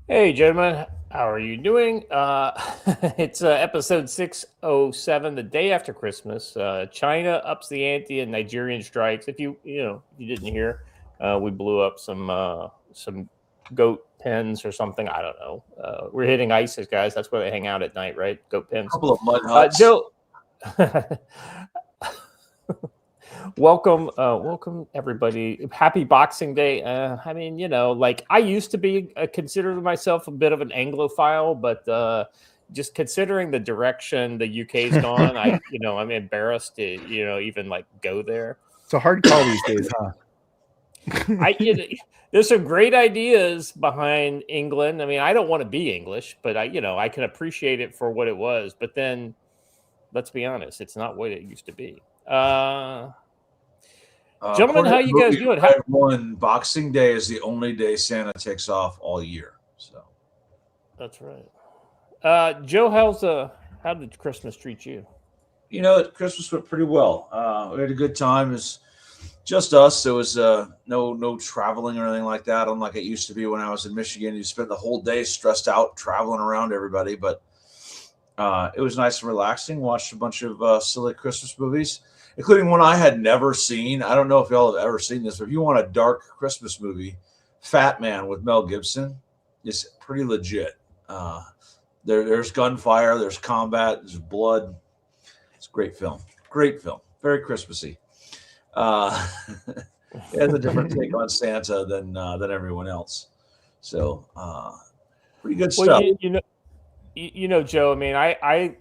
Hey, gentlemen, how are you doing? It's episode 607, the day after Christmas. China ups the ante and Nigerian strikes. If you didn't hear, we blew up some goat pens or something. I don't know. We're hitting ISIS, guys. That's where they hang out at night, right? Goat A pens. couple of mud huts. Joe, welcome everybody. Happy Boxing Day. Like I used to be considered myself a bit of an Anglophile, but just considering the direction the UK's gone, I'm embarrassed to even like go there. It's a hard call these days, huh? There's some great ideas behind England. I mean, I don't want to be English, but I can appreciate it for what it was. But then, let's be honest, it's not what it used to be. Gentlemen, how you guys doing? One Boxing Day is the only day Santa takes off all year. So That's right. Joe, how did Christmas treat you? Christmas went pretty well. We had a good time. It's just us. There was no traveling or anything like that, unlike it used to be when I was in Michigan. You spent the whole day stressed out traveling around everybody, but it was nice and relaxing. Watched a bunch of silly Christmas movies, including one I had never seen. I don't know if y'all have ever seen this, but if you want a dark Christmas movie, Fat Man with Mel Gibson is pretty legit. There's gunfire, there's combat, there's blood. It's a great film. Great film. Very Christmassy. It has a different take on Santa than everyone else. So pretty good stuff. Well, Joe. I mean, I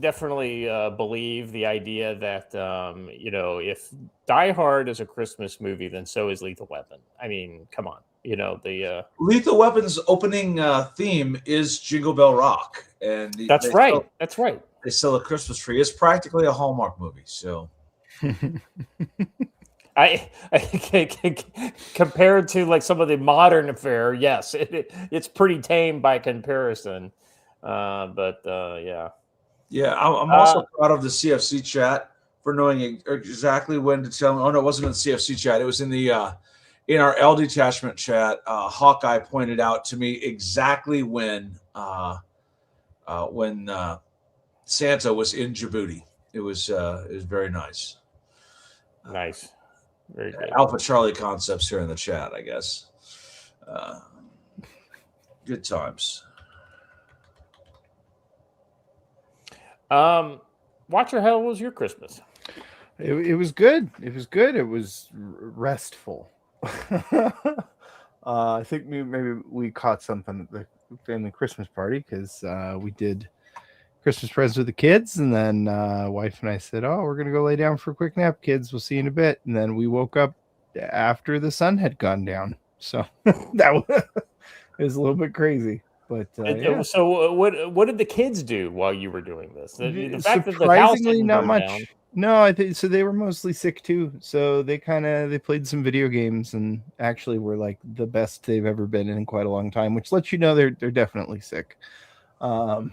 definitely believe the idea that if Die Hard is a Christmas movie, then so is Lethal Weapon. I mean, come on. Lethal Weapon's opening theme is Jingle Bell Rock, and that's right. That's right. They sell a Christmas tree. It's practically a Hallmark movie. So, I compared to like some of the modern affair, yes, it's pretty tame by comparison. Yeah. I'm also proud of the CFC chat for knowing exactly when to tell me. Oh no, it wasn't in the CFC chat. It was in the in our L detachment chat. Hawkeye pointed out to me exactly when Santa was in Djibouti. It was very nice. Nice. Very good. Alpha Charlie concepts here in the chat, I guess. Good times. Watcher, how was your Christmas? It was good. It was good. It was restful. I think maybe we caught something at the family Christmas party because we did Christmas presents with the kids, and then wife and I said, "Oh, we're gonna go lay down for a quick nap, kids. We'll see you in a bit." And then we woke up after the sun had gone down, so that was a little bit crazy. But yeah. So what did the kids do while you were doing this? The fact that Surprisingly, the house didn't not burn much. down. No, I think so. They were mostly sick too. So they played some video games and actually were like the best they've ever been in quite a long time, which lets you know they're definitely sick. Well,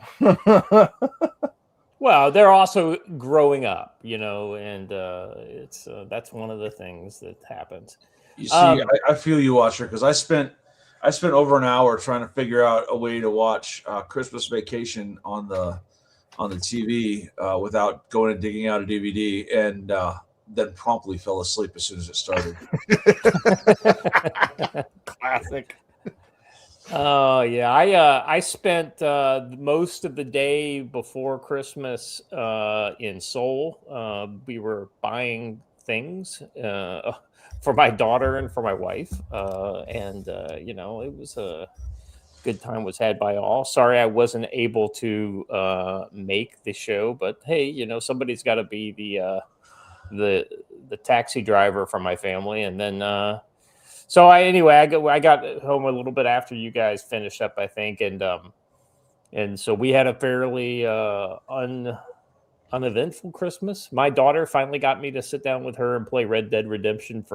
they're also growing up, and it's that's one of the things that happens. You see, I feel you, Watcher, because I spent over an hour trying to figure out a way to watch Christmas Vacation on the TV without going and digging out a DVD, and then promptly fell asleep as soon as it started. Classic. Oh yeah, I spent most of the day before Christmas in Seoul. We were buying things for my daughter and for my wife, and it was a good time was had by all. Sorry I wasn't able to make the show, but hey, somebody's got to be the taxi driver for my family, and then. So I got home a little bit after you guys finished up, I think, and so we had a fairly uneventful Christmas. My daughter finally got me to sit down with her and play Red Dead Redemption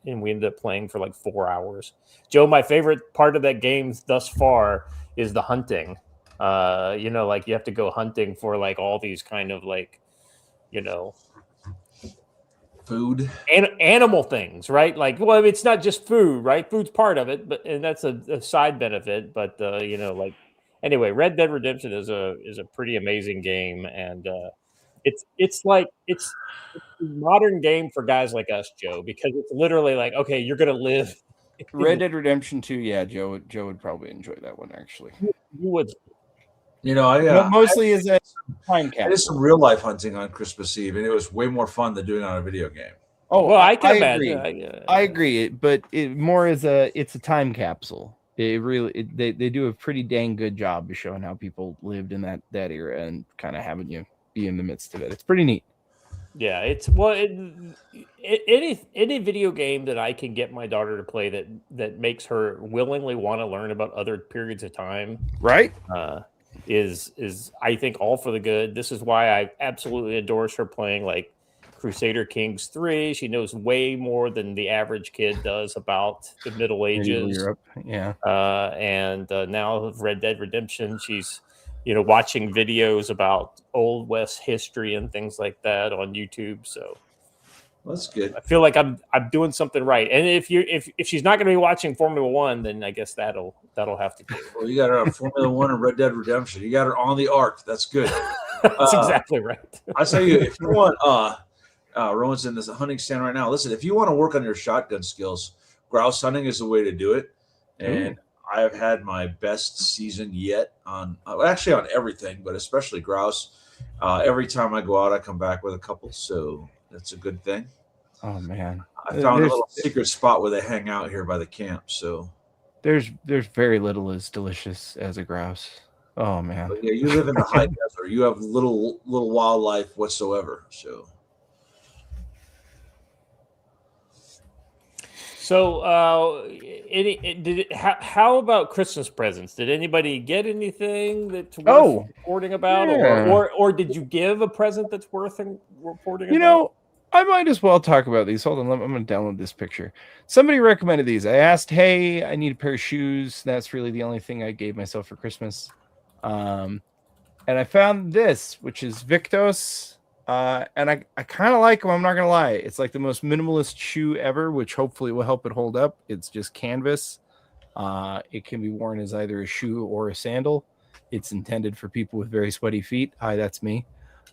and we ended up playing for like 4 hours. Joe, my favorite part of that game thus far is the hunting. Like you have to go hunting for like all these kind of like, Food. animal things, right? Like, well, it's not just food, right? Food's part of it, and that's a side benefit. But like anyway, Red Dead Redemption is a pretty amazing game, and it's like it's a modern game for guys like us, Joe, because it's literally like, okay, you're gonna live. Red Dead Redemption 2, yeah, Joe would probably enjoy that one actually. You would. Mostly as a time I capsule. did some real life hunting on Christmas Eve, and it was way more fun than doing it on a video game. Oh, well, I can agree. imagine. I agree, but it's a time capsule. They do a pretty dang good job of showing how people lived in that era and kind of having you be in the midst of it. It's pretty neat. Yeah, it's any video game that I can get my daughter to play that makes her willingly want to learn about other periods of time, Right? Is I think all for the good. This is why I absolutely endorse her playing like Crusader Kings 3. She knows way more than the average kid does about the Middle Ages. Europe. Yeah. And now with Red Dead Redemption, she's watching videos about Old West history and things like that on YouTube. So That's good. I feel like I'm doing something right. And if she's not going to be watching Formula One, then I guess that'll have to do. Well, you got her on Formula One and Red Dead Redemption. You got her on the arc. That's good. That's exactly right. I tell you, if you want, Rowan's in this hunting stand right now. Listen, if you want to work on your shotgun skills, grouse hunting is the way to do it. And I have had my best season yet on everything, but especially grouse. Every time I go out, I come back with a couple. So that's a good thing. Oh man, I found a little secret spot where they hang out here by the camp. So there's very little as delicious as a grouse. Oh man, but yeah, you live in the high desert. You have little wildlife whatsoever. So, how about Christmas presents? Did anybody get anything that's worth reporting about, or did you give a present that's worth reporting about? I might as well talk about these. Hold on, I'm going to download this picture. Somebody recommended these. I asked, hey, I need a pair of shoes. That's really the only thing I gave myself for Christmas. And I found this, which is Victos. And I kind of like them. I'm not going to lie. It's like the most minimalist shoe ever, which hopefully will help it hold up. It's just canvas. It can be worn as either a shoe or a sandal. It's intended for people with very sweaty feet. Hi, that's me.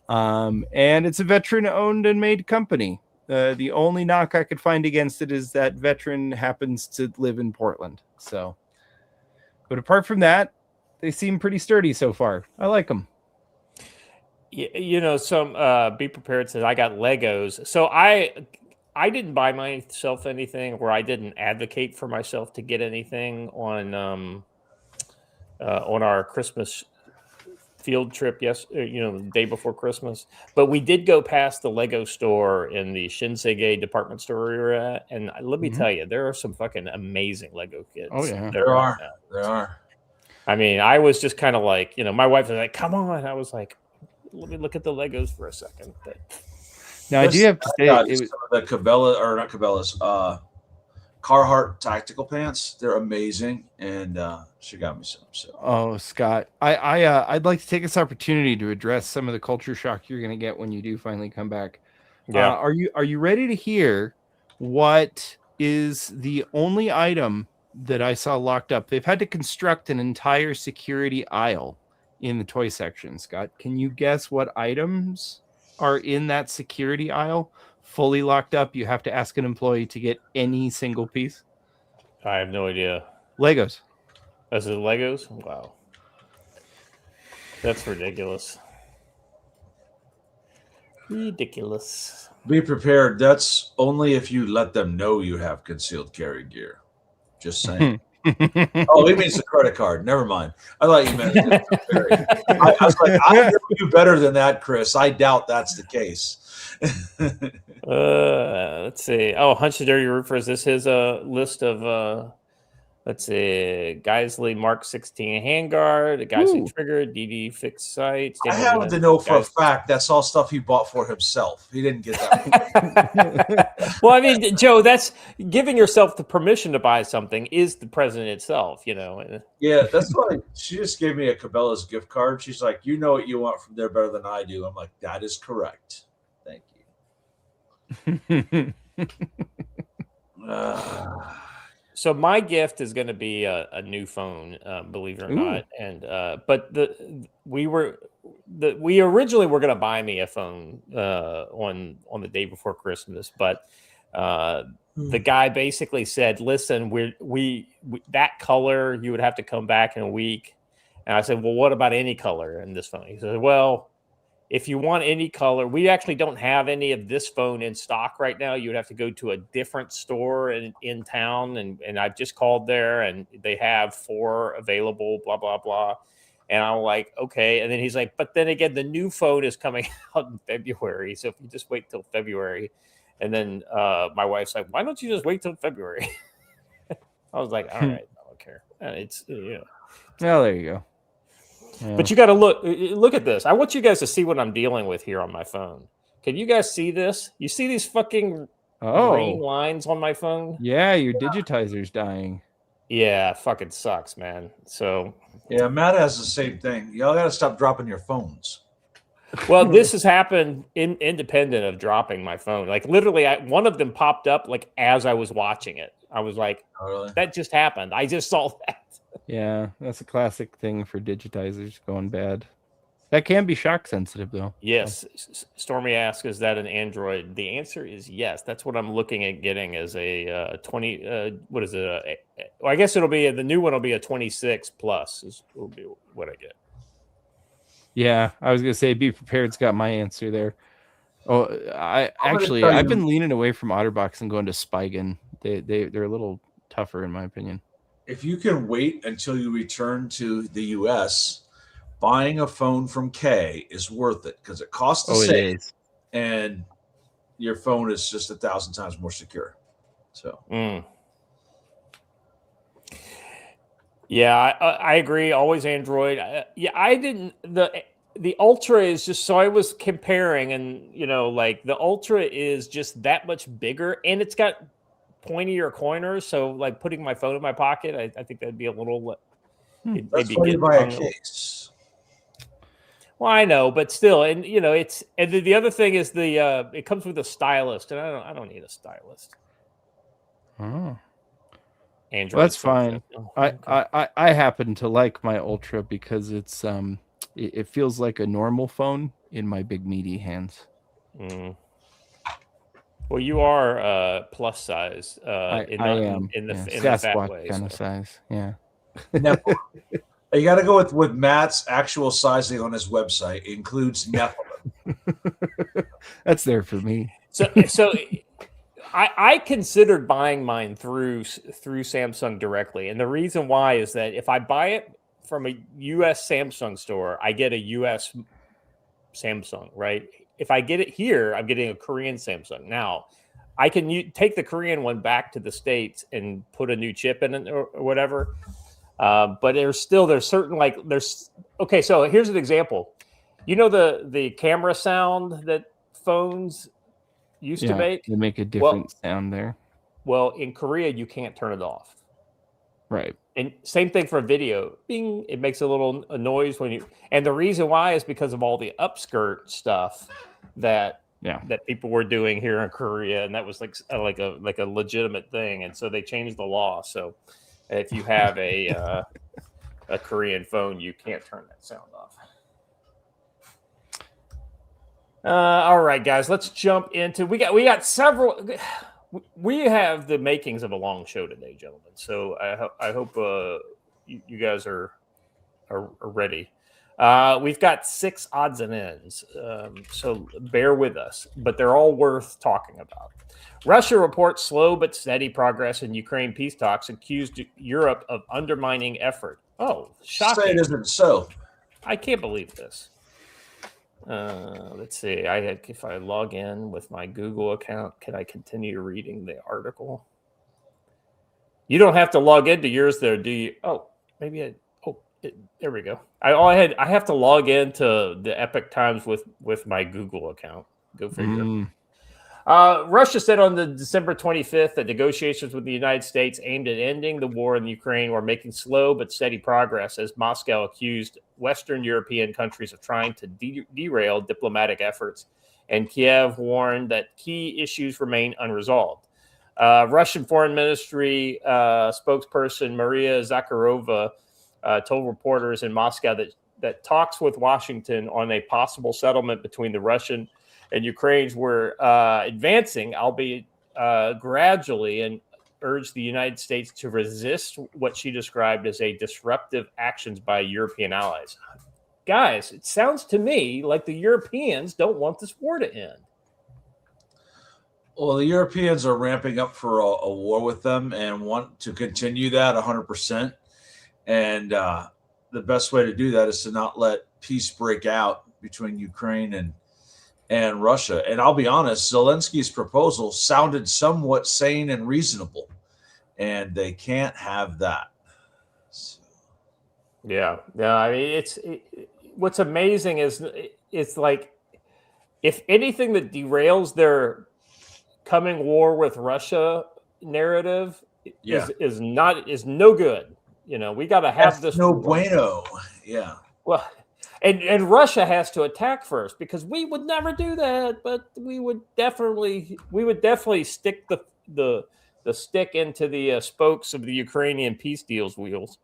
And it's a veteran-owned and made company. The only knock I could find against it is that veteran happens to live in Portland. So, but apart from that, they seem pretty sturdy so far. I like them. Some Be Prepared says I got Legos. So I didn't buy myself anything, or I didn't advocate for myself to get anything on our Christmas field trip. The day before Christmas. But we did go past the Lego store in the Shinsegae department store we were at, and let me tell you, there are some fucking amazing Lego kits. Oh yeah, there are. I mean, I was just kind of like, my wife was like, "Come on," I was like, let me look at the Legos for a second. But now I do have to say, some of the Carhartt tactical pants. They're amazing, and she got me some. So. Oh, Scott, I'd like to take this opportunity to address some of the culture shock you're going to get when you do finally come back. Yeah. Are you ready to hear what is the only item that I saw locked up? They've had to construct an entire security aisle in the toy section. Scott, can you guess what items are in that security aisle fully locked up? You have to ask an employee to get any single piece. I have no idea. Legos. Is it Legos? Wow, that's ridiculous. Be prepared. That's only if you let them know you have concealed carry gear. Just saying. Oh, he means the credit card. Never mind. I thought you meant I was like, I know you better than that, Chris. I doubt that's the case. Let's see. Oh, Hunch the Dirty Roofer. Is this his list of let's see, Geisley Mark 16 handguard, the Geisley trigger, DD fixed sight. I happen to know for a fact that's all stuff he bought for himself. He didn't get that. Well, I mean, Joe, that's giving yourself the permission to buy something is the present itself, Yeah, that's why she just gave me a Cabela's gift card. She's like, you know what you want from there better than I do. I'm like, that is correct. Thank you. So my gift is going to be a new phone, believe it or not. And but we originally were going to buy me a phone on the day before Christmas, but the guy basically said, "Listen, we that color you would have to come back in a week." And I said, "Well, what about any color in this phone?" He said, "Well, if you want any color, we actually don't have any of this phone in stock right now. You would have to go to a different store in town. And I've just called there and they have 4 available, blah, blah, blah." And I'm like, okay. And then he's like, but then again, the new phone is coming out in February. So if you just wait till February. And then my wife's like, why don't you just wait till February? I was like, all right, I don't care. And it's, Well, there you go. Yeah. But you got to look at this. I want you guys to see what I'm dealing with here on my phone. Can you guys see this? You see these fucking green lines on my phone? Yeah, your digitizer's dying. Yeah, fucking sucks, man. So yeah, Matt has the same thing. Y'all got to stop dropping your phones. Well, this has happened independent of dropping my phone. Like literally, one of them popped up like as I was watching it. I was like, oh, really? That just happened. I just saw that. Yeah, that's a classic thing for digitizers going bad. That can be shock sensitive, though. Yes. Stormy asks, is that an Android? The answer is yes. That's what I'm looking at getting as a 20. What is it? Well, I guess it'll be the new one will be a 26 plus will be what I get. Yeah, I was gonna say be prepared's got my answer there. Oh, I've been leaning away from OtterBox and going to Spigen. They're a little tougher in my opinion. If you can wait until you return to the US, buying a phone from K is worth it because it costs the same, and your phone is just 1,000 times more secure. So, yeah, I agree. Always Android. I didn't the Ultra is just so I was comparing, and like the Ultra is just that much bigger, and it's got pointier corners. So like putting my phone in my pocket, I think that'd be a little. That's why you buy a case. Well, I know, but still, and it's and the other thing is it comes with a stylus, and I don't need a stylus. Oh, Android. Well, that's fine. I happen to like my Ultra because it's it feels like a normal phone in my big meaty hands. Well, you are plus size. I am in the fat way, kind of size. Yeah. You got to go with Matt's actual sizing on his website. It includes Nephilim. That's there for me. So I considered buying mine through Samsung directly, and the reason why is that if I buy it from a U.S. Samsung store, I get a U.S. Samsung, right? If I get it here, I'm getting a Korean Samsung. Now, I can take the Korean one back to the States and put a new chip in it or whatever. But there's certain okay. So here's an example. The camera sound that phones used to make. They make a different sound there. Well, in Korea, you can't turn it off. Right. And same thing for video. Bing, it makes a little noise when you. And the reason why is because of all the upskirt stuff that people were doing here in Korea, and that was like a legitimate thing. And so they changed the law. So if you have a Korean phone, you can't turn that sound off. All right, guys, let's jump into. We got several. We have the makings of a long show today, gentlemen. So I hope you guys are ready. We've got 6 odds and ends, so bear with us. But they're all worth talking about. Russia reports slow but steady progress in Ukraine peace talks, accused Europe of undermining effort. Oh, shocking! Say it isn't so. I can't believe this. Let's see. If I log in with my Google account, can I continue reading the article? You don't have to log into yours there, do you? Oh, maybe there we go. I have to log into the Epic Times with my Google account. Go figure. Russia said on the December 25th that negotiations with the United States aimed at ending the war in Ukraine were making slow but steady progress as Moscow accused Western European countries of trying to derail diplomatic efforts and Kiev warned that key issues remain unresolved. Russian Foreign Ministry spokesperson Maria Zakharova told reporters in Moscow that talks with Washington on a possible settlement between the Russian and Ukraine's were advancing, albeit gradually, and urged the United States to resist what she described as a disruptive actions by European allies. Guys, it sounds to me like the Europeans don't want this war to end. Well, the Europeans are ramping up for a war with them and want to continue that 100%. And the best way to do that is to not let peace break out between Ukraine and Russia. And I'll be honest, Zelensky's proposal sounded somewhat sane and reasonable, and they can't have that. So. Yeah. I mean, what's amazing is it's like, if anything that derails their coming war with Russia narrative is no good. You know, we got to have this. No bueno. Yeah. Well, and Russia has to attack first, because we would never do that, but we would definitely stick the stick into the spokes of the Ukrainian peace deals wheels.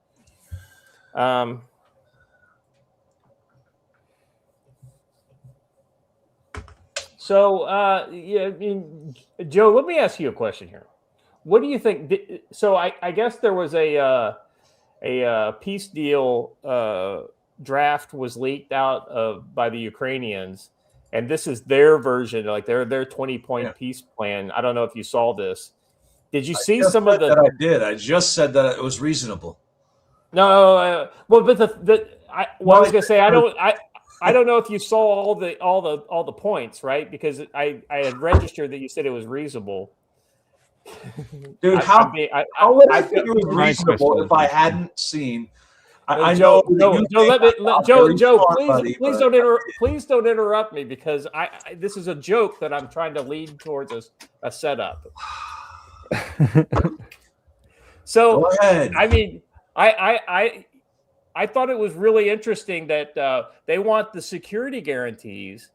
So, yeah, I mean, Joe, let me ask you a question here. What do you think? So, I guess there was a peace deal draft was leaked out by the Ukrainians, and this is their version, like their 20-point peace plan. I don't know if you saw this. Did you see some of the? I did. I just said that it was reasonable. No, well, but I was going to say I don't know if you saw all the points, right? Because I had registered that you said it was reasonable. Dude, how would I think it was reasonable if I hadn't seen? Joe, please don't interrupt me, because this is a joke that I'm trying to lead towards a setup. So, go ahead. I mean, I thought it was really interesting that they want the security guarantees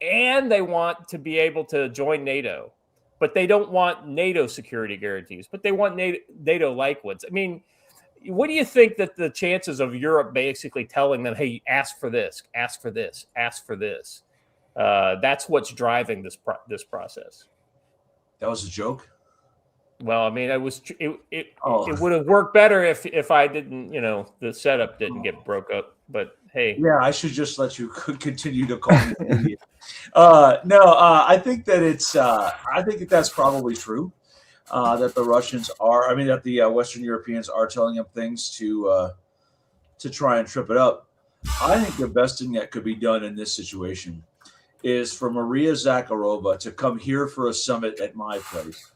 and they want to be able to join NATO, but they don't want NATO security guarantees, but they want NATO-like ones. I mean, what do you think that the chances of Europe basically telling them, hey, ask for this, ask for this, ask for this? That's what's driving this process. That was a joke? Well, I mean, it would have worked better if I didn't, the setup didn't get broke up. But hey, yeah, I should just let you continue to call me an idiot. I think that I think that's probably true. That the Russians are, that the Western Europeans are telling them things to try and trip it up. I think the best thing that could be done in this situation is for Maria Zakharova to come here for a summit at my place.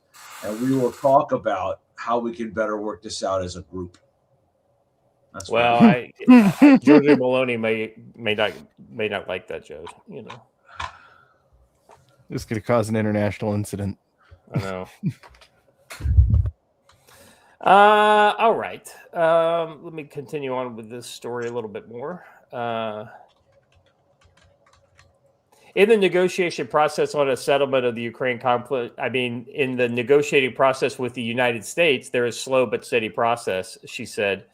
And we will talk about how we can better work this out as a group. That's Giorgio Maloney may not like that, Joe. This could cause an international incident. I know. All right. Let me continue on with this story a little bit more. In the negotiation process on a settlement of the Ukraine conflict, in the negotiating process with the United States, there is slow but steady process, she said.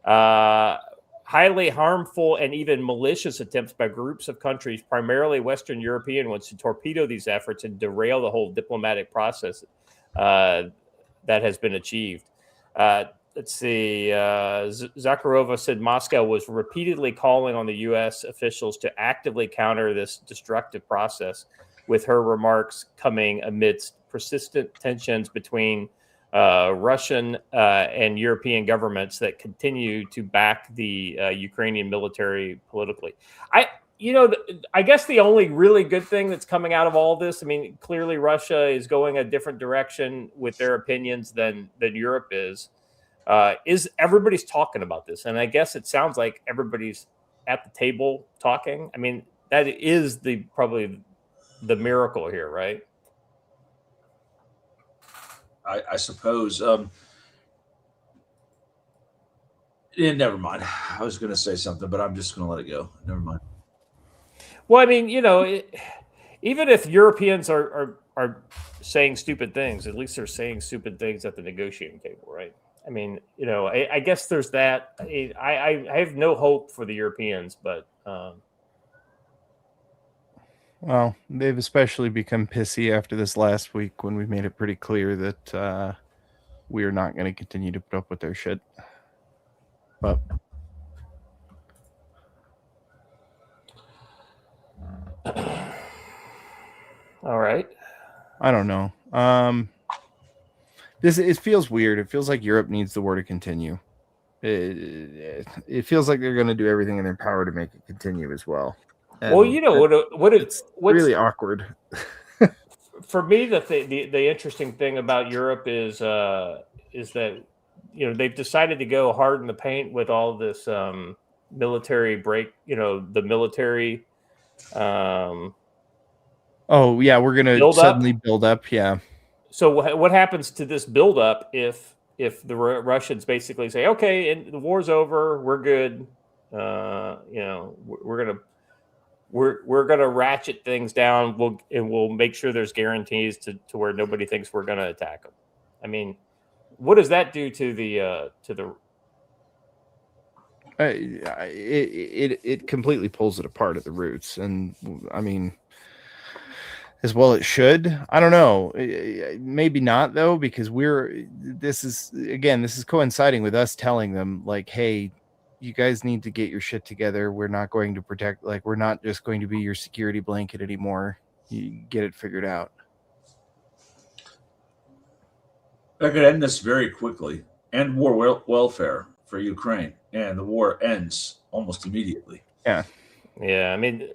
Highly harmful and even malicious attempts by groups of countries, primarily Western European ones, to torpedo these efforts and derail the whole diplomatic process that has been achieved. Let's see. Zakharova said Moscow was repeatedly calling on the U.S. officials to actively counter this destructive process, with her remarks coming amidst persistent tensions between Russian and European governments that continue to back the Ukrainian military politically. I guess the only really good thing that's coming out of all this, clearly Russia is going a different direction with their opinions than Europe is everybody's talking about this. And I guess it sounds like everybody's at the table talking. That is probably the miracle here, right? I suppose. Never mind. I was going to say something, but I'm just going to let it go. Never mind. Well, even if Europeans are saying stupid things, at least they're saying stupid things at the negotiating table, right? I mean, I guess there's that. I have no hope for the Europeans, but well, they've especially become pissy after this last week when we made it pretty clear that we are not going to continue to put up with their shit. But all right. I don't know. It feels weird. It feels like Europe needs the war to continue. It feels like they're going to do everything in their power to make it continue as well. And well, what's really awkward. For me, the interesting thing about Europe is that they've decided to go hard in the paint with all this military break. The military. Oh yeah, we're gonna suddenly build up. Yeah. So what happens to this buildup if the Russians basically say, okay, and the war's over, we're good. We're gonna ratchet things down. We'll make sure there's guarantees to where nobody thinks we're gonna attack them. I mean, what does that do to the it completely pulls it apart at the roots, and I mean, as well it should. I don't know, maybe not though, because this is coinciding with us telling them like, hey, you guys need to get your shit together. We're not going to protect, like, we're not just going to be your security blanket anymore. You get it figured out. I could end this very quickly. End war welfare for Ukraine, and the war ends almost immediately. Yeah. I mean,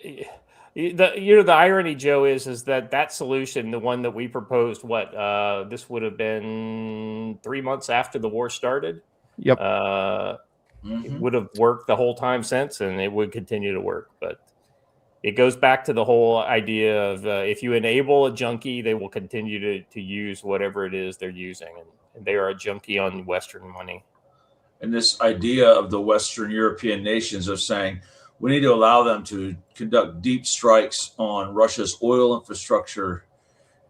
the irony, Joe, is that solution, the one that we proposed, this would have been 3 months after the war started. Yep. It would have worked the whole time since, and it would continue to work. But it goes back to the whole idea of if you enable a junkie, they will continue to use whatever it is they're using. And they are a junkie on Western money. And this idea of the Western European nations of saying we need to allow them to conduct deep strikes on Russia's oil infrastructure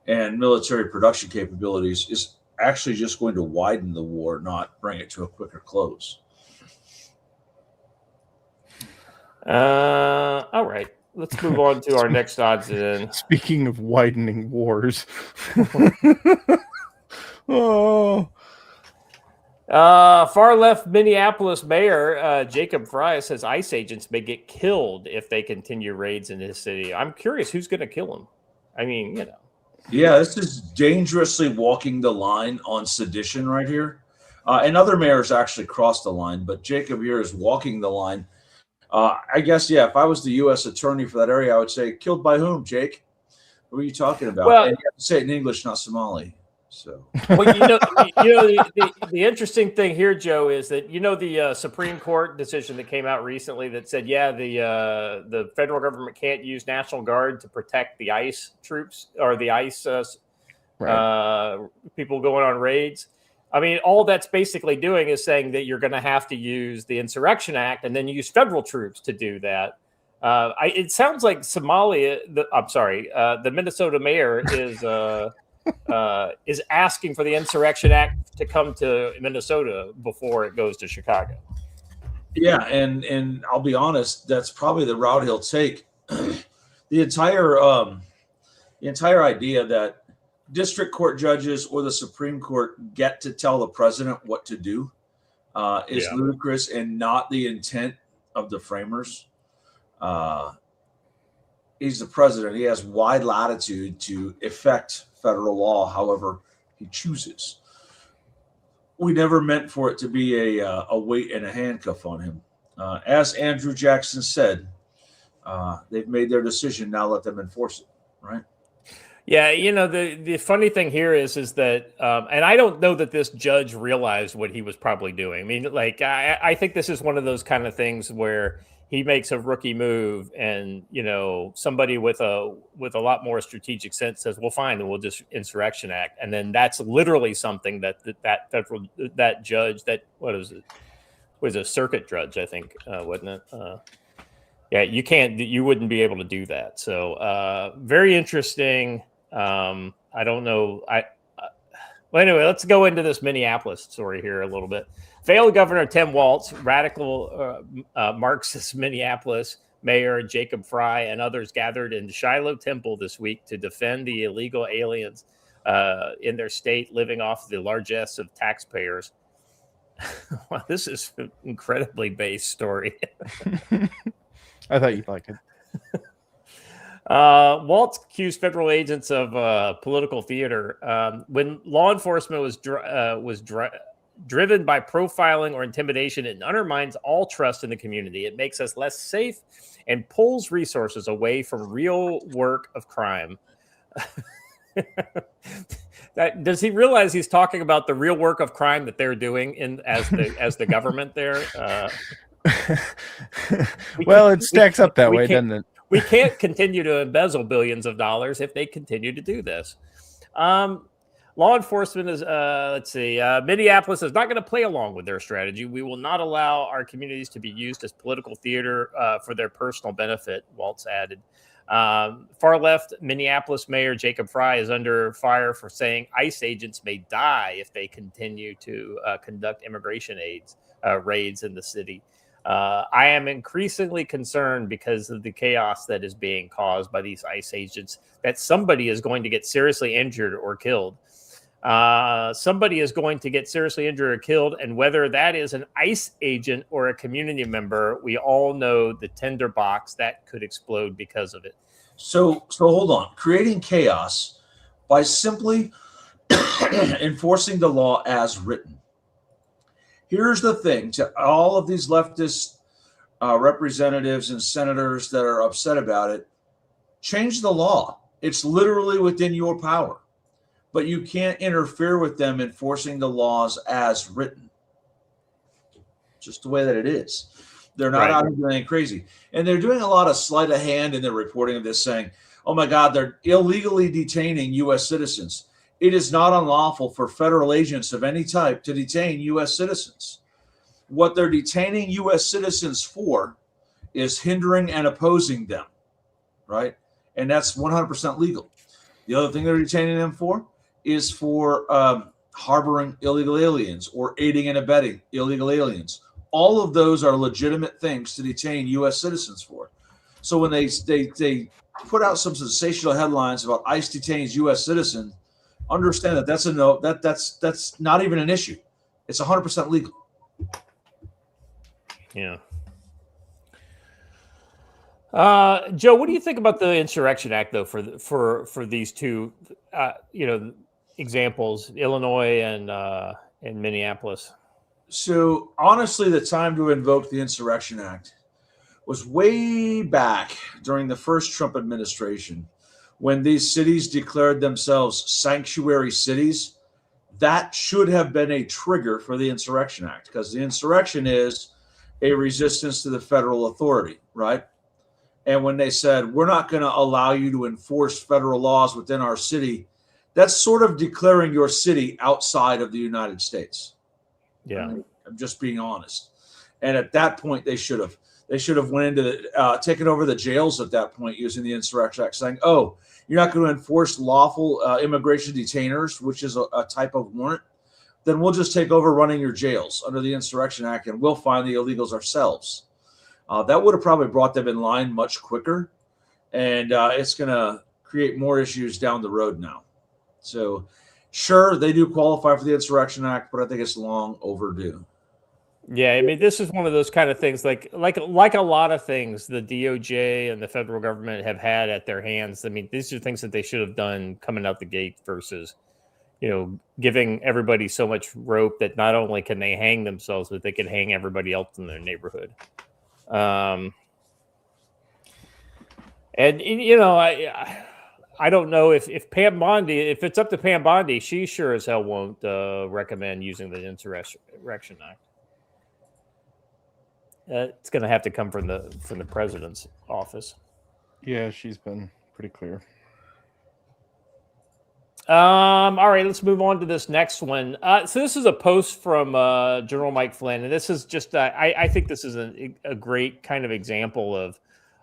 and military production capabilities is actually just going to widen the war, not bring it to a quicker close. All right. Let's move on to our next odds then. Speaking of widening wars. Far left Minneapolis mayor Jacob Fry says ICE agents may get killed if they continue raids in his city. I'm curious who's going to kill him. I mean, Yeah, this is dangerously walking the line on sedition right here. And other mayors actually crossed the line, but Jacob here is walking the line. I guess, if I was the U.S. attorney for that area, I would say, killed by whom, Jake? What are you talking about? Well, and you have to say it in English, not Somali. So, the interesting thing here, Joe, is that the Supreme Court decision that came out recently that said, the federal government can't use National Guard to protect the ICE troops or the ICE people going on raids. I mean, all that's basically doing is saying that you're going to have to use the Insurrection Act and then use federal troops to do that. It sounds like the Minnesota mayor is asking for the Insurrection Act to come to Minnesota before it goes to Chicago. Yeah, and I'll be honest, that's probably the route he'll take. The entire idea that district court judges or the Supreme Court get to tell the president what to do is ludicrous and not the intent of the framers. He's the president. He has wide latitude to effect federal law however he chooses. We never meant for it to be a weight and a handcuff on him. As Andrew Jackson said, they've made their decision. Now let them enforce it, right? Yeah, the funny thing here is that, and I don't know that this judge realized what he was probably doing. I mean, like, I think this is one of those kind of things where he makes a rookie move, and somebody with a lot more strategic sense says, "Well, fine, then we'll just Insurrection Act," and then that's literally something that judge, that what is it? Was a circuit judge, I think, wasn't it? Yeah, you wouldn't be able to do that. So very interesting. I don't know. Well, anyway, let's go into this Minneapolis story here a little bit. Failed Governor Tim Walz, radical Marxist Minneapolis Mayor Jacob Fry, and others gathered in the Shiloh Temple this week to defend the illegal aliens in their state living off the largesse of taxpayers. Wow, this is an incredibly base story. I thought you'd like it. Waltz accused federal agents of political theater. When law enforcement was driven by profiling or intimidation, it undermines all trust in the community. It makes us less safe and pulls resources away from real work of crime. Does he realize he's talking about the real work of crime that they're doing as the government there? It stacks up that way, doesn't it? We can't continue to embezzle billions of dollars if they continue to do this. Law enforcement is, Minneapolis is not going to play along with their strategy. We will not allow our communities to be used as political theater for their personal benefit, Waltz added. Far left Minneapolis Mayor Jacob Fry is under fire for saying ICE agents may die if they continue to conduct immigration raids in the city. I am increasingly concerned because of the chaos that is being caused by these ICE agents, that somebody is going to get seriously injured or killed. Somebody is going to get seriously injured or killed, and whether that is an ICE agent or a community member, we all know the tinderbox that could explode because of it. So hold on. Creating chaos by simply enforcing the law as written. Here's the thing to all of these leftist representatives and senators that are upset about it. Change the law. It's literally within your power. But you can't interfere with them enforcing the laws as written. Just the way that it is. They're not out here doing anything crazy. And they're doing a lot of sleight of hand in their reporting of this, saying, oh my God, they're illegally detaining U.S. citizens. It is not unlawful for federal agents of any type to detain U.S. citizens. What they're detaining U.S. citizens for is hindering and opposing them, right? And that's 100% legal. The other thing they're detaining them for is for harboring illegal aliens or aiding and abetting illegal aliens. All of those are legitimate things to detain U.S. citizens for. So when they put out some sensational headlines about ICE detains U.S. citizens, understand that that's a no. That's not even an issue. It's 100% legal. Yeah. Joe, what do you think about the Insurrection Act, though, for these two, examples, Illinois and Minneapolis? So honestly, the time to invoke the Insurrection Act was way back during the first Trump administration, when these cities declared themselves sanctuary cities. That should have been a trigger for the Insurrection Act, because the insurrection is a resistance to the federal authority, right? And when they said, we're not going to allow you to enforce federal laws within our city, that's sort of declaring your city outside of the United States. Yeah. I'm just being honest. And at that point, they should have went into taken over the jails at that point using the Insurrection Act, saying, oh, you're not going to enforce lawful immigration detainers, which is a type of warrant, then we'll just take over running your jails under the Insurrection Act, and we'll find the illegals ourselves. That would have probably brought them in line much quicker, and it's going to create more issues down the road now. So, sure, they do qualify for the Insurrection Act, but I think it's long overdue. Yeah, I mean, this is one of those kind of things, like a lot of things the DOJ and the federal government have had at their hands. I mean, these are things that they should have done coming out the gate versus, giving everybody so much rope that not only can they hang themselves, but they can hang everybody else in their neighborhood. I don't know if Pam Bondi, if it's up to Pam Bondi, she sure as hell won't recommend using the Insurrection Act. It's going to have to come from the president's office. Yeah, she's been pretty clear. All right, let's move on to this next one. So this is a post from General Mike Flynn, and this is just I think this is a great kind of example of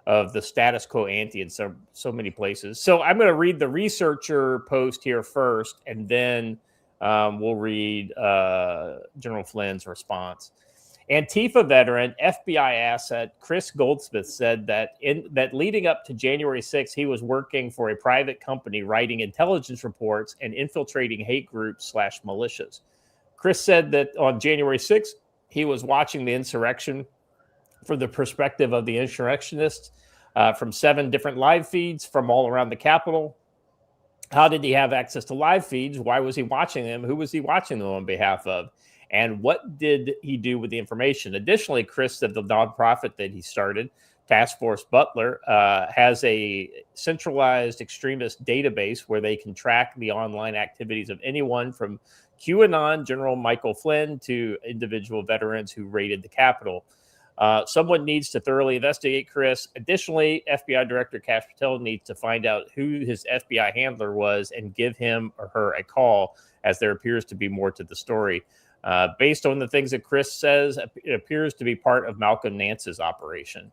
of the status quo ante in so many places. So I'm going to read the researcher post here first, and then we'll read General Flynn's response. Antifa veteran, FBI asset Chris Goldsmith said that leading up to January 6th, he was working for a private company writing intelligence reports and infiltrating hate groups / militias. Chris said that on January 6th, he was watching the insurrection from the perspective of the insurrectionists from 7 different live feeds from all around the Capitol. How did he have access to live feeds? Why was he watching them? Who was he watching them on behalf of? And what did he do with the information? Additionally, Chris said the nonprofit that he started, Task Force Butler, has a centralized extremist database where they can track the online activities of anyone from QAnon, General Michael Flynn, to individual veterans who raided the Capitol. Someone needs to thoroughly investigate Chris. Additionally, FBI Director Kash Patel needs to find out who his FBI handler was and give him or her a call, as there appears to be more to the story. Based on the things that Chris says, it appears to be part of Malcolm Nance's operation.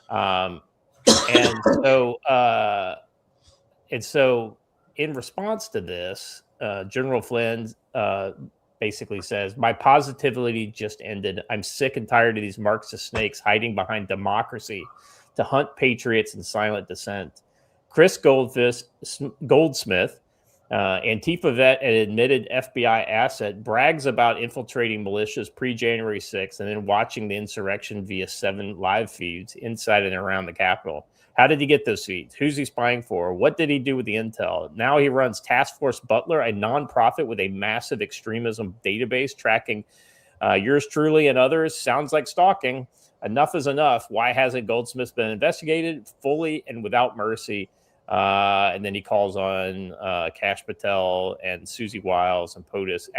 And so in response to this, General Flynn basically says, my positivity just ended. I'm sick and tired of these Marxist snakes hiding behind democracy to hunt patriots in silent dissent. Chris Goldsmith, Antifa vet and admitted FBI asset, brags about infiltrating militias pre-January 6th and then watching the insurrection via 7 live feeds inside and around the Capitol. How did he get those feeds? Who's he spying for? What did he do with the intel? Now he runs Task Force Butler, a nonprofit with a massive extremism database tracking yours truly and others. Sounds like stalking. Enough is enough. Why hasn't Goldsmith been investigated fully and without mercy? And then he calls on Kash Patel and Susie Wiles and POTUS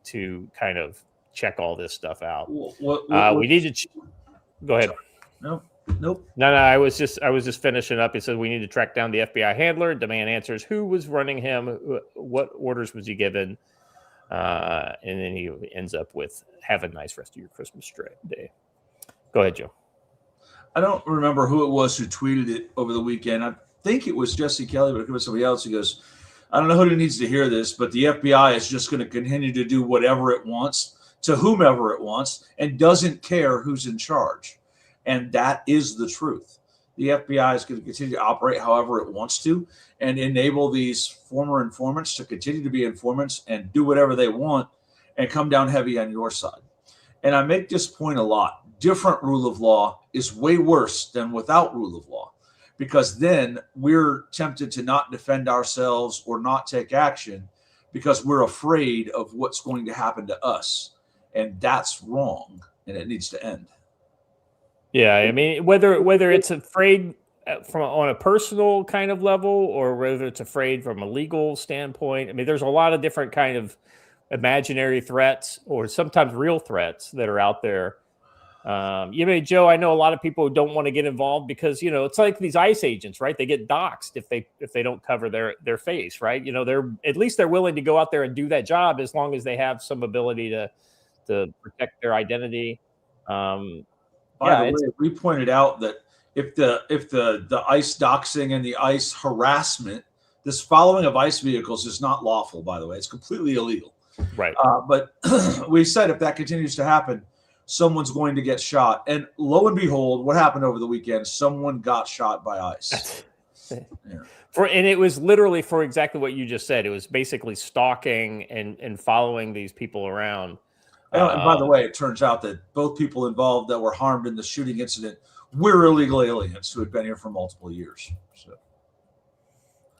to kind of check all this stuff out. We need to go ahead. Nope. No. I was just finishing up. It says we need to track down the FBI handler, demand answers. Who was running him? What orders was he given? And then he ends up with have a nice rest of your Christmas day. Go ahead, Joe. I don't remember who it was who tweeted it over the weekend. I think it was Jesse Kelly, but it was somebody else who goes, I don't know who needs to hear this, but the FBI is just going to continue to do whatever it wants to whomever it wants and doesn't care who's in charge. And that is the truth. The FBI is going to continue to operate however it wants to and enable these former informants to continue to be informants and do whatever they want and come down heavy on your side. And I make this point a lot. Different rule of law is way worse than without rule of law, because then we're tempted to not defend ourselves or not take action because we're afraid of what's going to happen to us. And that's wrong, and it needs to end. Yeah, I mean, whether it's afraid from on a personal kind of level or whether it's afraid from a legal standpoint, I mean, there's a lot of different kind of imaginary threats or sometimes real threats that are out there. Joe, I know a lot of people who don't want to get involved because, it's like these ICE agents, right? They get doxxed if they don't cover their face, right? They're willing to go out there and do that job as long as they have some ability to protect their identity. By the way, we pointed out that if the ICE doxing and the ICE harassment, this following of ICE vehicles is not lawful, by the way, it's completely illegal. Right. But we said if that continues to happen, someone's going to get shot. And lo and behold, what happened over the weekend? Someone got shot by ICE. Yeah. And it was literally for exactly what you just said. It was basically stalking and following these people around. And by the way, it turns out that both people involved that were harmed in the shooting incident were illegal aliens who had been here for multiple years. So,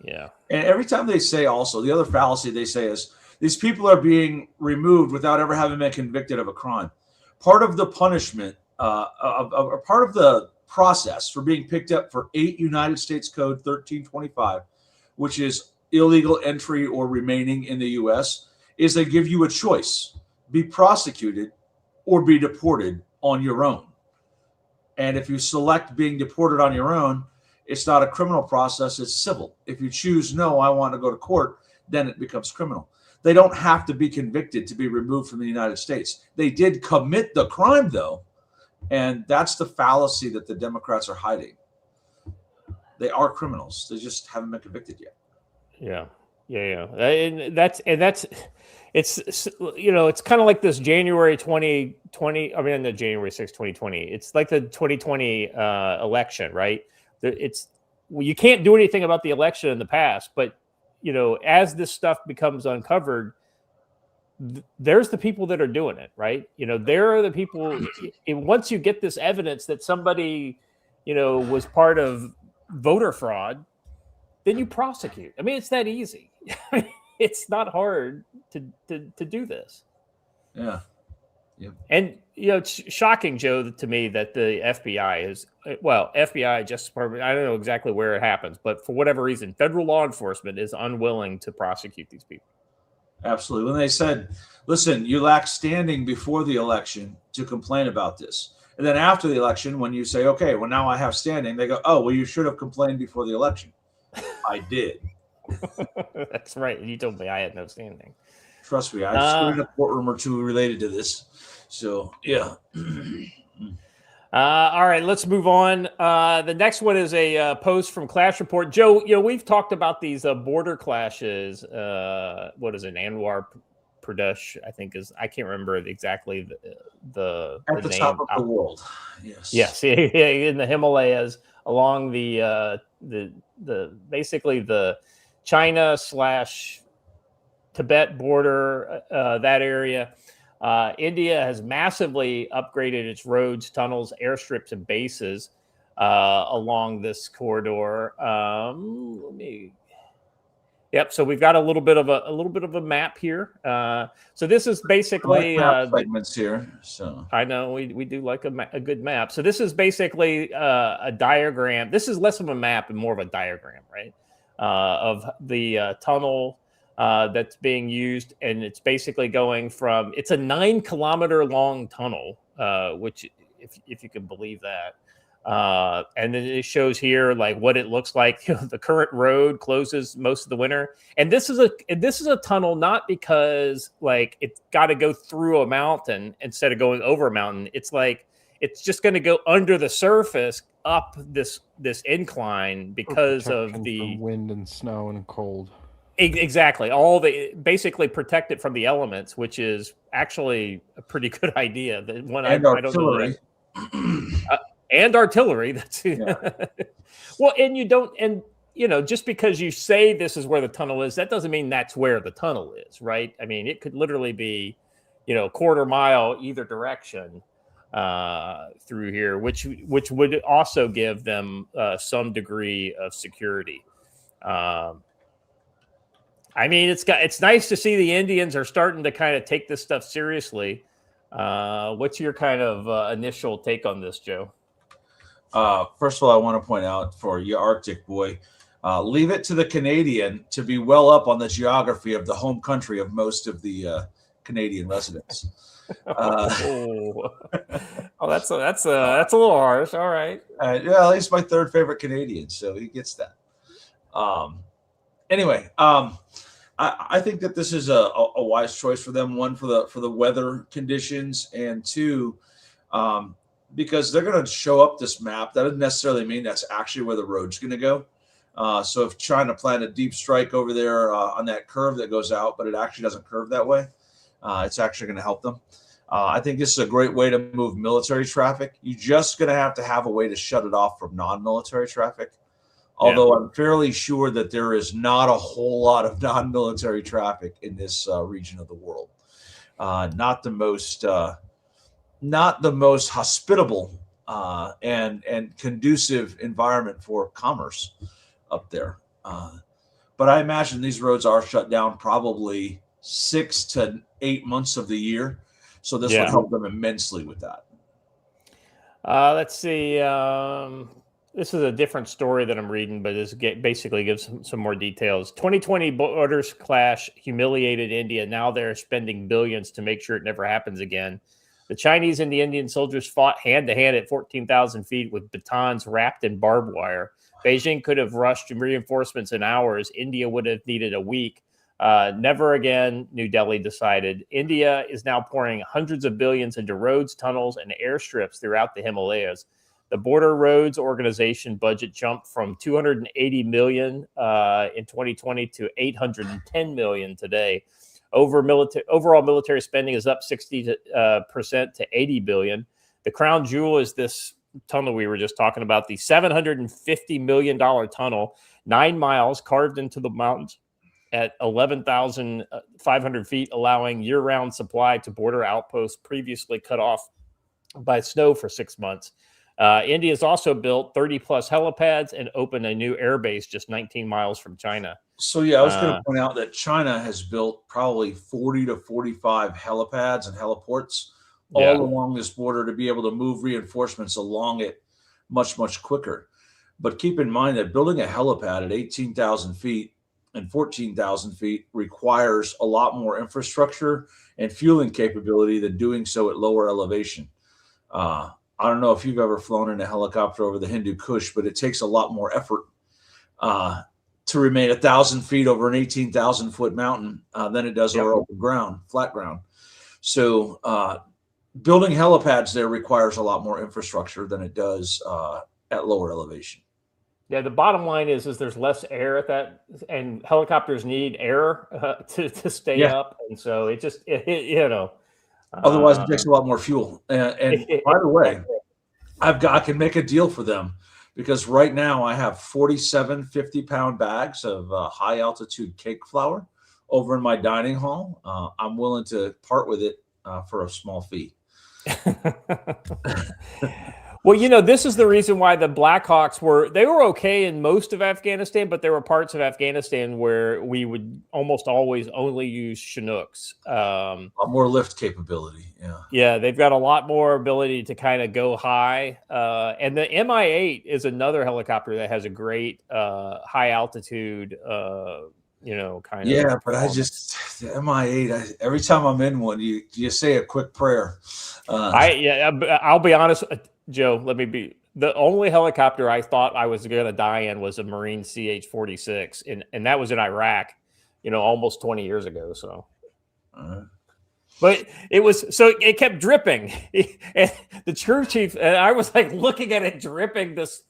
yeah. And every time they say also, the other fallacy they say is these people are being removed without ever having been convicted of a crime. Part of the punishment, part of the process for being picked up for 8 United States Code 1325, which is illegal entry or remaining in the U.S., is they give you a choice: be prosecuted or be deported on your own. And if you select being deported on your own, it's not a criminal process, it's civil. If you choose, no, I want to go to court, then it becomes criminal. They don't have to be convicted to be removed from the United States. They did commit the crime, though, And that's the fallacy that the Democrats are hiding. They are criminals. They just haven't been convicted yet. Yeah. And that's it's it's kind of like this January 2020. I mean, the January 6th, 2020. It's like the 2020 election, right? You can't do anything about the election in the past, but as this stuff becomes uncovered, there's the people that are doing it, right? There are the people. Once you get this evidence that somebody, was part of voter fraud, then you prosecute. I mean, it's that easy. It's not hard to do this. Yeah. Yep. And it's shocking, Joe, to me that the FBI, Justice Department, I don't know exactly where it happens, but for whatever reason, federal law enforcement is unwilling to prosecute these people. Absolutely. When they said, listen, you lack standing before the election to complain about this. And then after the election, when you say, okay, well, now I have standing, they go, oh, well, you should have complained before the election. I did. That's right. You told me I had no standing. Trust me, I've screwed in a courtroom or two related to this. So, yeah. All right, let's move on. The next one is a post from Clash Report. Joe, we've talked about these border clashes. What is it? Anwar Pradesh, I think I can't remember exactly the At the name. top of the world. Yes, in the Himalayas, along the basically the China/Tibet border, that area. India has massively upgraded its roads, tunnels, airstrips, and bases along this corridor. So we've got a little bit of a map here. So this is basically segments here. So I know we do like a good map. So this is basically a diagram. This is less of a map and more of a diagram, right? Of the tunnel that's being used, and it's basically going from. It's a 9-kilometer long tunnel, which, if you can believe that. And then it shows here like what it looks like. The current road closes most of the winter, and this is a tunnel not because like it's got to go through a mountain instead of going over a mountain. It's like it's just going to go under the surface up this incline because of the wind and snow and cold. Exactly. Basically protect it from the elements, which is actually a pretty good idea. Artillery. And artillery. That's well, and just because you say this is where the tunnel is, that doesn't mean that's where the tunnel is, right? I mean, it could literally be, a quarter mile either direction through here, which would also give them some degree of security. I mean, it's nice to see the Indians are starting to kind of take this stuff seriously. What's your kind of initial take on this, Joe? First of all, I want to point out for you Arctic boy, leave it to the Canadian to be well up on the geography of the home country of most of the Canadian residents. That's a little harsh. All right. At least my third favorite Canadian, so he gets that. Anyway, I think that this is a wise choice for them. One, for the weather conditions, and two, because they're going to show up this map. That doesn't necessarily mean that's actually where the road's going to go. So if trying to plan a deep strike over there on that curve that goes out, but it actually doesn't curve that way, it's actually going to help them. I think this is a great way to move military traffic. You're just going to have a way to shut it off from non-military traffic. Although I'm fairly sure that there is not a whole lot of non-military traffic in this region of the world. Not the most hospitable and conducive environment for commerce up there. But I imagine these roads are shut down probably 6 to 8 months of the year. So this would help them immensely with that. Let's see. This is a different story that I'm reading, but this basically gives some more details. 2020 borders clash humiliated India. Now they're spending billions to make sure it never happens again. The Chinese and the Indian soldiers fought hand-to-hand at 14,000 feet with batons wrapped in barbed wire. Beijing could have rushed reinforcements in hours. India would have needed a week. Never again, New Delhi decided. India is now pouring hundreds of billions into roads, tunnels, and airstrips throughout the Himalayas. The Border Roads Organization budget jumped from 280 million in 2020 to 810 million today. Overall military spending is up 60% to 80 billion. The crown jewel is this tunnel we were just talking about, the $750 million tunnel, 9 miles carved into the mountains at 11,500 feet, allowing year-round supply to border outposts previously cut off by snow for 6 months. India has also built 30-plus helipads and opened a new airbase just 19 miles from China. So, yeah, I was going to point out that China has built probably 40 to 45 helipads and heliports all along this border to be able to move reinforcements along it much, much quicker. But keep in mind that building a helipad at 18,000 feet and 14,000 feet requires a lot more infrastructure and fueling capability than doing so at lower elevation. I don't know if you've ever flown in a helicopter over the Hindu Kush, but it takes a lot more effort to remain 1,000 feet over an 18,000 foot mountain than it does over open ground, flat ground. So building helipads there requires a lot more infrastructure than it does at lower elevation. Yeah, the bottom line is there's less air at that, and helicopters need air to stay up, and so it just you know. Otherwise, it takes a lot more fuel. And by the way, I can make a deal for them because right now I have 47 50-pound bags of high altitude cake flour over in my dining hall. I'm willing to part with it for a small fee. Well, you know, this is the reason why the Blackhawks were okay in most of Afghanistan, but there were parts of Afghanistan where we would almost always only use Chinooks. A lot more lift capability. Yeah, they've got a lot more ability to kind of go high. And the Mi-8 is another helicopter that has a great high altitude kind of. Yeah, but the Mi-8, every time I'm in one, you say a quick prayer. I'll be honest, Joe, the only helicopter I thought I was going to die in was a Marine CH-46, and that was in Iraq, almost 20 years ago. So, but it kept dripping. And the crew chief, and I was like looking at it dripping this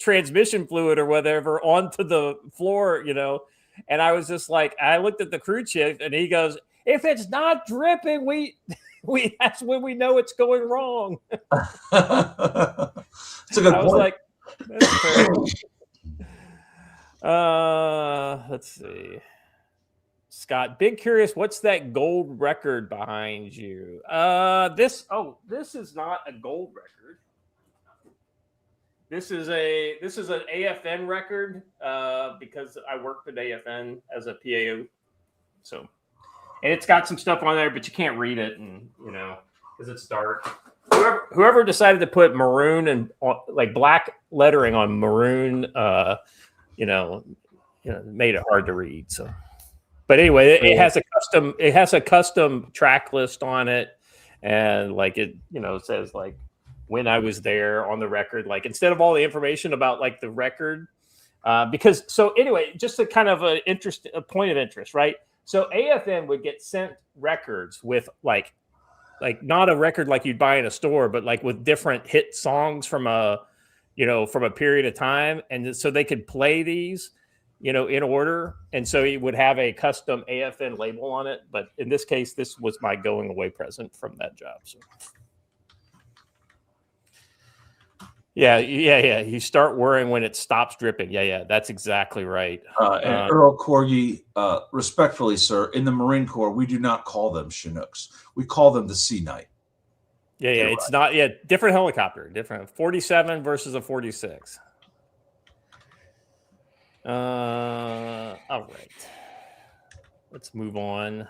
transmission fluid or whatever onto the floor, and I was just like, I looked at the crew chief, and he goes, "If it's not dripping, that's when we know it's going wrong." It's a good point. I was like, that's fair. Let's see. Scott, big curious, what's that gold record behind you? This is not a gold record. This is an AFN record because I worked at AFN as a PAO. So, and it's got some stuff on there, but you can't read it, and because it's dark. Whoever decided to put maroon and like black lettering on maroon, made it hard to read. So, but anyway, it has a custom track list on it, and like it says like when I was there on the record, like instead of all the information about like the record, anyway, just a kind of a point of interest, right? So AFN would get sent records with like not a record like you'd buy in a store, but like with different hit songs from a period of time. And so they could play these, in order. And so it would have a custom AFN label on it. But in this case, this was my going away present from that job. So. Yeah. You start worrying when it stops dripping. Yeah. That's exactly right. And Earl Corgi, respectfully, sir, in the Marine Corps, we do not call them Chinooks. We call them the Sea Knight. Yeah. It's not. Yeah. Different helicopter. Different 47 versus a 46. All right. Let's move on.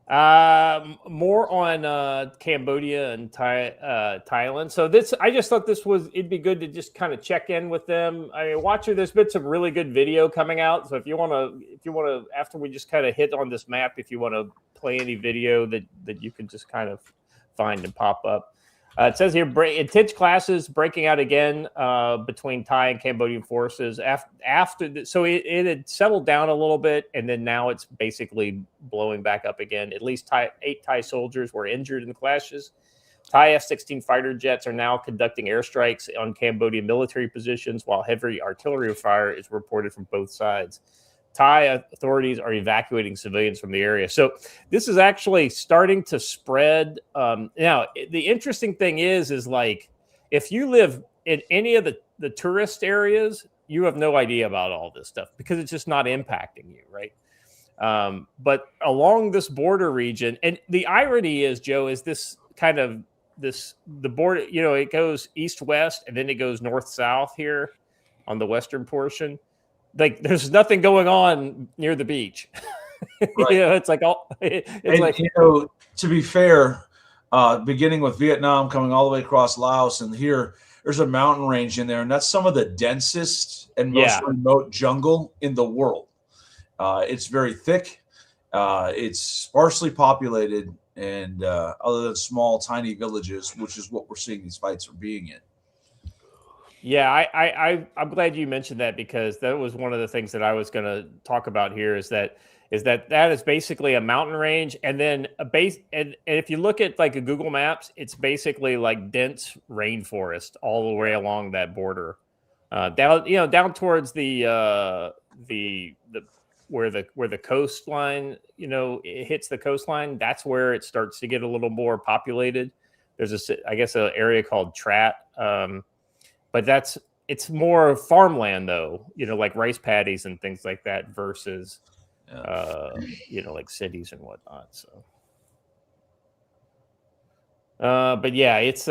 More on Cambodia and Thailand. So I just thought it'd be good to just kind of check in with them. I mean, Watcher, there's been some really good video coming out. So if you want to, after we just kind of hit on this map, if you want to play any video that you can just kind of find and pop up. It says here, intense clashes breaking out again between Thai and Cambodian forces. So it had settled down a little bit, and then now it's basically blowing back up again. At least 8 Thai soldiers were injured in the clashes. Thai F-16 fighter jets are now conducting airstrikes on Cambodian military positions, while heavy artillery fire is reported from both sides. Thai authorities are evacuating civilians from the area. So this is actually starting to spread. Now, the interesting thing is like, if you live in any of the tourist areas, you have no idea about all this stuff because it's just not impacting you, right? But along this border region, and the irony is, Joe, is this kind of the border, it goes east-west and then it goes north-south here on the western portion. Like there's nothing going on near the beach. Right. It's like to be fair, beginning with Vietnam, coming all the way across Laos, and here there's a mountain range in there, and that's some of the densest and most remote jungle in the world. It's very thick. It's sparsely populated, and other than small, tiny villages, which is what we're seeing these fights are being in. Yeah, I'm glad you mentioned that, because that was one of the things that I was going to talk about here is that is basically a mountain range, and then a base, and if you look at like a Google Maps, it's basically like dense rainforest all the way along that border, down towards the where the coastline, it hits the coastline. That's where it starts to get a little more populated. There's I guess an area called Trat. But it's more farmland though, like rice paddies and things like that versus, like cities and whatnot. So, but yeah, it's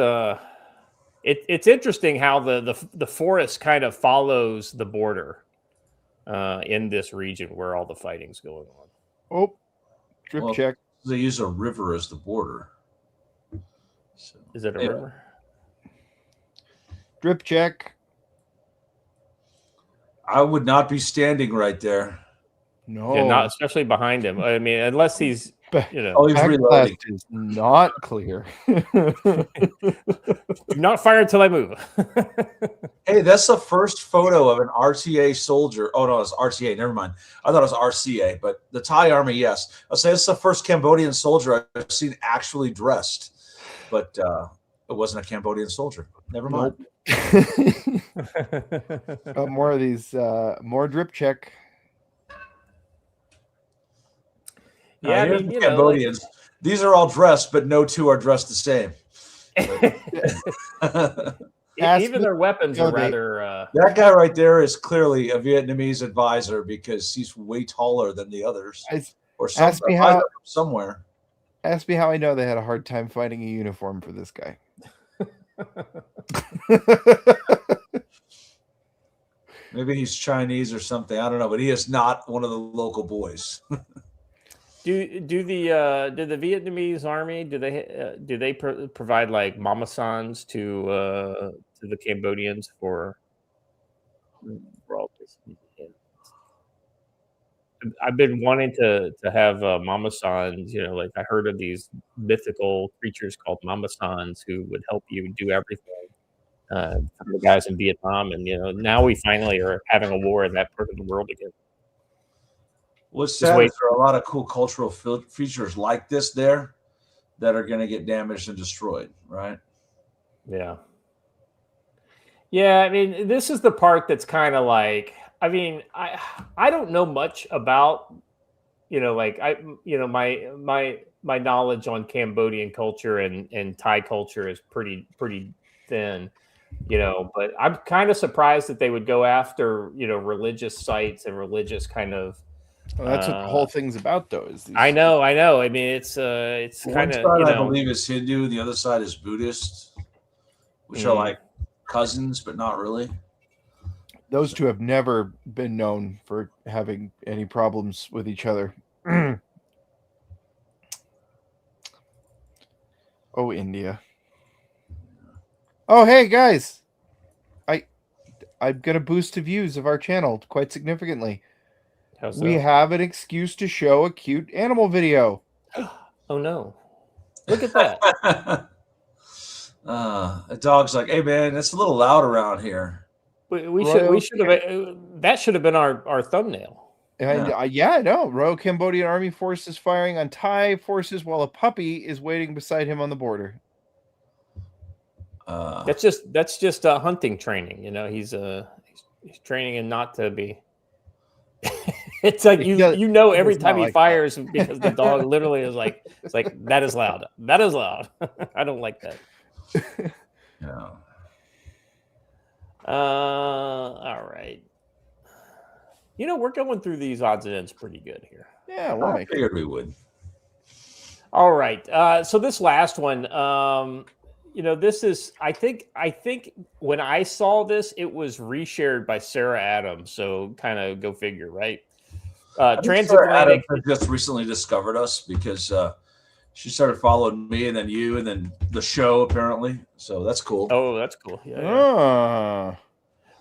interesting how the forest kind of follows the border in this region where all the fighting's going on. Oh, drip check. They use a river as the border. So, is it a river? Drip check. I would not be standing right there. No, yeah, not especially behind him. I mean, unless he's, he's reloading. Is not clear. Do not fire until I move. Hey, that's the first photo of an RTA soldier. Oh no, it's RTA. Never mind. I thought it was RCA, but the Thai army, yes. I'll say it's the first Cambodian soldier I've seen actually dressed, but it wasn't a Cambodian soldier. Never mind. Nope. More of these, more drip check. Yeah, Cambodians. These are all dressed, but no two are dressed the same. Even their weapons are rather. That guy right there is clearly a Vietnamese advisor because he's way taller than the others. Somewhere. Ask me how I know they had a hard time finding a uniform for this guy. Maybe he's Chinese or something. I don't know, but he is not one of the local boys. Do the Vietnamese army do they provide like mama sans to the Cambodians for all this? I've been wanting to have mama sans. Like I heard of these mythical creatures called mama sans who would help you do everything. From the guys in Vietnam, and now we finally are having a war in that part of the world again. What's sad is there are a lot of cool cultural features like this there that are going to get damaged and destroyed, right? Yeah. I mean, this is the part that's kind of like, I mean, I don't know much about, my knowledge on Cambodian culture and Thai culture is pretty thin. But I'm kind of surprised that they would go after, religious sites and religious kind of. Well, that's what the whole thing's about, though. I know. I mean, it's kind of. I believe is Hindu. The other side is Buddhist, which are like cousins, but not really. Those two have never been known for having any problems with each other. Oh, India. Oh, hey guys, I'm gonna boost the views of our channel quite significantly. How so? We have an excuse to show a cute animal video. Oh no! Look at that. dog's like, "Hey man, it's a little loud around here." We should have that should have been our thumbnail. And I know. Royal Cambodian Army forces firing on Thai forces while a puppy is waiting beside him on the border. That's just hunting training. You know, he's training him not to be. It's like you know every time he fires because the dog literally is like, it's like, that is loud. That is loud. I don't like that. Yeah. All right. You know, we're going through these odds and ends pretty good here. Yeah, I figured we would. All right. So this last one, you know, this is, I think when I saw this, it was reshared by Sarah Adams. So kind of go figure, right? Transatlantic just recently discovered us because she started following me and then you and then the show apparently. So that's cool. Oh, that's cool. Yeah.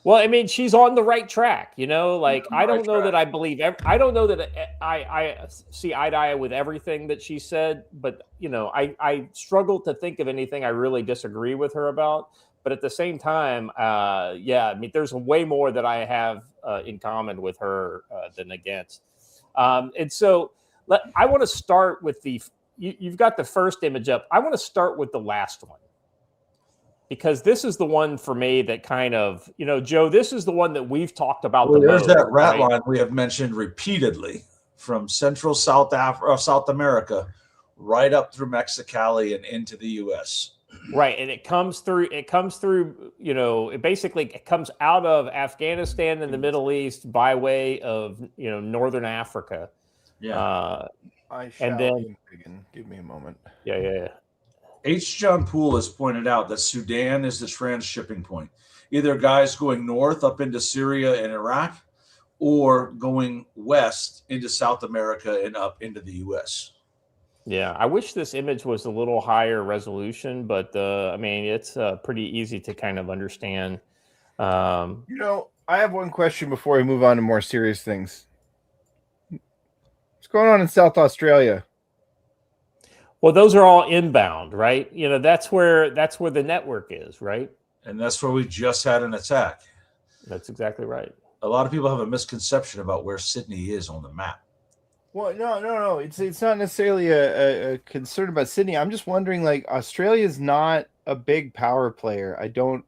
Well, I mean, she's on the right track, you know. Like, I don't know that I believe. I don't know that I see eye to eye with everything that she said, but you know, I struggle to think of anything I really disagree with her about. But at the same time, yeah, I mean, there's way more that I have in common with her than against. And so, I want to start with you've got the first image up. I want to start with the last one, because this is the one for me that kind of, you know, Joe, this is the one that we've talked about. Well, there's that rat line we have mentioned repeatedly from Central South America, right up through Mexicali and into the U.S. Right, and it comes through. You know, it basically comes out of Afghanistan and the Middle East by way of, you know, Northern Africa. Yeah. And then give me a moment. Yeah. H. John Poole has pointed out that Sudan is the transshipping point. Either guys going north up into Syria and Iraq or going west into South America and up into the U.S. Yeah, I wish this image was a little higher resolution, but I mean, it's pretty easy to kind of understand. You know, I have one question before we move on to more serious things. What's going on in South Australia? Well, those are all inbound, right? You know, that's where the network is, right? And that's where we just had an attack. That's exactly right. A lot of people have a misconception about where Sydney is on the map. Well, no. It's not necessarily a concern about Sydney. I'm just wondering, like, Australia is not a big power player. I don't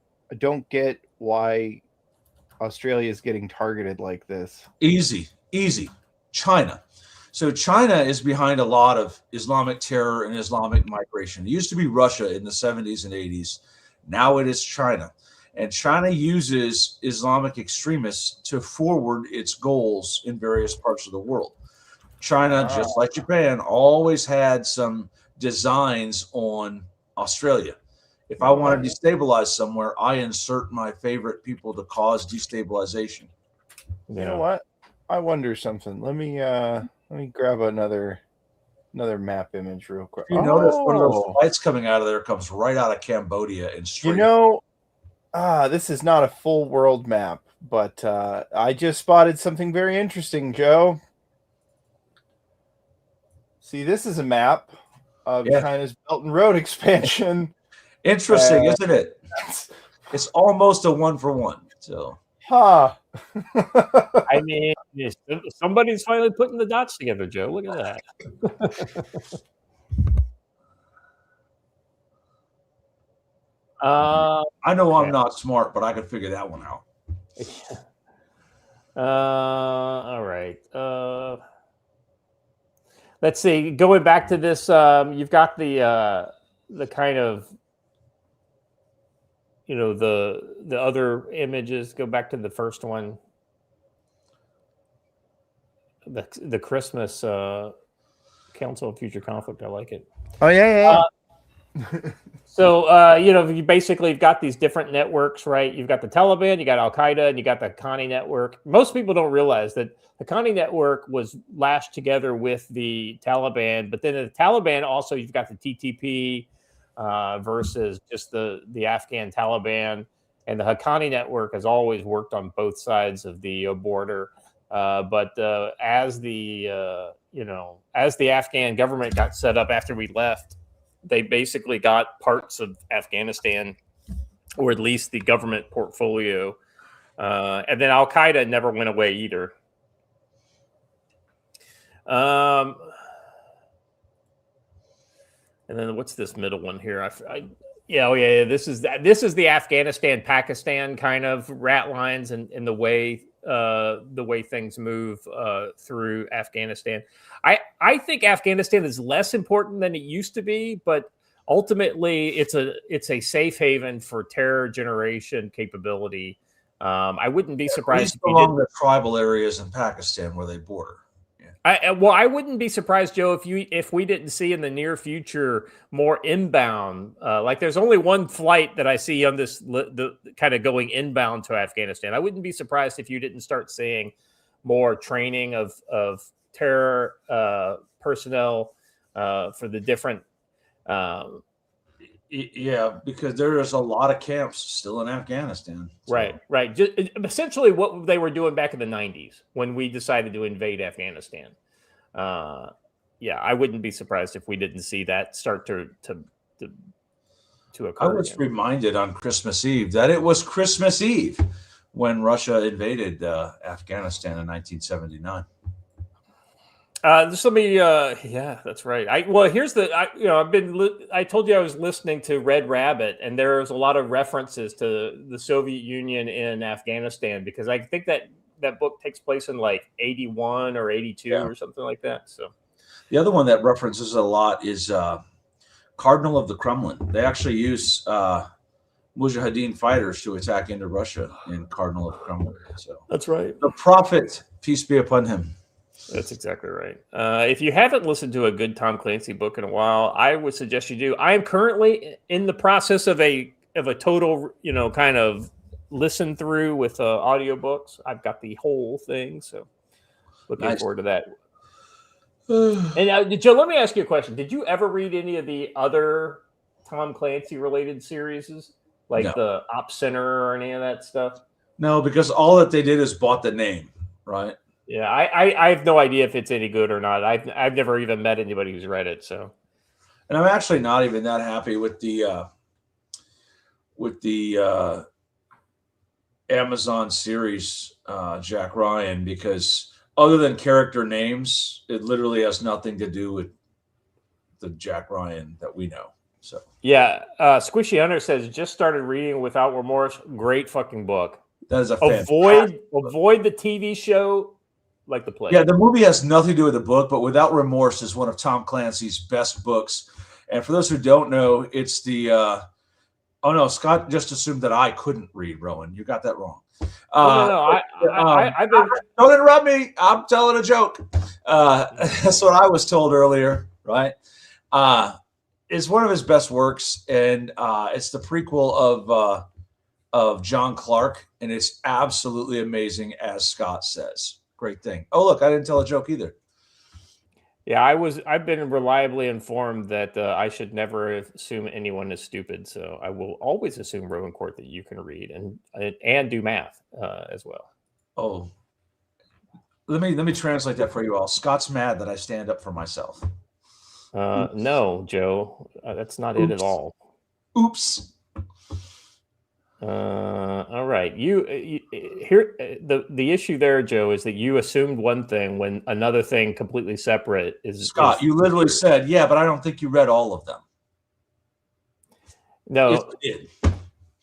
get why Australia is getting targeted like this. Easy. China. So China is behind a lot of Islamic terror and Islamic migration. It used to be Russia in the 70s and 80s. Now it is China. And China uses Islamic extremists to forward its goals in various parts of the world. China, just like Japan, always had some designs on Australia. If I want to destabilize somewhere, I insert my favorite people to cause destabilization. You know what? I wonder something. Let me grab another map image real quick. You notice one of those lights coming out of there comes right out of Cambodia and straight. You know, this is not a full world map, but I just spotted something very interesting, Joe. See, this is a map of China's Belt and Road expansion. Interesting, isn't it? It's almost a 1-for-1. So, I mean, somebody's finally putting the dots together, Joe. Look at that. I know I'm not smart, but I could figure that one out. All right. Let's see. Going back to this, you've got the kind of, you know, the other images. Go back to the first one. The Christmas Council of Future Conflict. I like it. Oh yeah. So, you know, you basically have got these different networks, right? You've got the Taliban, you got Al Qaeda, and you got the Haqqani network. Most people don't realize that the Haqqani network was lashed together with the Taliban, but then the Taliban also, you've got the TTP versus just the Afghan Taliban, and the Haqqani network has always worked on both sides of the border. But as the Afghan government got set up after we left, they basically got parts of Afghanistan or at least the government portfolio. And then Al Qaeda never went away either. And then what's this middle one here? Yeah. This is the Afghanistan Pakistan kind of rat lines and the way things move through Afghanistan. I think Afghanistan is less important than it used to be, but ultimately it's a safe haven for terror generation capability. I wouldn't be surprised if along the tribal areas in Pakistan where they border. I wouldn't be surprised, Joe, if we didn't see in the near future more inbound. Like there's only one flight that I see on the kind of going inbound to Afghanistan. I wouldn't be surprised if you didn't start seeing more training of terror personnel for the different. Yeah, because there is a lot of camps still in Afghanistan. So. Right. Just, essentially what they were doing back in the 90s when we decided to invade Afghanistan. I wouldn't be surprised if we didn't see that start to occur. I was reminded on Christmas Eve that it was Christmas Eve when Russia invaded Afghanistan in 1979. That's right. I told you I was listening to Red Rabbit, and there's a lot of references to the Soviet Union in Afghanistan because I think that book takes place in like 81 or 82 or something like that. So the other one that references a lot is Cardinal of the Kremlin. They actually use Mujahideen fighters to attack into Russia in Cardinal of the Kremlin. So that's right. The prophet, peace be upon him. That's exactly right. If you haven't listened to a good Tom Clancy book in a while, I would suggest you do. I am currently in the process of a total, kind of listen through with audiobooks. I've got the whole thing, so looking forward to that. And Joe, let me ask you a question. Did you ever read any of the other Tom Clancy related series, like the Op Center or any of that stuff? No, because all that they did is bought the name, right? Yeah, I have no idea if it's any good or not. I've never even met anybody who's read it. So, and I'm actually not even that happy with the Amazon series Jack Ryan, because other than character names, it literally has nothing to do with the Jack Ryan that we know. So yeah, Squishy Hunter says just started reading Without Remorse. Great fucking book. That is a avoid the TV show. Like the play. Yeah, the movie has nothing to do with the book, but Without Remorse is one of Tom Clancy's best books. And for those who don't know, it's the oh no, Scott just assumed that I couldn't read, Rowan. You got that wrong. No. Don't interrupt me. I'm telling a joke. That's what I was told earlier, right? It's one of his best works, and it's the prequel of John Clark, and it's absolutely amazing, as Scott says. Great thing. Oh, look, I didn't tell a joke either. Yeah, I've been reliably informed that I should never assume anyone is stupid. So I will always assume, Rowan Court, that you can read and do math as well. Oh, let me translate that for you all. Scott's mad that I stand up for myself. No, Joe, that's not it at all. Oops. All right. You here the issue there, Joe, is that you assumed one thing when another thing completely separate is Scott. You literally said, "Yeah, but I don't think you read all of them." No, yes,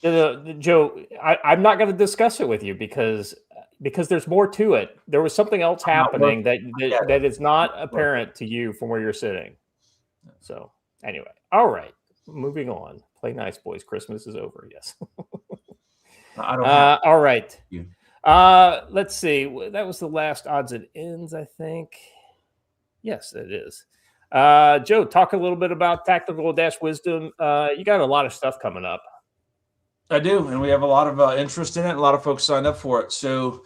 I did. Joe, I'm not going to discuss it with you because there's more to it. There was something else happening that is not apparent to you from where you're sitting. So anyway, all right, moving on. Play nice, boys. Christmas is over. Yes. I don't all right. Let's see. That was the last odds and ends, I think. Yes, it is. Joe, talk a little bit about Tactical Dash Wisdom. You got a lot of stuff coming up. I do, and we have a lot of interest in it. A lot of folks signed up for it. So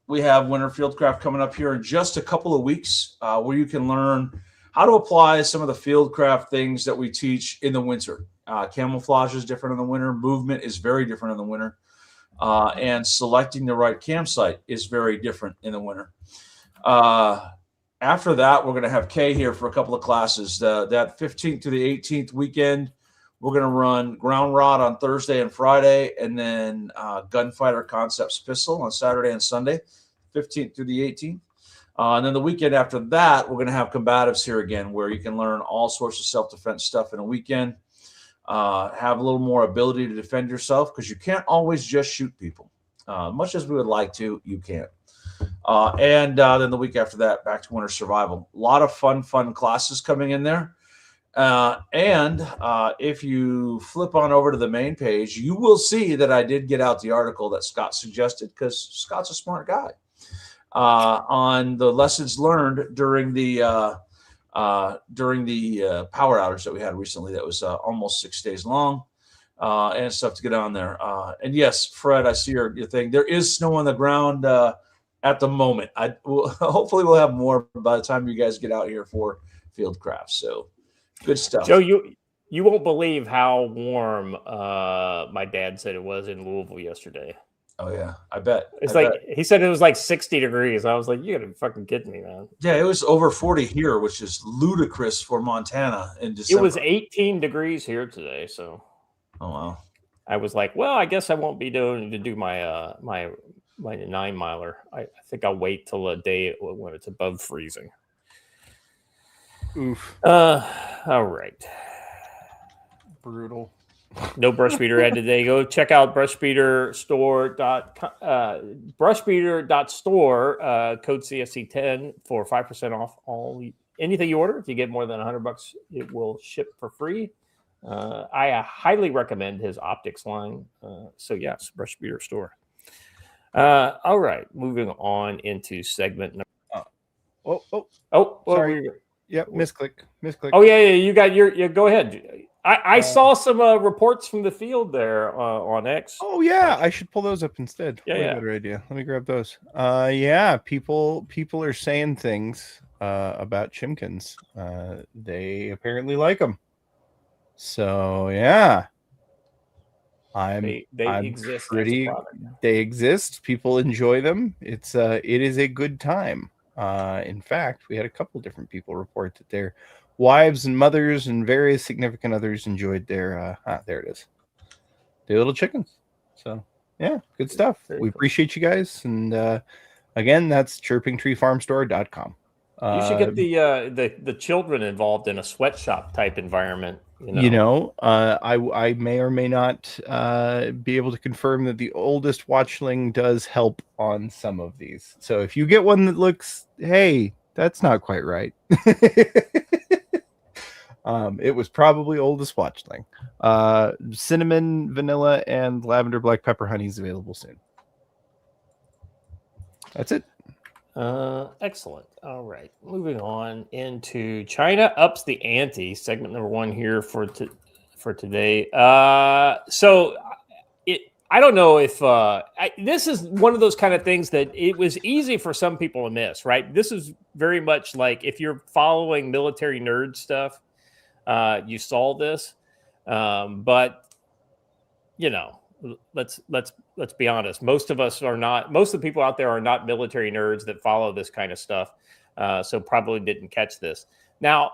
we have Winter Fieldcraft coming up here in just a couple of weeks, where you can learn how to apply some of the fieldcraft things that we teach in the winter. Camouflage is different in the winter. Movement is very different in the winter. And selecting the right campsite is very different in the winter. After that, we're going to have Kay here for a couple of classes. That 15th to the 18th weekend, We're going to run Ground Rod on Thursday and Friday, and then Gunfighter Concepts Pistol on Saturday and Sunday, 15th through the 18th. And then the weekend after that, we're going to have combatives here again, where you can learn all sorts of self-defense stuff in a weekend, have a little more ability to defend yourself, because you can't always just shoot people. Much as we would like to, you can't. And then the week after that, back to Winter Survival. A lot of fun classes coming in there. And if you flip on over to the main page, you will see that I did get out the article that Scott suggested, because Scott's a smart guy, on the lessons learned during the power outage that we had recently. That was almost 6 days long, and stuff to get on there. And yes, Fred, I see your thing. There is snow on the ground at the moment. Hopefully we'll have more by the time you guys get out here for field crafts. So good stuff. Joe, you won't believe how warm my dad said it was in Louisville yesterday. Oh yeah, I bet. He said it was like 60 degrees. I was like, you gotta be fucking kidding me, man. Yeah, it was over 40 here, which is ludicrous for Montana in December. It was 18 degrees here today, so. Oh wow. I was like, well, I guess I won't be doing my my 9-miler. I think I'll wait till a day when it's above freezing. Oof. All right. Brutal. No brush beater ad today. Go check out brushbeater.store, code CSC10 for 5% off anything you order. If you get more than $100, it will ship for free. I highly recommend his optics line. So yes, Brush Beater Store. All right, moving on into segment number. Sorry. Yep, misclick. Oh yeah, you got your. Go ahead. I saw some reports from the field there on X. Oh yeah, I should pull those up instead. Yeah. Better idea. Let me grab those. Yeah, people are saying things about Chimkins. They apparently like them. So yeah, They exist. They exist. People enjoy them. It is a good time. In fact, we had a couple different people report that their wives and mothers and various significant others enjoyed their there it is, the little chickens. So yeah, good stuff. We appreciate you guys, and again, that's chirpingtreefarmstore.com. You should get the children involved in a sweatshop type environment. I may or may not be able to confirm that the oldest watchling does help on some of these. So if you get one that looks, hey, that's not quite right. It was probably oldest watchling. Cinnamon, vanilla, and lavender black pepper honey is available soon. That's it. Excellent. All right, moving on into China ups the ante. Segment number 1 here for today. So I don't know if this is one of those kind of things that it was easy for some people to miss, right? This is very much like if you're following military nerd stuff, you saw this, but let's be honest. Most of the people out there are not military nerds that follow this kind of stuff. So probably didn't catch this. Now,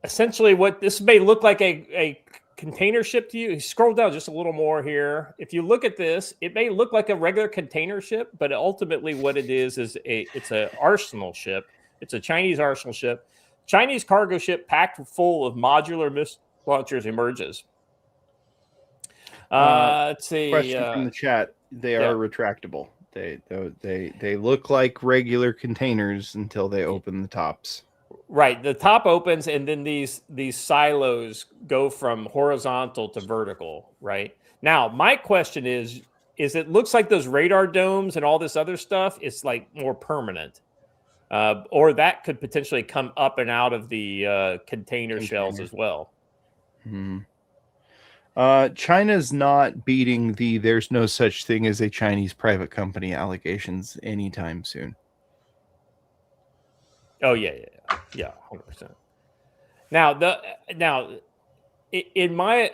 essentially what this may look like a container ship to you. Scroll down just a little more here. If you look at this, it may look like a regular container ship, but ultimately what it is it's an arsenal ship. It's a Chinese arsenal ship. Chinese cargo ship packed full of modular missile launchers emerges. Let's see. Question from the chat. They are retractable. They look like regular containers until they open the tops. Right. The top opens, and then these silos go from horizontal to vertical. Right. Now, my question is it looks like those radar domes and all this other stuff is like more permanent, or that could potentially come up and out of the container shells as well. China's not beating the "there's no such thing as a Chinese private company" allegations anytime soon. Oh yeah, 100%. Now in my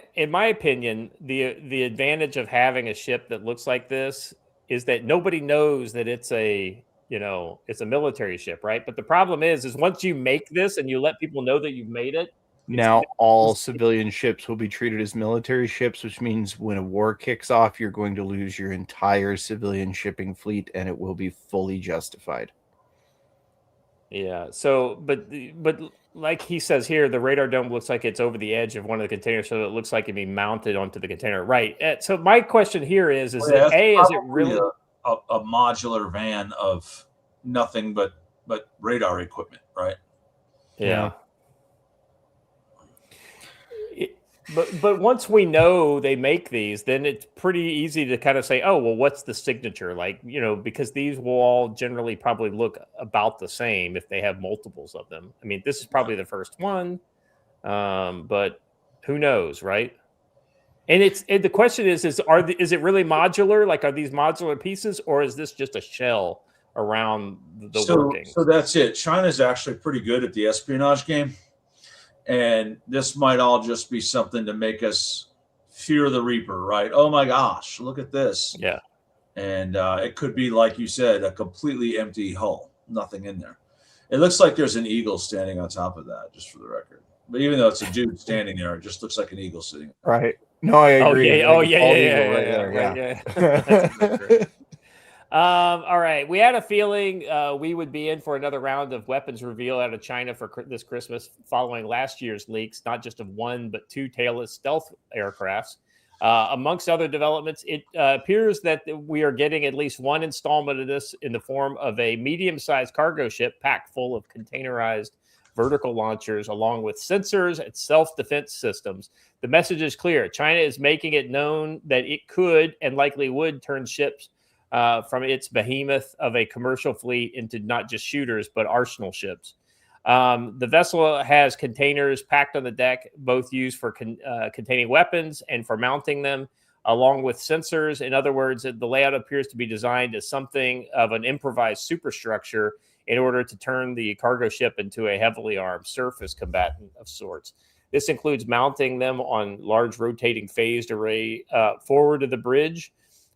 opinion, the advantage of having a ship that looks like this is that nobody knows that it's a military ship, right? But the problem is once you make this and you let people know that you've made it, Now all civilian ships will be treated as military ships, which means when a war kicks off, you're going to lose your entire civilian shipping fleet, and it will be fully justified. Yeah. So, but like he says here, the radar dome looks like it's over the edge of one of the containers, so it looks like it'd be mounted onto the container. Right. So my question here is That's that is it probably really a modular van of nothing but radar equipment, right? Yeah. But once we know they make these, then it's pretty easy to kind of say, oh, well, what's the signature? Like, because these will all generally probably look about the same if they have multiples of them. I mean, this is probably the first one, but who knows, right? And the question is it really modular? Like, are these modular pieces, or is this just a shell around the working? So that's it. China's actually pretty good at the espionage game. And this might all just be something to make us fear the Reaper, right? Oh my gosh, look at this. Yeah. And it could be, like you said, a completely empty hull, nothing in there. It looks like there's an eagle standing on top of that, just for the record. But even though it's a dude standing there, it just looks like an eagle sitting there. Right. No, I agree. Yeah. All right. We had a feeling we would be in for another round of weapons reveal out of China for this Christmas following last year's leaks, not just of one, but two tailless stealth aircrafts. Amongst other developments, it appears that we are getting at least one installment of this in the form of a medium-sized cargo ship packed full of containerized vertical launchers, along with sensors and self-defense systems. The message is clear. China is making it known that it could and likely would turn ships from its behemoth of a commercial fleet into not just shooters, but arsenal ships. The vessel has containers packed on the deck, both used for containing weapons and for mounting them, along with sensors. In other words, the layout appears to be designed as something of an improvised superstructure in order to turn the cargo ship into a heavily armed surface combatant of sorts. This includes mounting them on large rotating phased array forward of the bridge,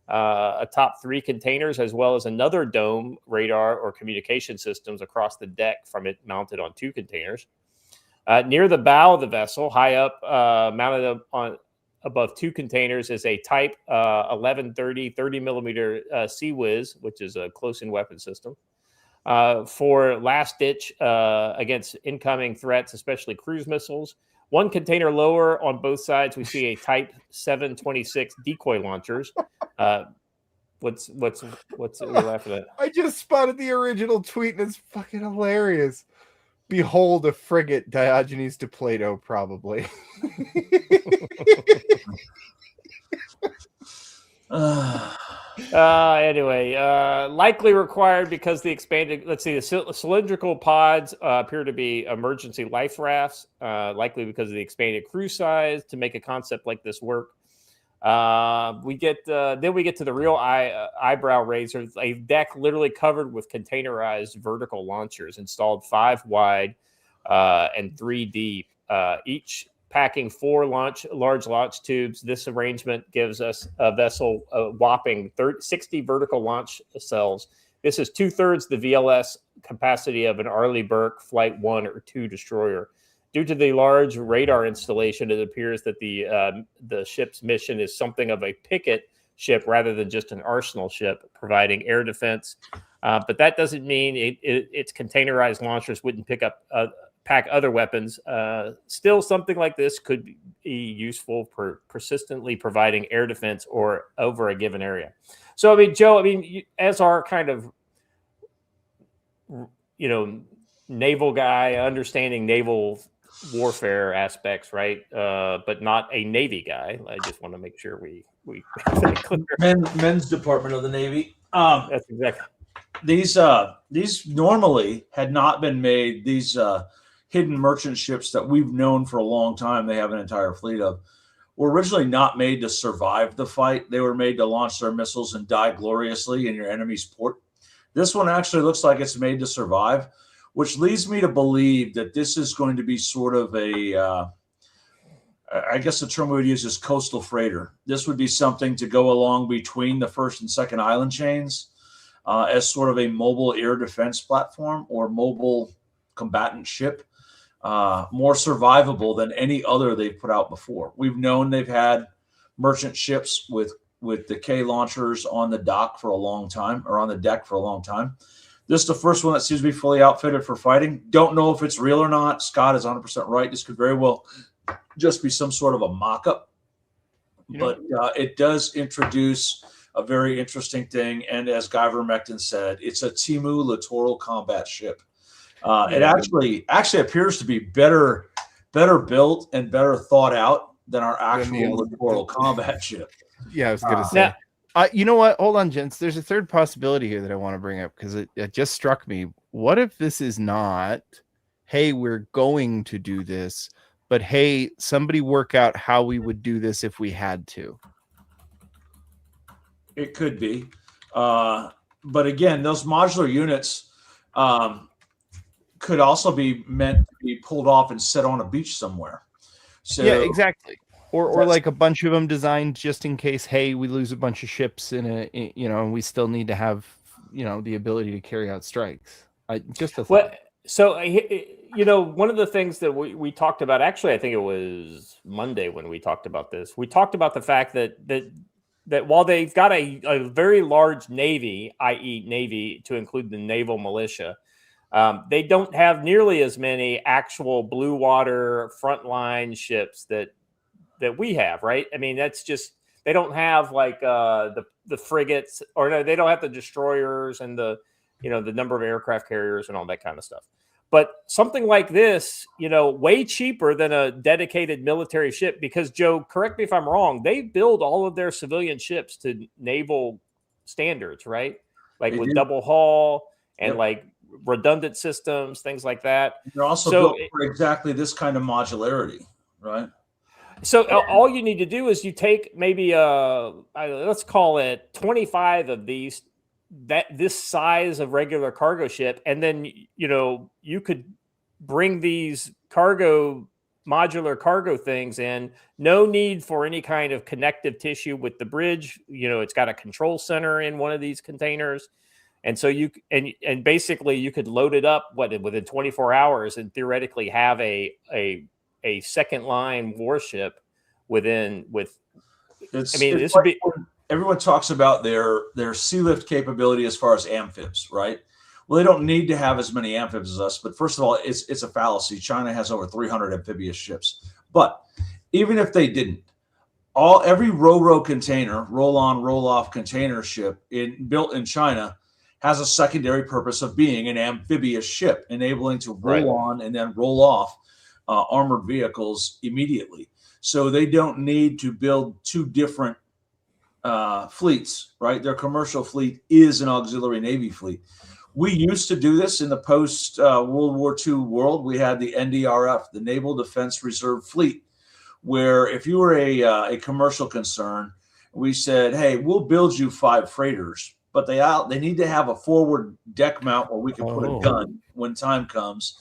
atop three containers, as well as another dome, radar, or communication systems across the deck from it mounted on two containers. Near the bow of the vessel, high up, mounted on above two containers, is a Type 1130 30-millimeter Sea Whiz, which is a close-in weapon system. For last ditch against incoming threats, especially cruise missiles. One container lower on both sides, we see a Type 726 decoy launchers. What's you're laughing at? I just spotted the original tweet and it's fucking hilarious. Behold a frigate, Diogenes de Plato, probably. Anyway, likely required because the expanded, the cylindrical pods appear to be emergency life rafts, likely because of the expanded crew size to make a concept like this work. Then we get to the real eyebrow raiser, a deck literally covered with containerized vertical launchers installed 5 wide and 3 deep, each packing 4 large launch tubes. This arrangement gives us a vessel a whopping 60 vertical launch cells. This is 2/3 the VLS capacity of an Arleigh Burke Flight 1 or 2 destroyer. Due to the large radar installation, it appears that the ship's mission is something of a picket ship rather than just an arsenal ship, providing air defense. But that doesn't mean its containerized launchers wouldn't pack other weapons. Still, something like this could be useful for persistently providing air defense or over a given area. So, I mean, Joe, as our kind of, naval guy, understanding naval warfare aspects, right? But not a Navy guy. I just want to make sure we make that clear. Men's Department of the Navy. That's exactly. These normally had not been made. These hidden merchant ships that we've known for a long time, they have an entire fleet of, were originally not made to survive the fight. They were made to launch their missiles and die gloriously in your enemy's port. This one actually looks like it's made to survive, which leads me to believe that this is going to be sort of a, I guess the term we would use is coastal freighter. This would be something to go along between the first and second island chains as sort of a mobile air defense platform or mobile combatant ship. more survivable than any other they've put out before. We've known they've had merchant ships with the K launchers on the dock for a long time, or on the deck for a long time. This is the first one that seems to be fully outfitted for fighting. Don't know if it's real or not. Scott is 100% right. This could very well just be some sort of a mock-up. But it does introduce a very interesting thing. And as Guy Vermectin said, it's a Timu littoral combat ship. It actually appears to be better built and better thought out than our actual littoral combat ship. Yeah, I was going to say. You know what? Hold on, gents. There's a third possibility here that I want to bring up, because it just struck me. What if this is not, hey, we're going to do this, but hey, somebody work out how we would do this if we had to? It could be. But again, those modular units could also be meant to be pulled off and set on a beach somewhere. So yeah, exactly. Or like a bunch of them designed just in case, hey, we lose a bunch of ships and we still need to have, the ability to carry out strikes. Just a thought. So, one of the things that we talked about, actually, I think it was Monday when we talked about this. We talked about the fact that while they've got a very large Navy, i.e. Navy to include the naval militia, they don't have nearly as many actual blue water frontline ships that we have, right? I mean, that's just, they don't have like the frigates, or no, they don't have the destroyers and the number of aircraft carriers and all that kind of stuff. But something like this, way cheaper than a dedicated military ship, because Joe, correct me if I'm wrong, they build all of their civilian ships to naval standards, right? Like with double hull and like redundant systems, things like that. They're also built for exactly this kind of modularity, right? So all you need to do is you take maybe let's call it 25 of these, this size of regular cargo ship, and then you could bring these modular cargo things in. No need for any kind of connective tissue with the bridge. It's got a control center in one of these containers, and so and basically you could load it up within 24 hours and theoretically have a second line warship everyone talks about their sea lift capability as far as amphibs, right? Well, they don't need to have as many amphibs as us, but first of all, it's a fallacy. China has over 300 amphibious ships. But even if they didn't, every ro-ro container, roll-on, roll-off container ship built in China has a secondary purpose of being an amphibious ship, enabling to roll on and then roll off armored vehicles immediately. So they don't need to build two different fleets, right? Their commercial fleet is an auxiliary Navy fleet. We used to do this in the post World War II world. We had the NDRF, the Naval Defense Reserve Fleet, where if you were a commercial concern, we said, hey, we'll build you 5 freighters, but they need to have a forward deck mount where we can put a gun when time comes.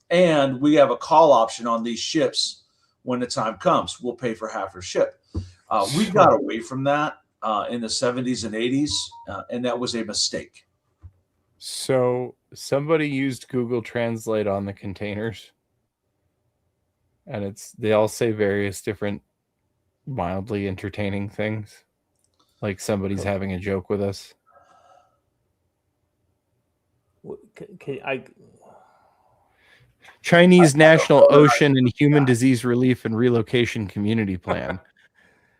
And we have a call option on these ships when the time comes. We'll pay for half your ship. We got away from that in the 70s and 80s, and that was a mistake. So somebody used Google Translate on the containers, and they all say various different mildly entertaining things, like somebody's having a joke with us. Chinese National Ocean and Human Disease Relief and Relocation Community Plan.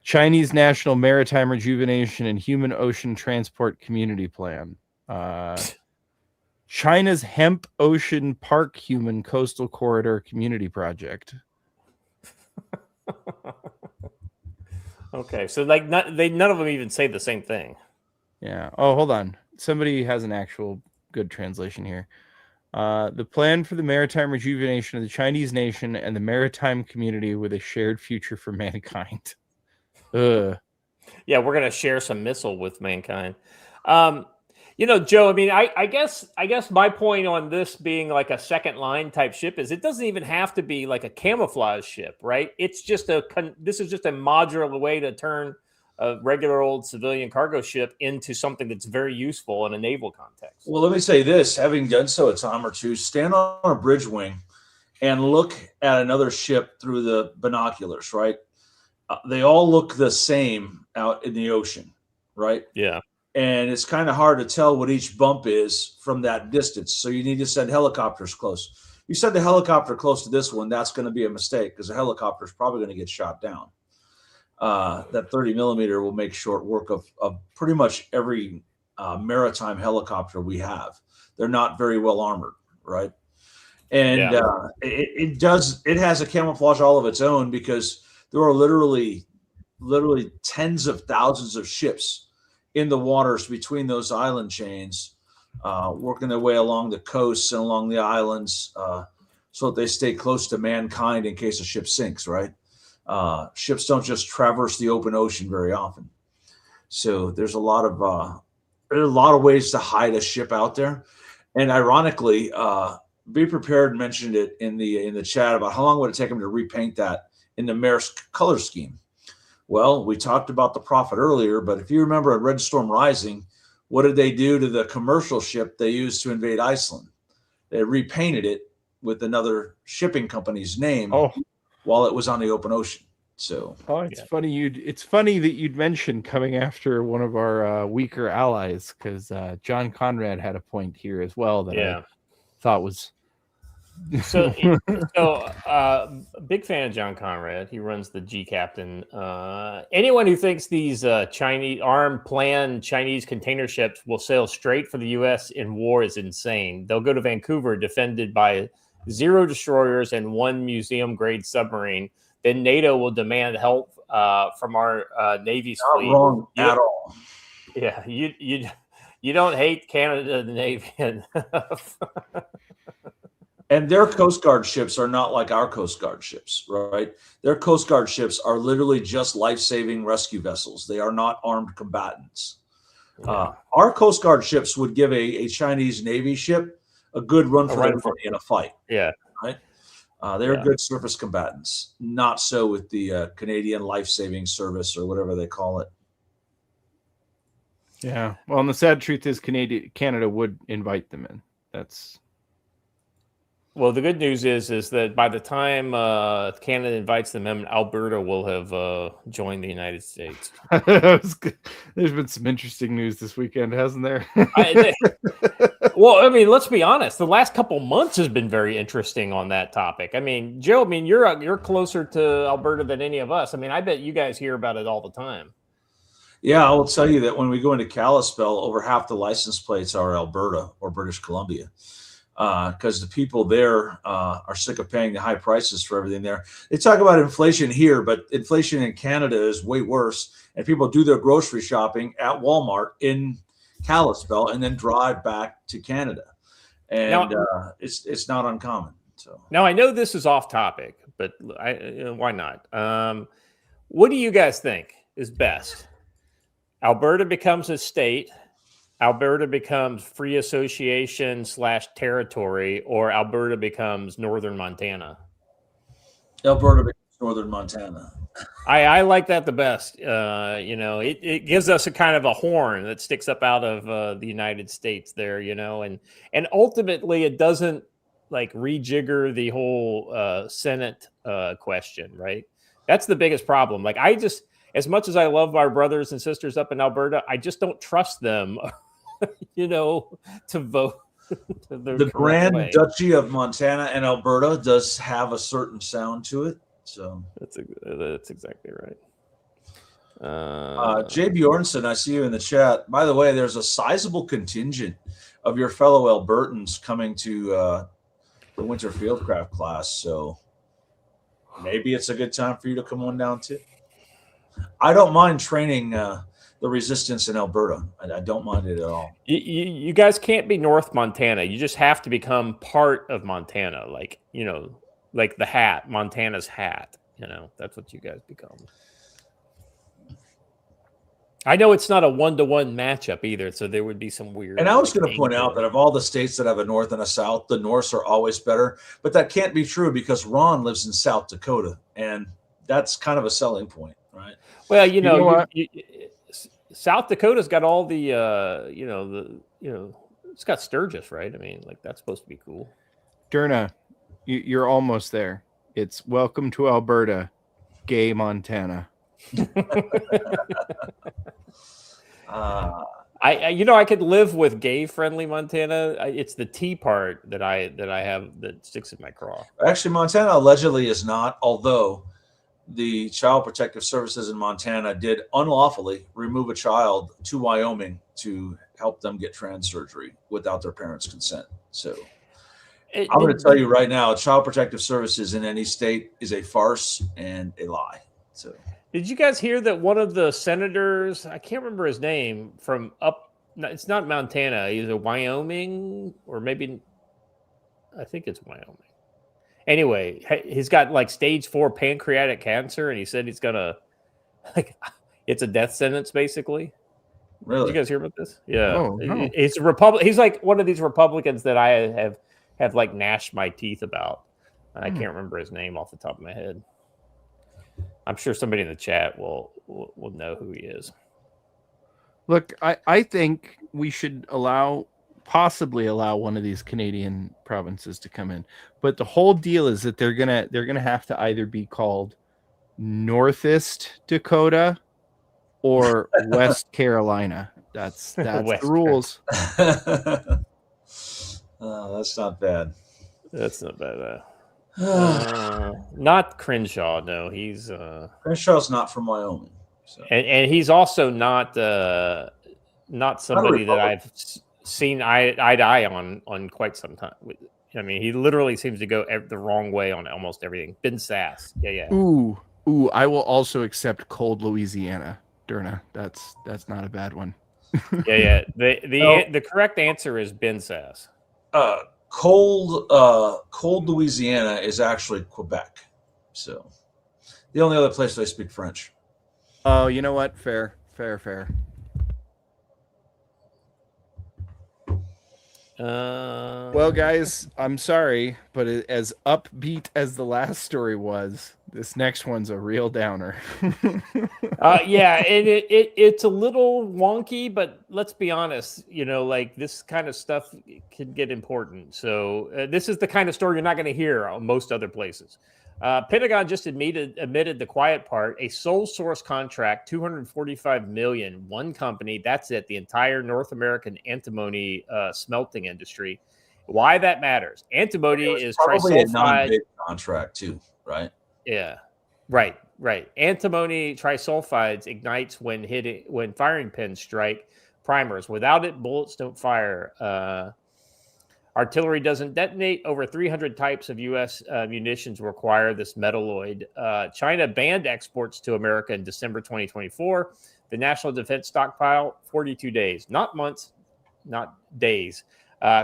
Chinese National Maritime Rejuvenation and Human Ocean Transport Community Plan. China's Hemp Ocean Park Human Coastal Corridor Community Project. Okay, so like none of them even say the same thing. Yeah. Oh, hold on. Somebody has an actual good translation here. The plan for the maritime rejuvenation of the Chinese nation and the maritime community with a shared future for mankind. Yeah, we're gonna share some missile with mankind. Joe, I mean, I guess my point on this being like a second line type ship is it doesn't even have to be like a camouflage ship, right? It's just this is just a modular way to turn a regular old civilian cargo ship into something that's very useful in a naval context. Well, let me say this, having done so a time or two, stand on a bridge wing and look at another ship through the binoculars, right? They all look the same out in the ocean, right? Yeah. And it's kind of hard to tell what each bump is from that distance. So you need to send helicopters close. You send a helicopter close to this one, that's going to be a mistake because the helicopter is probably going to get shot down. That 30 millimeter will make short work of pretty much every maritime helicopter we have. They're not very well armored, right? And it has a camouflage all of its own because there are literally tens of thousands of ships in the waters between those island chains, working their way along the coasts and along the islands, so that they stay close to mankind in case a ship sinks, right? Ships don't just traverse the open ocean very often. So there's a lot of ways to hide a ship out there. And ironically, Be Prepared mentioned it in the chat about how long would it take them to repaint that in the Maersk color scheme. Well, we talked about the Prophet earlier, but if you remember at Red Storm Rising, what did they do to the commercial ship they used to invade Iceland? They repainted it with another shipping company's name while it was on the open ocean. So, it's funny that you'd mention coming after one of our weaker allies, because John Conrad had a point here as well that I thought was. So, big fan of John Conrad. He runs the G Captain. Anyone who thinks these planned Chinese container ships will sail straight for the U.S. in war is insane. They'll go to Vancouver defended by 0 destroyers and 1 museum-grade submarine. Then NATO will demand help from our Navy's fleet. Not wrong at all. Yeah, you don't hate Canada, the Navy. And their Coast Guard ships are not like our Coast Guard ships, right? Their Coast Guard ships are literally just life-saving rescue vessels. They are not armed combatants. Yeah. Our Coast Guard ships would give a Chinese Navy ship a good run for their money in a fight. Yeah. Right? They're good surface combatants. Not so with the Canadian Life-Saving Service or whatever they call it. Yeah. Well, and the sad truth is Canada would invite them in. Well, the good news is that by the time Canada invites them in, Alberta will have joined the United States. There's been some interesting news this weekend, hasn't there? Well, I mean, let's be honest. The last couple months has been very interesting on that topic. I mean, Joe, you're closer to Alberta than any of us. I mean, I bet you guys hear about it all the time. Yeah, I will tell you that when we go into Kalispell, over half the license plates are Alberta or British Columbia. Because the people there are sick of paying the high prices for everything there. They talk about inflation here, but inflation in Canada is way worse. And people do their grocery shopping at Walmart in Kalispell and then drive back to Canada. And it's not uncommon. So now I know this is off topic, but why not? What do you guys think is best? Alberta becomes a state. Alberta becomes free association / territory, or Alberta becomes Northern Montana? Alberta becomes Northern Montana. I like that the best. It gives us a kind of a horn that sticks up out of the United States there, and ultimately it doesn't like rejigger the whole Senate question, right? That's the biggest problem. Like as much as I love our brothers and sisters up in Alberta, I just don't trust them. To vote. The Grand Duchy of Montana and Alberta does have a certain sound to it. So that's exactly right. Jay Bjornson, I see you in the chat. By the way, there's a sizable contingent of your fellow Albertans coming to the Winter Fieldcraft class. So maybe it's a good time for you to come on down too. I don't mind training the resistance in Alberta. I don't mind it at all. You guys can't be North Montana. You just have to become part of Montana. Like the hat, Montana's hat. That's what you guys become. I know it's not a 1-to-1 matchup either, so there would be some weird. And I was going to point out that of all the states that have a north and a south, the Norths are always better. But that can't be true because Ron lives in South Dakota, and that's kind of a selling point, right? Well, South Dakota's got all the, it's got Sturgis, right? I mean, like that's supposed to be cool. Durna, You're almost there. It's welcome to Alberta, gay Montana. I could live with gay friendly Montana. It's the T part that I have that sticks in my craw. Actually, Montana allegedly is not, although the Child Protective Services in Montana did unlawfully remove a child to Wyoming to help them get trans surgery without their parents' consent. So I'm going to tell you right now, Child Protective Services in any state is a farce and a lie. So did you guys hear that one of the senators, I can't remember his name, from it's not Montana, either Wyoming or maybe, I think it's Wyoming. Anyway, he's got like stage 4 pancreatic cancer, and he said he's gonna it's a death sentence basically. Really? Did you guys hear about this? Yeah. Oh, no. It's He's like one of these Republicans that I have like gnashed my teeth about. I can't remember his name off the top of my head. I'm sure somebody in the chat will know who he is. Look, I think we should possibly allow one of these Canadian provinces to come in, but the whole deal is that they're gonna have to either be called Northeast Dakota or West Carolina. That's the rules. Oh, that's not bad. That's not bad. Not Crenshaw. No, he's Crenshaw's not from Wyoming, so. and he's also not somebody that I've seen eye to eye on quite some time. I mean, he literally seems to go the wrong way on almost everything. Ben Sass, yeah. Ooh, I will also accept cold Louisiana, Derna. That's not a bad one. yeah. The correct answer is Ben Sass. Cold Louisiana is actually Quebec. So the only other place they speak French. Oh, you know what? Fair. Well, guys, I'm sorry, but as upbeat as the last story was, this next one's a real downer. Yeah, and it's a little wonky, but let's be honest, like this kind of stuff can get important. So this is the kind of story you're not going to hear on most other places. Pentagon just admitted the quiet part, a sole source contract, $245 million, one company. That's it. The entire North American antimony smelting industry. Why that matters? Antimony is probably trisulfide. A non-big contract too, right? Yeah, right. Antimony trisulfides ignites when firing pins strike primers. Without it, bullets don't fire. Artillery doesn't detonate. Over 300 types of U.S. Munitions require this metalloid. China banned exports to America in December 2024. The National Defense Stockpile, 42 days. Not months, not days.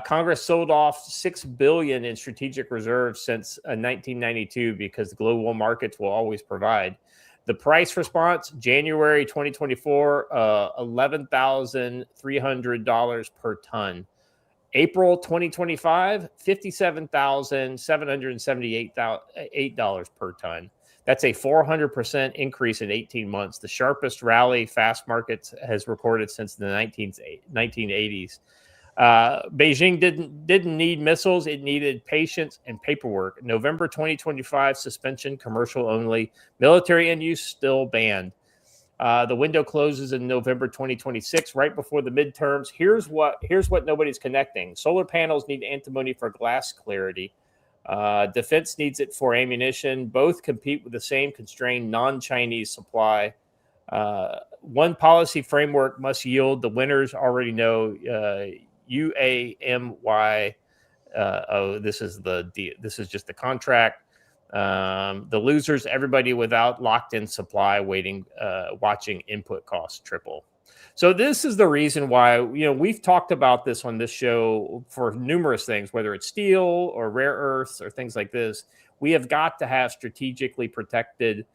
Congress sold off $6 billion in strategic reserves since 1992 because the global markets will always provide. The price response, January 2024, $11,300 per ton. April 2025, $57,778 per ton. That's a 400% increase in 18 months, the sharpest rally fast markets has recorded since the 1980s. Beijing didn't need missiles. It needed patience and paperwork. November 2025 suspension, commercial only. Military end use still banned. The window closes in November 2026, right before the midterms. Here's what nobody's connecting. Solar panels need antimony for glass clarity. Defense needs it for ammunition. Both compete with the same constrained non-Chinese supply. One policy framework must yield. The winners already know. UAMY. This is just the contract. The losers, everybody without locked-in supply, watching input costs triple. So this is the reason why, we've talked about this on this show for numerous things, whether it's steel or rare earths or things like this. We have got to have strategically protected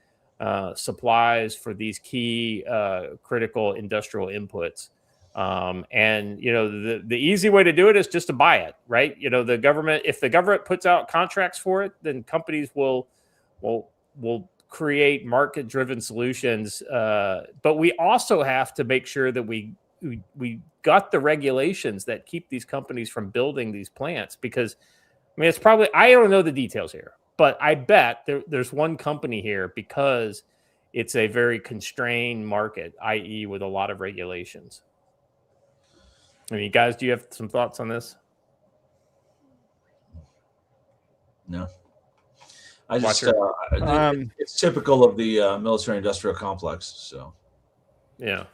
supplies for these key critical industrial inputs. And the easy way to do it is just to buy it, right? If the government puts out contracts for it, then companies will create market-driven solutions. But we also have to make sure that we got the regulations that keep these companies from building these plants, because mean, it's probably, I don't know the details here, but I bet there's one company here because it's a very constrained market, i.e., with a lot of regulations. I mean, guys, do you have some thoughts on this? No. I just Watcher? it's typical of the military industrial complex. So Yeah.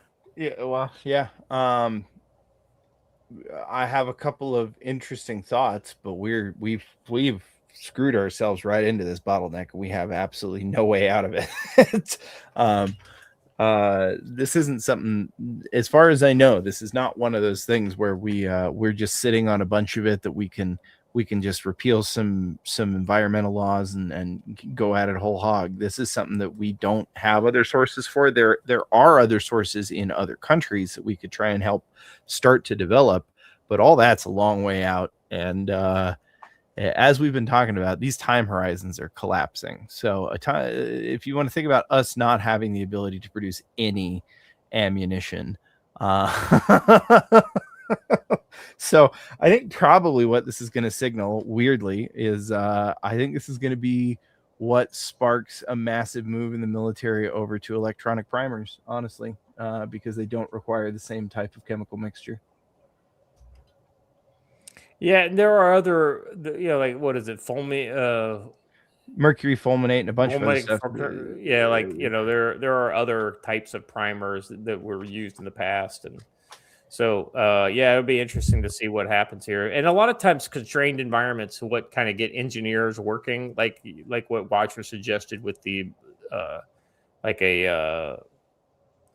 Well, yeah. I have a couple of interesting thoughts, but we've screwed ourselves right into this bottleneck. We have absolutely no way out of it. This isn't something, as far as I know, this is not one of those things where we're just sitting on a bunch of it that we can just repeal some environmental laws and go at it whole hog. This is something that we don't have other sources for. There are other sources in other countries that we could try and help start to develop, but all that's a long way out. And as we've been talking about, these time horizons are collapsing. So if you want to think about us not having the ability to produce any ammunition, so I think probably what this is going to signal, weirdly, is I think this is going to be what sparks a massive move in the military over to electronic primers, honestly, because they don't require the same type of chemical mixture. Yeah, and there are other, like, what is it, mercury fulminate and a bunch of other stuff. Yeah, like, there are other types of primers that were used in the past, and so yeah, it would be interesting to see what happens here. And a lot of times, constrained environments, what kind of get engineers working, like what Watcher suggested with the like an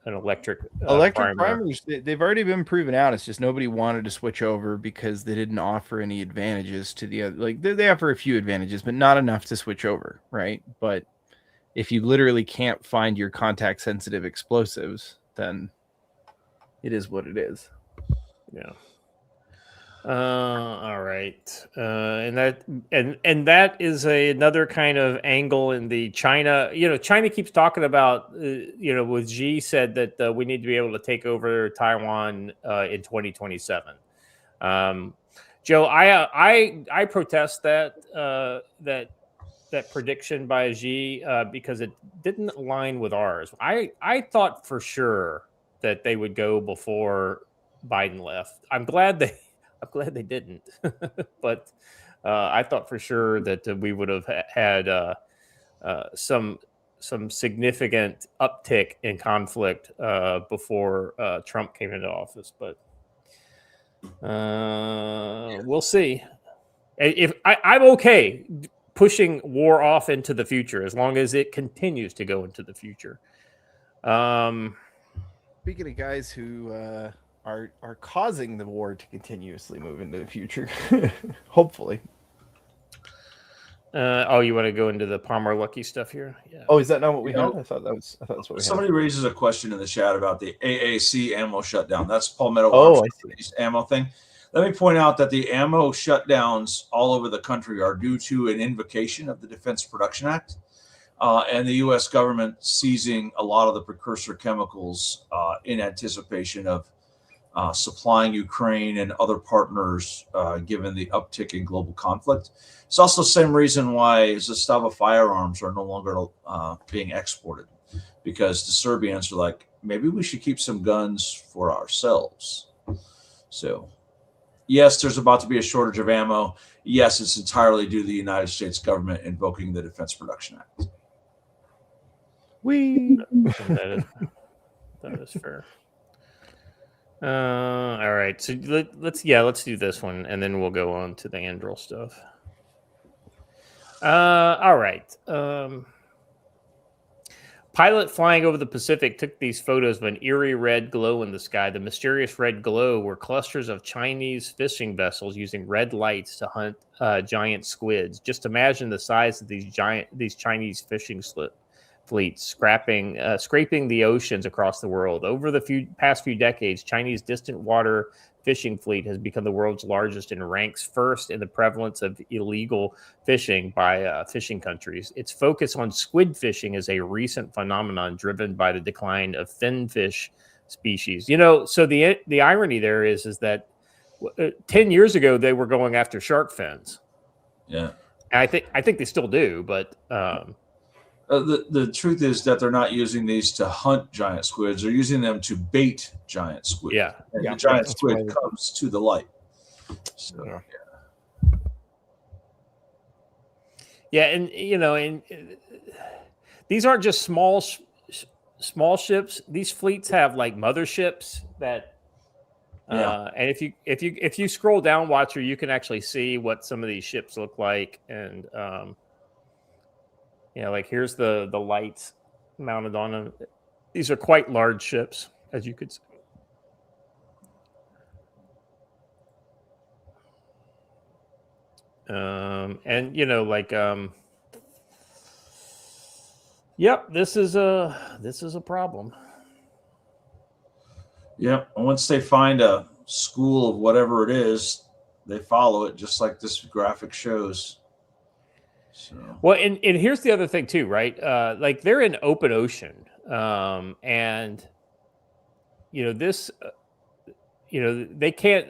electric primers. They've already been proven out. It's just nobody wanted to switch over because they didn't offer any advantages to the other. Like they offer a few advantages, but not enough to switch over, right? But if you literally can't find your contact sensitive explosives, then it is what it is. Yeah. All right. And that is another kind of angle in the China. China keeps talking about, with Xi said that we need to be able to take over Taiwan in 2027. Joe, I protest that prediction by Xi because it didn't align with ours. I thought for sure that they would go before Biden left. I'm glad they didn't, but I thought for sure that we would have had some significant uptick in conflict before Trump came into office. But we'll see. If I'm okay pushing war off into the future as long as it continues to go into the future. Speaking of guys who are causing the war to continuously move into the future, hopefully. You want to go into the Palmer Lucky stuff here? Yeah. Oh, is that not what we had? I thought that's what we had. Somebody raises a question in the chat about the AAC ammo shutdown. That's Palmetto ammo thing. Let me point out that the ammo shutdowns all over the country are due to an invocation of the Defense Production Act. And the U.S. government seizing a lot of the precursor chemicals in anticipation of supplying Ukraine and other partners, given the uptick in global conflict. It's also the same reason why Zastava firearms are no longer being exported, because the Serbians are like, maybe we should keep some guns for ourselves. So, yes, there's about to be a shortage of ammo. Yes, it's entirely due to the United States government invoking the Defense Production Act. That is fair. All right, so let's do this one, and then we'll go on to the Andril stuff. All right. Pilot flying over the Pacific took these photos of an eerie red glow in the sky. The mysterious red glow were clusters of Chinese fishing vessels using red lights to hunt giant squids. Just imagine the size of these Chinese fishing fleets scraping the oceans across the world. Over the past few decades, Chinese distant water fishing fleet has become the world's largest and ranks first in the prevalence of illegal fishing by fishing countries. Its focus on squid fishing is a recent phenomenon driven by the decline of finfish species. So the irony there is that 10 years ago they were going after shark fins. Yeah. And I think they still do, but the truth is that they're not using these to hunt giant squids. They're using them to bait giant squid. yeah, And yeah, the giant that's squid why- comes to the light. So, Yeah. yeah, and these aren't just small ships. These fleets have like motherships that. And if you scroll down, Watcher, you can actually see what some of these ships look like, and like here's the lights mounted on them. These are quite large ships, as you could see. And yep, this is a problem. yeah. And once they find a school of whatever it is, they follow it, just like this graphic shows. So, Well, and here's the other thing too, right? Like they're in open ocean, and this, they can't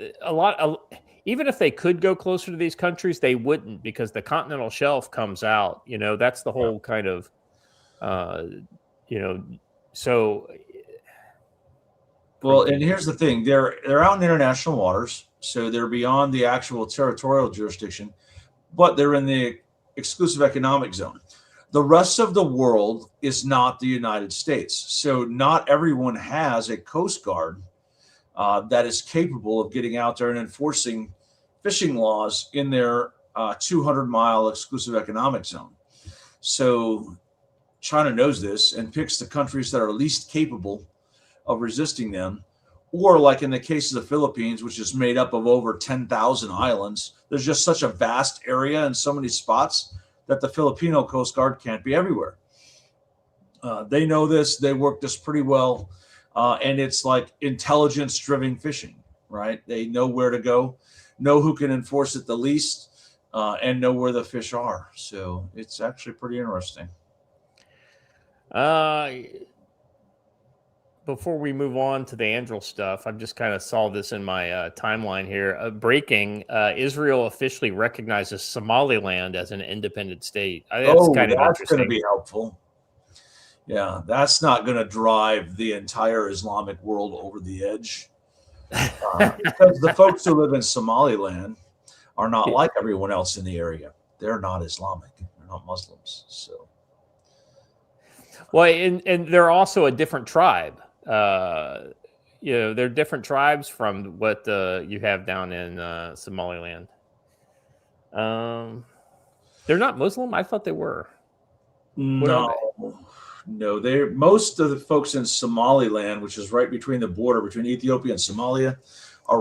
even if they could go closer to these countries, they wouldn't, because the continental shelf comes out. That's the whole kind of, so. well, and here's the thing: they're out in international waters, so they're beyond the actual territorial jurisdiction, but they're in the exclusive economic zone. The rest of the world is not the United States, so not everyone has a coast guard that is capable of getting out there and enforcing fishing laws in their 200-mile exclusive economic zone. So China knows this and picks the countries that are least capable of resisting them. Or like in the case of the Philippines, which is made up of over 10,000 islands, there's just such a vast area and so many spots that the Filipino Coast Guard can't be everywhere. They know this. They work this pretty well. And it's like intelligence-driven fishing, right? They know where to go, know who can enforce it the least, and know where the fish are. So it's actually pretty interesting. Before we move on to the Andril stuff, I just kind of saw this in my timeline here. Breaking: Israel officially recognizes Somaliland as an independent state. That's kind of that's interesting. going to be helpful. Yeah, that's not going to drive the entire Islamic world over the edge. Because the folks who live in Somaliland are not like everyone else in the area. They're not Islamic. They're not Muslims. So, well, and they're also a different tribe. They're different tribes from what you have down in Somaliland. They're not Muslim. I thought they were. No, they're most of the folks in Somaliland, which is right between the border between Ethiopia and Somalia, are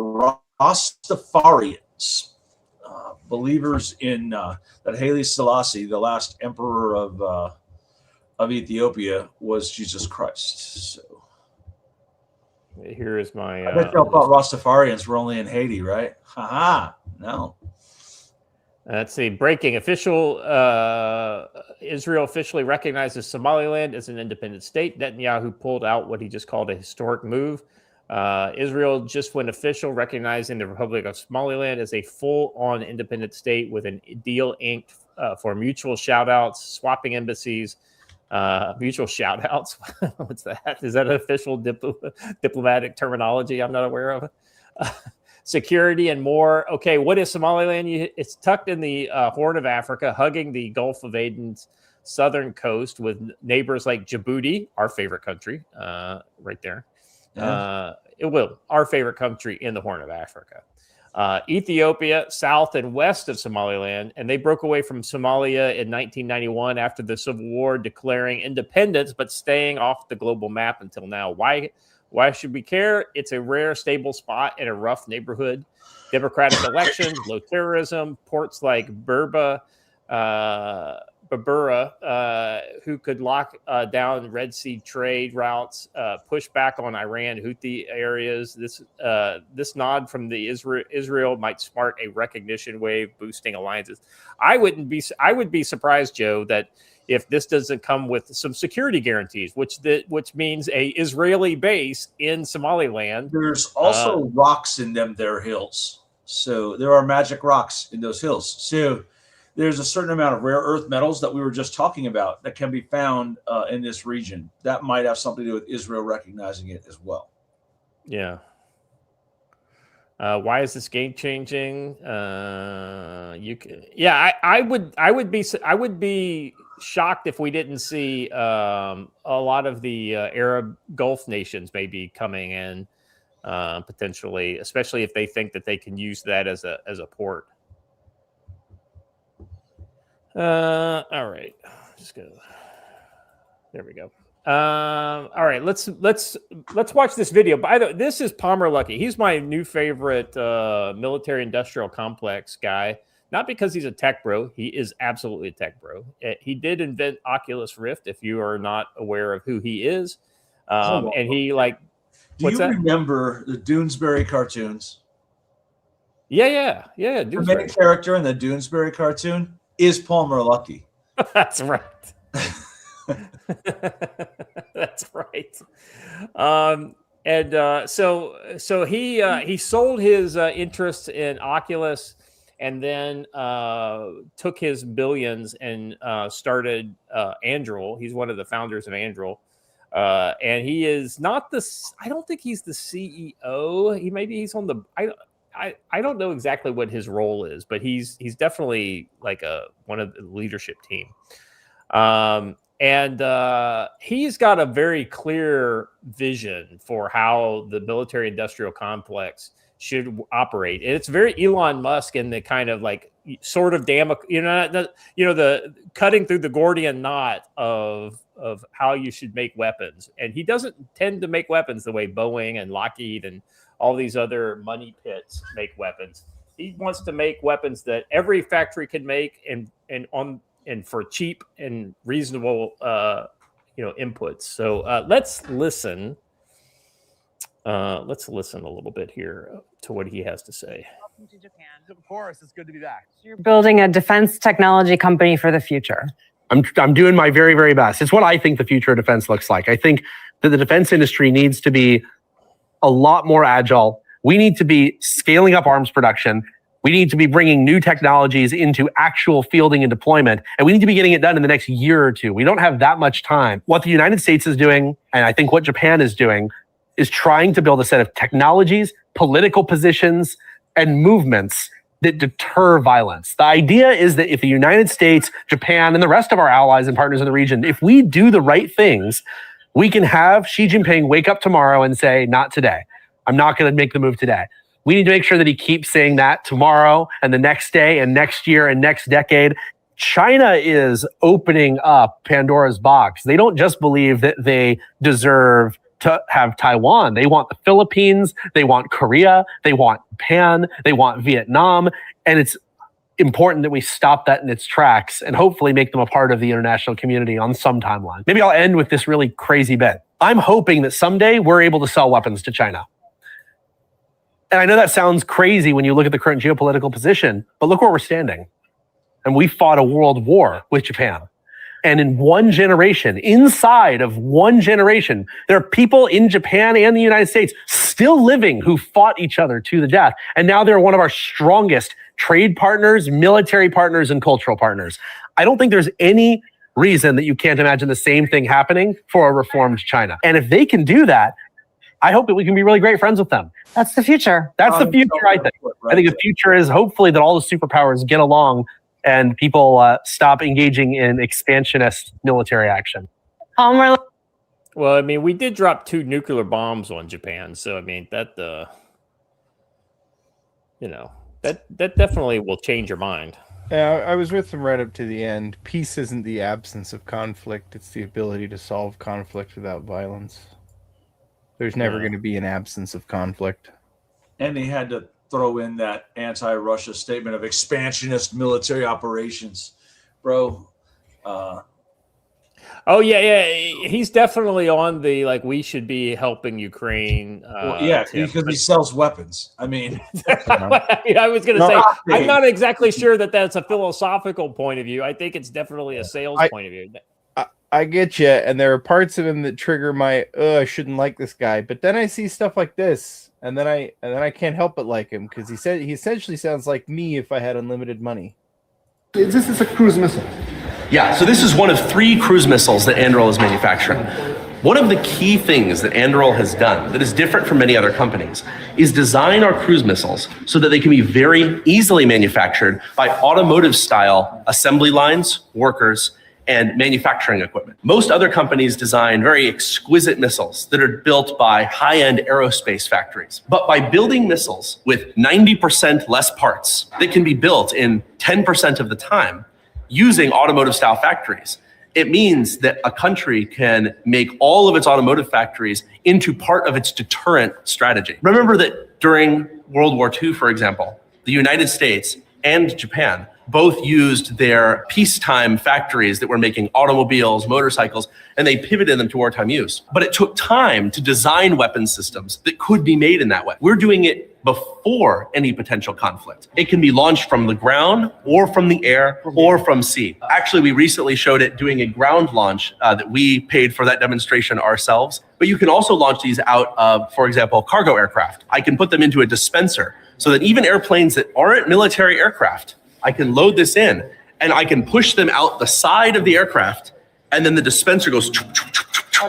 Rastafarians, believers in that Haile Selassie, the last emperor of Ethiopia, was Jesus Christ. So here is my. I bet y'all thought Rastafarians were only in Haiti, right? Haha, no. Let's see. Breaking: official Israel officially recognizes Somaliland as an independent state. Netanyahu pulled out what he just called a historic move. Israel just went official, recognizing the Republic of Somaliland as a full-on independent state with a deal inked for mutual shout-outs, swapping embassies, mutual shout-outs. What's that? Is that an official diplomatic terminology I'm not aware of? Security and more. Okay, what is Somaliland? It's tucked in the Horn of Africa, hugging the Gulf of Aden's southern coast with neighbors like Djibouti, our favorite country, right there. Yeah. Our favorite country in the Horn of Africa. Ethiopia, south and west of Somaliland, and they broke away from Somalia in 1991 after the Civil War, declaring independence, but staying off the global map until now. Why should we care? It's a rare, stable spot in a rough neighborhood. Democratic elections, low terrorism, ports like Berbera, who could lock down Red Sea trade routes, push back on Iran Houthi areas. This nod from the Israel might spark a recognition wave, boosting alliances. I would be surprised, Joe, that if this doesn't come with some security guarantees, which means a Israeli base in Somaliland. There's also rocks in them there hills. So there are magic rocks in those hills. So there's a certain amount of rare earth metals that we were just talking about that can be found in this region. That might have something to do with Israel recognizing it as well. Yeah. Why is this game changing? I would be shocked if we didn't see a lot of the Arab Gulf nations maybe coming in potentially, especially if they think that they can use that as a port. All right, just go. There we go. All right, let's watch this video. By the way, this is Palmer Luckey. He's my new favorite military industrial complex guy. Not because he's a tech bro. He is absolutely a tech bro. He did invent Oculus Rift. If you are not aware of who he is, and he like. Do you remember the Doonesbury cartoons? Yeah. The main character in the Doonesbury cartoon is Palmer Luckey. That's right. That's right. So he sold his interest in Oculus, and then took his billions and started Anduril. He's one of the founders of Anduril. And he is not I don't think he's the CEO. He's on the, I don't know exactly what his role is, but he's definitely like one of the leadership team. And he's got a very clear vision for how the military industrial complex should operate. And it's very Elon Musk in the kind of like sort of the cutting through the Gordian knot of how you should make weapons. And he doesn't tend to make weapons the way Boeing and Lockheed and all these other money pits make weapons. He wants to make weapons that every factory can make and for cheap and reasonable inputs. So let's listen. Let's listen a little bit here to what he has to say. Welcome to Japan. Of course, it's good to be back. You're building a defense technology company for the future. I'm doing my very, very best. It's what I think the future of defense looks like. I think that the defense industry needs to be a lot more agile. We need to be scaling up arms production. We need to be bringing new technologies into actual fielding and deployment, and we need to be getting it done in the next year or two. We don't have that much time. What the United States is doing, and I think what Japan is doing, is trying to build a set of technologies, political positions, and movements that deter violence. The idea is that if the United States, Japan, and the rest of our allies and partners in the region, if we do the right things, we can have Xi Jinping wake up tomorrow and say, not today. I'm not going to make the move today. We need to make sure that he keeps saying that tomorrow and the next day and next year and next decade. China is opening up Pandora's box. They don't just believe that they deserve to have Taiwan. They want the Philippines. They want Korea. They want Japan. They want Vietnam. And it's important that we stop that in its tracks and hopefully make them a part of the international community on some timeline. Maybe I'll end with this really crazy bit. I'm hoping that someday we're able to sell weapons to China. And I know that sounds crazy when you look at the current geopolitical position, but look where we're standing. And we fought a world war with Japan. And in one generation, inside of one generation, there are people in Japan and the United States still living who fought each other to the death. And now they're one of our strongest trade partners, military partners, and cultural partners. I don't think there's any reason that you can't imagine the same thing happening for a reformed China. And if they can do that, I hope that we can be really great friends with them. That's the future. That's the future, I think. I think the future is hopefully that all the superpowers get along and people stop engaging in expansionist military action. Well, I mean, we did drop 2 nuclear bombs on Japan. So, I mean, that definitely will change your mind. Yeah, I was with them right up to the end. Peace isn't the absence of conflict. It's the ability to solve conflict without violence. There's never going to be an absence of conflict. And he had to throw in that anti-Russia statement of expansionist military operations, bro. Oh yeah. He's definitely on the we should be helping Ukraine. Because he sells weapons. I mean, I was going to say I'm not exactly sure that that's a philosophical point of view. I think it's definitely a sales point of view. I get you, and there are parts of him that trigger my I shouldn't like this guy. But then I see stuff like this, and then I can't help but like him because he essentially sounds like me if I had unlimited money. This is a cruise missile. Yeah, so this is one of 3 cruise missiles that Anduril is manufacturing. One of the key things that Anduril has done that is different from many other companies is design our cruise missiles so that they can be very easily manufactured by automotive style assembly lines, workers, and manufacturing equipment. Most other companies design very exquisite missiles that are built by high-end aerospace factories. But by building missiles with 90% less parts that can be built in 10% of the time, using automotive style factories, it means that a country can make all of its automotive factories into part of its deterrent strategy. Remember that during World War II, for example, the United States and Japan both used their peacetime factories that were making automobiles, motorcycles, and they pivoted them to wartime use. But it took time to design weapon systems that could be made in that way. We're doing it before any potential conflict. It can be launched from the ground or from the air or from sea. Actually, we recently showed it doing a ground launch that we paid for that demonstration ourselves. But you can also launch these out of, for example, cargo aircraft. I can put them into a dispenser so that even airplanes that aren't military aircraft, I can load this in and I can push them out the side of the aircraft, and then the dispenser goes,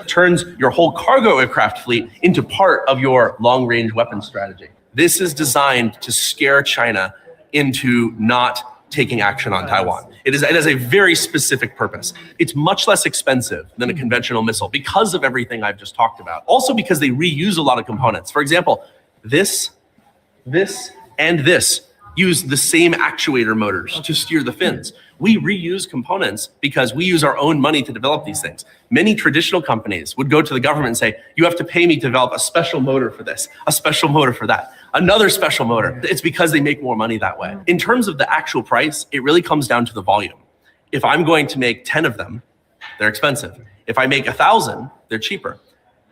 turns your whole cargo aircraft fleet into part of your long-range weapon strategy. This is designed to scare China into not taking action on Taiwan. It has a very specific purpose. It's much less expensive than a conventional missile because of everything I've just talked about. Also because they reuse a lot of components. For example, this, and this use the same actuator motors to steer the fins. We reuse components because we use our own money to develop these things. Many traditional companies would go to the government and say, you have to pay me to develop a special motor for this, a special motor for that, another special motor. It's because they make more money that way. In terms of the actual price, it really comes down to the volume. If I'm going to make 10 of them, they're expensive. If I make 1,000, they're cheaper.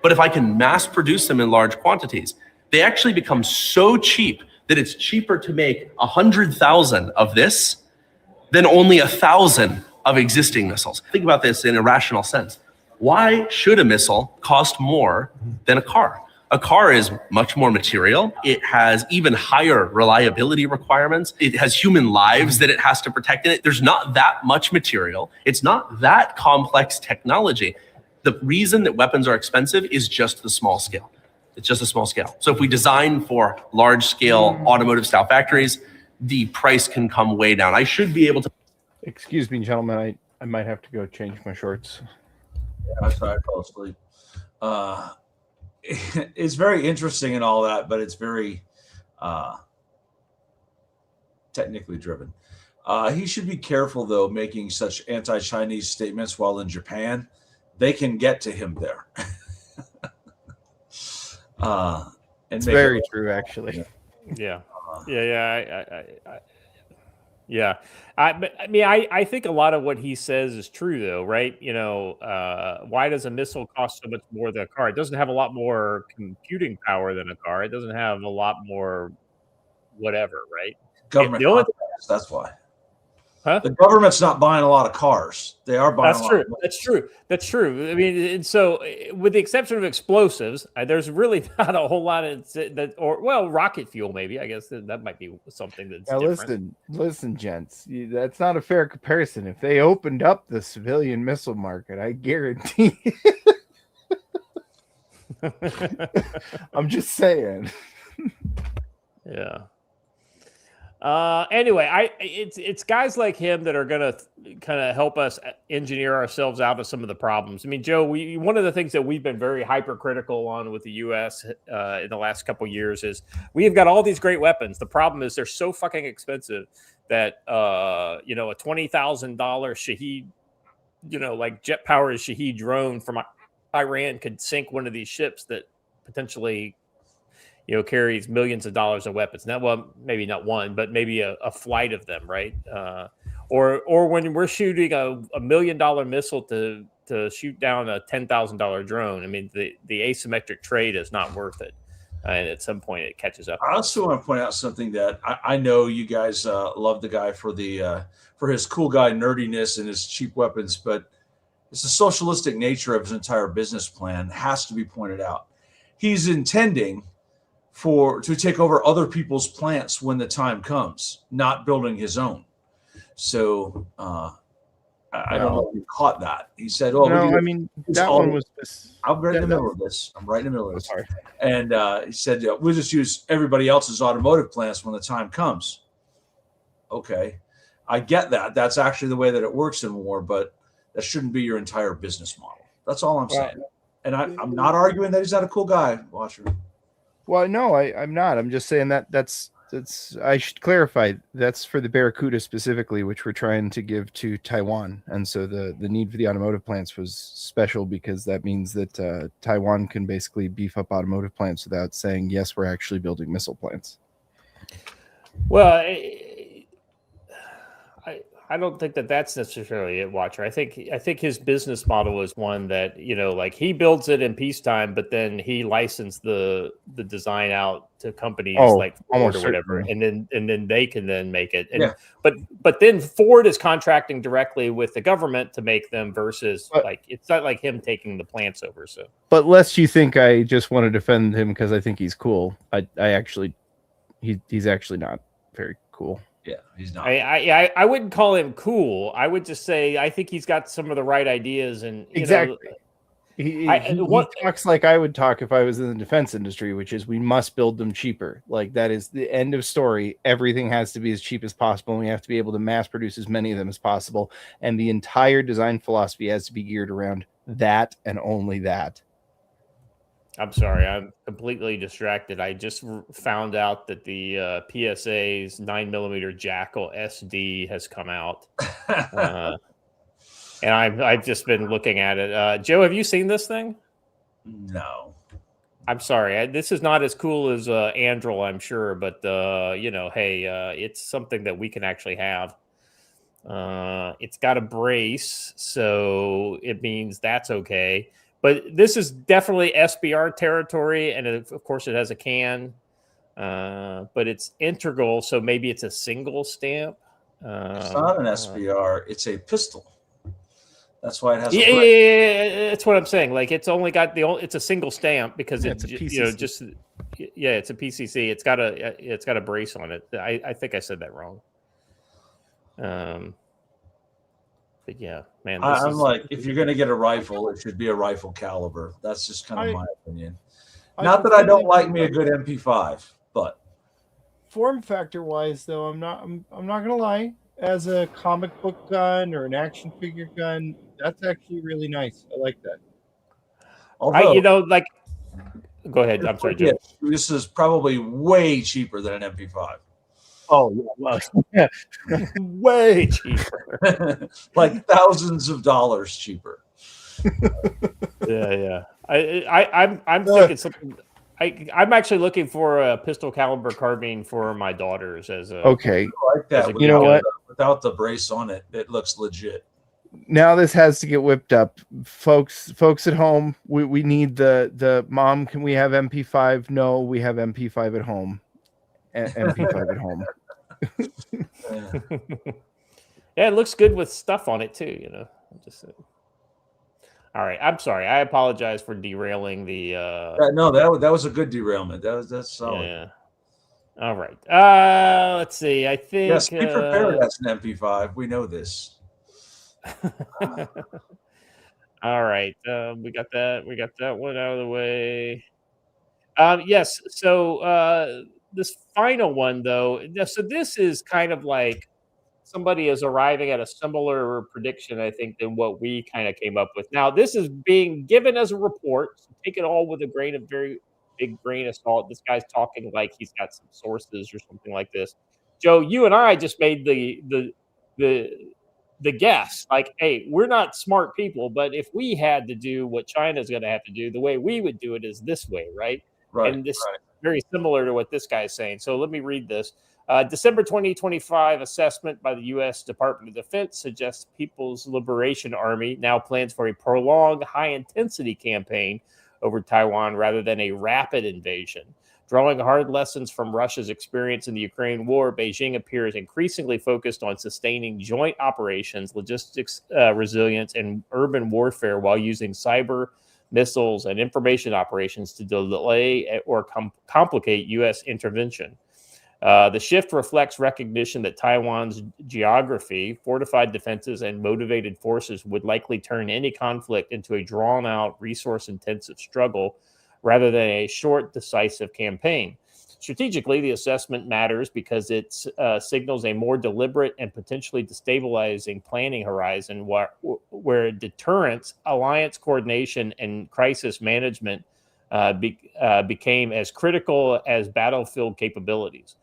But if I can mass produce them in large quantities, they actually become so cheap that it's cheaper to make 100,000 of this than only 1,000 of existing missiles. Think about this in a rational sense. Why should a missile cost more than a car? A car is much more material. It has even higher reliability requirements. It has human lives that it has to protect in it. There's not that much material. It's not that complex technology. The reason that weapons are expensive is just the small scale. It's just a small scale. So if we design for large scale automotive style factories, the price can come way down. I should be able to. Excuse me, gentlemen. I might have to go change my shorts. Yeah, I'm sorry, I fell asleep. It's very interesting and all that, but it's very technically driven. He should be careful, though, making such anti-Chinese statements while in Japan. They can get to him there. It's very true, actually. Yeah. I think a lot of what he says is true, though, right? You know, why does a missile cost so much more than a car? It doesn't have a lot more computing power than a car. It doesn't have a lot more whatever, right? Government. The only That's why. Huh? The government's not buying a lot of cars. They are buying. That's true. I mean, and so with the exception of explosives, there's really not a whole lot of that, or rocket fuel maybe. I guess that might be something that's different. Listen, gents, that's not a fair comparison. If they opened up the civilian missile market, I guarantee. I'm just saying. Yeah. Anyway, it's guys like him that are going to kind of help us engineer ourselves out of some of the problems. I mean, Joe, one of the things that we've been very hypercritical on with the U.S. In the last couple of years is we have got all these great weapons. The problem is they're so fucking expensive that a $20,000 Shahed, like jet powered Shahed drone from Iran could sink one of these ships that potentially carries millions of dollars of weapons. Now, well, maybe not one, but maybe a flight of them, right? Or when we're shooting a $1 million missile to shoot down a $10,000 drone. I mean, the asymmetric trade is not worth it, and at some point it catches up. I also want to point out something that I know you guys love the guy for his cool guy nerdiness and his cheap weapons, but it's the socialistic nature of his entire business plan has to be pointed out. He's intending to take over other people's plants when the time comes, not building his own. So I don't know if you caught that. He said, "Oh, no, I mean that one was. I'm right in the that- middle of this. I'm right in the middle of Oh, this." sorry. And he said, "Yeah, we'll just use everybody else's automotive plants when the time comes." Okay, I get that. That's actually the way that it works in war, but that shouldn't be your entire business model. That's all I'm saying. And I'm not arguing that he's not a cool guy, Watcher. Well, no, I'm not. I'm just saying that's I should clarify. That's for the Barracuda specifically, which we're trying to give to Taiwan. And so the need for the automotive plants was special because that means that Taiwan can basically beef up automotive plants without saying, yes, we're actually building missile plants. Well, I don't think that that's necessarily it, Watcher. I think his business model is one that, you know, like he builds it in peacetime, but then he licensed the design out to companies like Ford or whatever, certainly. and then they can then make it. And Yeah. but then Ford is contracting directly with the government to make them versus like it's not like him taking the plants over. So, but lest you think I just want to defend him because I think he's cool, I actually he's actually not very cool. Yeah, he's not. I wouldn't call him cool. I would just say I think he's got some of the right ideas, and exactly. He talks like I would talk if I was in the defense industry, which is we must build them cheaper. Like that is the end of story. Everything has to be as cheap as possible, and we have to be able to mass produce as many of them as possible. And the entire design philosophy has to be geared around that and only that. I'm sorry, I'm completely distracted. I just found out that the PSA's 9mm Jackal SD has come out, and I've just been looking at it. Joe, have you seen this thing? No. I'm sorry, this is not as cool as Andrel, I'm sure, but hey, it's something that we can actually have. It's got a brace, so it means that's okay. But this is definitely SBR territory, and of course it has a can, but it's integral, so maybe it's a single stamp. It's not an SBR; it's a pistol. That's why it has. Yeah, that's what I'm saying. Like it's only got it's a single stamp because it's a PCC. It's a PCC. It's got a brace on it. I think I said that wrong. But yeah, man. I'm like, if you're going to get a rifle, it should be a rifle caliber. That's just kind of my opinion. Not that I don't like me a good MP5, but form factor wise, though, I'm not going to lie. As a comic book gun or an action figure gun, that's actually really nice. I like that. Although, go ahead. I'm sorry, Jim. This is probably way cheaper than an MP5. Oh, yeah, way cheaper. Like thousands of dollars cheaper. Yeah. I'm thinking something. I'm actually looking for a pistol caliber carbine for my daughters as a. Okay. I like that. You know what? Without the brace on it, it looks legit. Now this has to get whipped up, folks at home. We need the mom. Can we have MP5? No, we have MP5 at home. MP5 at home. Yeah, it looks good with stuff on it too. Just. All right, I'm sorry. I apologize for derailing the. No, that was a good derailment. That's solid. Yeah. All right. Let's see. I think. Yes, be prepared. That's an MP5. We know this. All right. We got that. We got that one out of the way. Yes. So this final one, though. So this is kind of like somebody is arriving at a similar prediction, I think, than what we kind of came up with. Now, this is being given as a report. So take it all with a very big grain of salt. This guy's talking like he's got some sources or something like this. Joe, you and I just made the guess. Like, hey, we're not smart people, but if we had to do what China's going to have to do, the way we would do it is this way, right? Right. And this is very similar to what this guy's saying. So let me read this. December 2025 assessment by the U.S. Department of Defense suggests People's Liberation Army now plans for a prolonged high-intensity campaign over Taiwan rather than a rapid invasion. Drawing hard lessons from Russia's experience in the Ukraine war, Beijing appears increasingly focused on sustaining joint operations, logistics resilience, and urban warfare while using cyber, missiles, and information operations to delay or complicate U.S. intervention. The shift reflects recognition that Taiwan's geography, fortified defenses, and motivated forces would likely turn any conflict into a drawn-out, resource-intensive struggle rather than a short, decisive campaign. Strategically, the assessment matters because it signals a more deliberate and potentially destabilizing planning horizon where deterrence, alliance coordination, and crisis management became as critical as battlefield capabilities.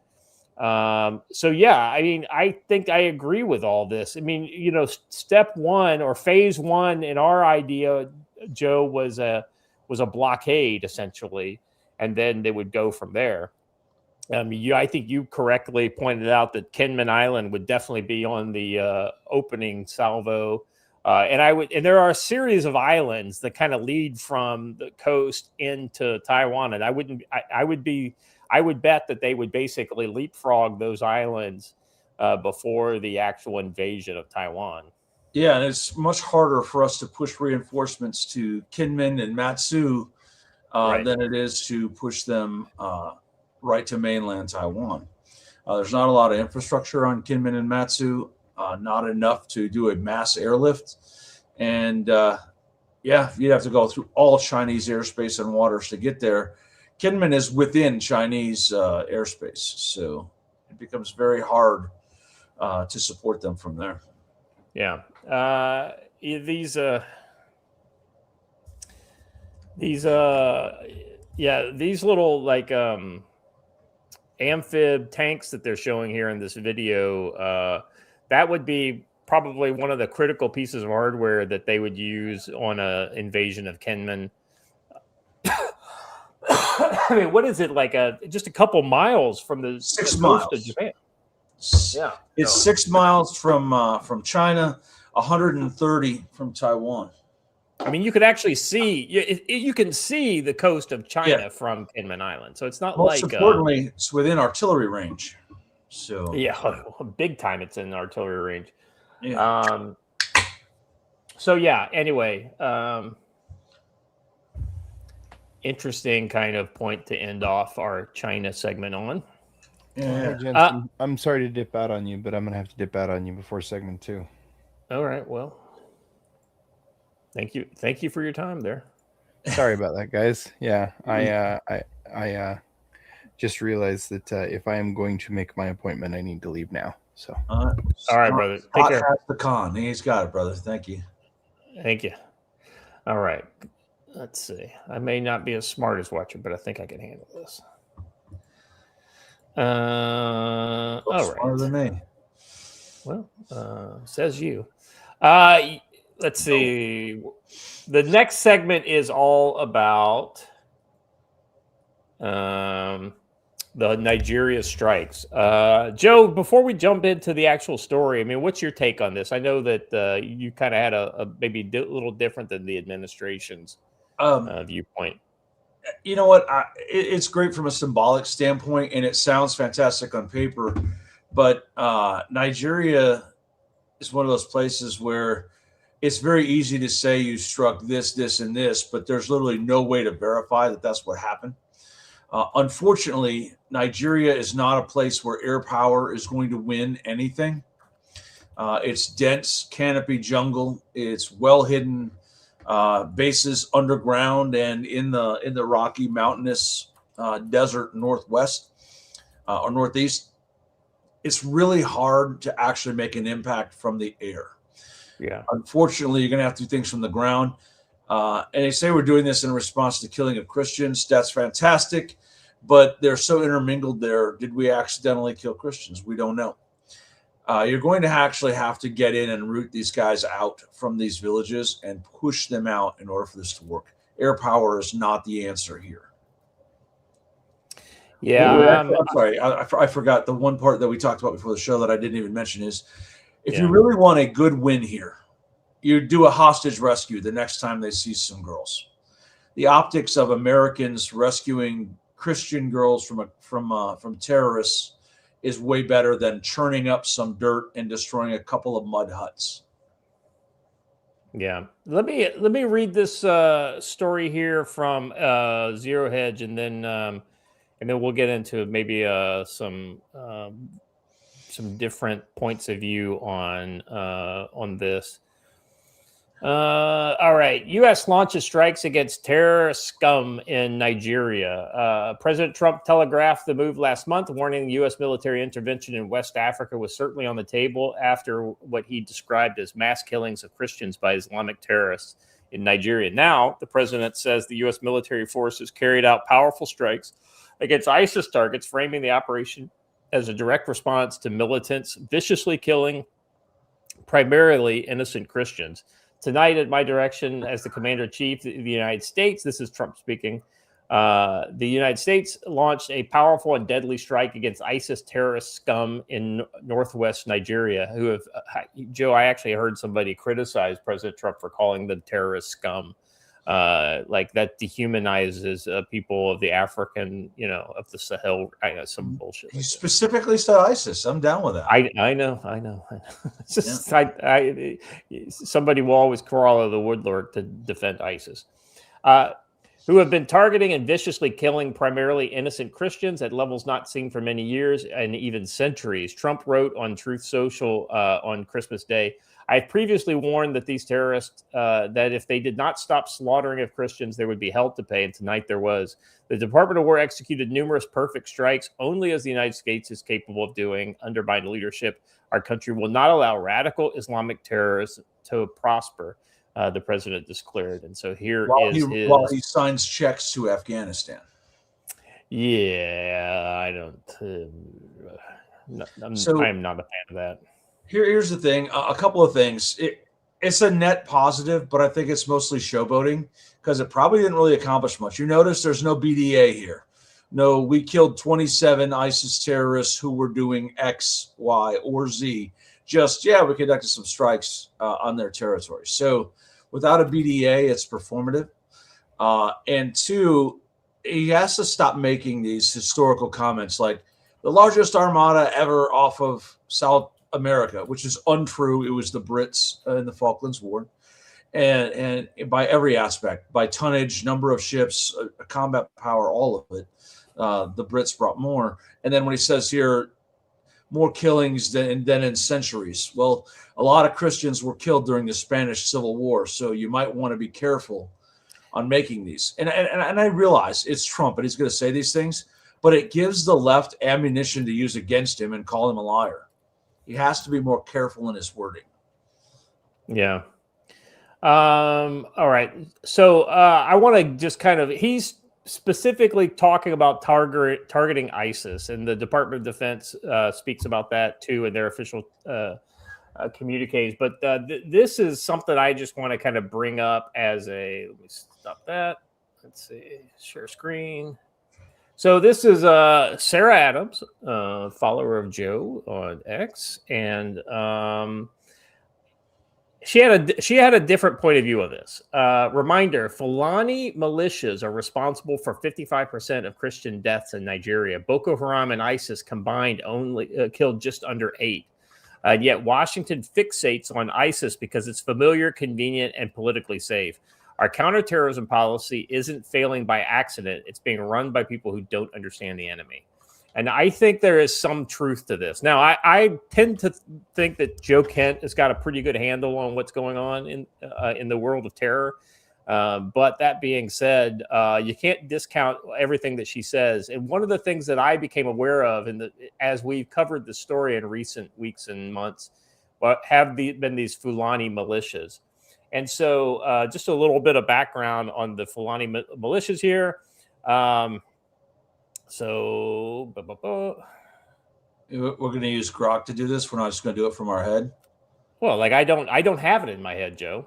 So yeah, I mean, I think I agree with all this. I mean, you know, step one or phase one in our idea, Joe, was a blockade essentially, and then they would go from there. I think you correctly pointed out that Kinmen Island would definitely be on the opening salvo. And there are a series of islands that kind of lead from the coast into Taiwan. And I would bet that they would basically leapfrog those islands before the actual invasion of Taiwan. Yeah, and it's much harder for us to push reinforcements to Kinmen and Matsu Right. than it is to push them right to mainland Taiwan. There's not a lot of infrastructure on Kinmen and Matsu, not enough to do a mass airlift. And yeah, you'd have to go through all Chinese airspace and waters to get there. Kinmen is within Chinese airspace, so it becomes very hard to support them from there. Yeah. These little like amphib tanks that they're showing here in this video, that would be probably one of the critical pieces of hardware that they would use on an invasion of Kinmen. I mean, what is it, like just a couple miles from the 6 coast miles of Japan? Yeah, It's 6 miles from China, 130 from Taiwan. I mean, you could actually see you can see the coast of China Yeah. from Kinmen Island, so it's not Most like importantly, it's within artillery range. So yeah, big time. It's in artillery range. yeah. So yeah. Anyway, interesting kind of point to end off our China segment on. Yeah. Hey, Jensen, I'm sorry to dip out on you, but I'm gonna have to dip out on you before segment 2. All right. Well, thank you for your time there. Sorry about that, guys. Yeah, I just realized that if I am going to make my appointment, I need to leave now. So All right, brother. Take care. The con. He's got it, brother. Thank you. Thank you. All right. Let's see. I may not be as smart as Watcher, but I think I can handle this. All Smarter right. than me. Well, says you. Let's see. The next segment is all about the Nigeria strikes. Joe, before we jump into the actual story, I mean, what's your take on this? I know that you kind of had a maybe a little different than the administration's viewpoint. You know what? It's great from a symbolic standpoint, and it sounds fantastic on paper. But Nigeria is one of those places where it's very easy to say you struck this, this, and this, but there's literally no way to verify that that's what happened. Unfortunately, Nigeria is not a place where air power is going to win anything. It's dense canopy jungle. It's well hidden bases underground and in the rocky mountainous desert northwest or northeast. It's really hard to actually make an impact from the air. Yeah. Unfortunately, you're going to have to do things from the ground. And they say we're doing this in response to killing of Christians. That's fantastic, but they're so intermingled there. Did we accidentally kill Christians? We don't know. You're going to actually have to get in and root these guys out from these villages and push them out in order for this to work. Air power is not the answer here. Yeah. I'm sorry. I forgot the one part that we talked about before the show that I didn't even mention is if Yeah. you really want a good win here, you do a hostage rescue the next time they see some girls. The optics of Americans rescuing Christian girls from terrorists is way better than churning up some dirt and destroying a couple of mud huts. Yeah. Let me read this story here from Zero Hedge, and then and then we'll get into maybe some different points of view on this. All right. U.S. launches strikes against terror scum in Nigeria. President Trump telegraphed the move last month, warning U.S. military intervention in West Africa was certainly on the table after what he described as mass killings of Christians by Islamic terrorists in Nigeria. Now, the president says the U.S. military forces carried out powerful strikes against ISIS targets, framing the operation as a direct response to militants viciously killing primarily innocent Christians. Tonight, at my direction as the commander-in-chief of the United States, this is Trump speaking, the United States launched a powerful and deadly strike against ISIS terrorist scum in northwest Nigeria, who have, Joe, I actually heard somebody criticize President Trump for calling them terrorist scum. Like that dehumanizes people of the African, of the Sahel, some bullshit. He specifically said ISIS. I'm down with that. I know. It's just, somebody will always crawl out of the woodwork to defend ISIS, who have been targeting and viciously killing primarily innocent Christians at levels not seen for many years and even centuries. Trump wrote on Truth Social on Christmas Day, I have previously warned that these terrorists, that if they did not stop slaughtering of Christians, there would be hell to pay. And tonight there was. The Department of War executed numerous perfect strikes, only as the United States is capable of doing. Under Biden leadership, our country will not allow radical Islamic terrorists to prosper, the president declared. And so while he signs checks to Afghanistan. Yeah, I don't. I'm not a fan of that. Here's the thing. A couple of things. It's a net positive, but I think it's mostly showboating because it probably didn't really accomplish much. You notice there's no BDA here. No, we killed 27 ISIS terrorists who were doing X, Y, or Z. We conducted some strikes on their territory. So without a BDA, it's performative. And two, he has to stop making these historical comments like the largest armada ever off of South America, which is untrue. It was the Brits in the Falklands War, and by every aspect, by tonnage, number of ships, combat power, all of it, the Brits brought more. And then when he says here, more killings than in centuries. Well, a lot of Christians were killed during the Spanish Civil War, so you might want to be careful on making these. And I realize it's Trump, and he's going to say these things, but it gives the left ammunition to use against him and call him a liar. He has to be more careful in his wording. Yeah. All right. So I want to just he's specifically talking about targeting ISIS, and the Department of Defense speaks about that too in their official communiques. But this is something I just want to kind of bring up as let me stop that. Let's see, share screen. So this is Sarah Adams, follower of Joe on X, and she had a different point of view of this. Reminder: Fulani militias are responsible for 55% of Christian deaths in Nigeria. Boko Haram and ISIS combined only killed just under 8. Yet Washington fixates on ISIS because it's familiar, convenient, and politically safe. Our counterterrorism policy isn't failing by accident. It's being run by people who don't understand the enemy. And I think there is some truth to this. Now, I tend to think that Joe Kent has got a pretty good handle on what's going on in the world of terror. But that being said, you can't discount everything that she says. And one of the things that I became aware of as we've covered the story in recent weeks and months have been these Fulani militias. And so just a little bit of background on the Fulani militias here. We're going to use Grok to do this. We're not just going to do it from our head. Well, like I don't have it in my head, Joe.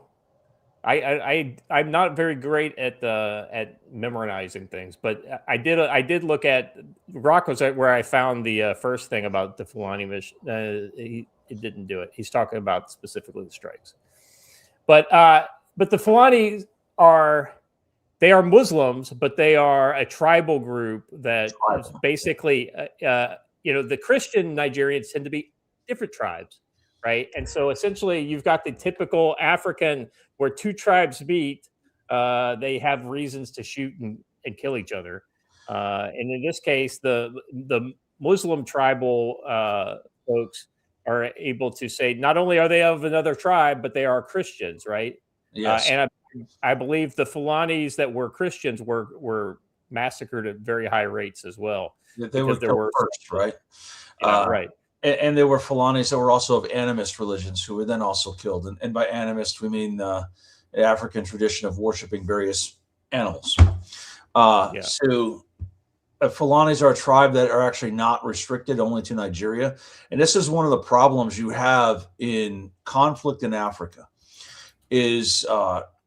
I'm not very great at memorizing things, but I did look at Grok was where I found the first thing about the Fulani mission. It didn't do it. He's talking about specifically the strikes. But the Fulani are Muslims, but they are a tribal group that is basically, the Christian Nigerians tend to be different tribes, right? And so essentially you've got the typical African where two tribes meet, they have reasons to shoot and kill each other. And in this case, the Muslim tribal folks are able to say not only are they of another tribe, but they are Christians, right? Yes. And I believe the Fulanis that were Christians were massacred at very high rates as well. They were killed first, right? Right. And there were Fulanis that were also of animist religions who were then also killed. And by animist, we mean the African tradition of worshiping various animals. So Fulanis are a tribe that are actually not restricted only to Nigeria. And this is one of the problems you have in conflict in Africa is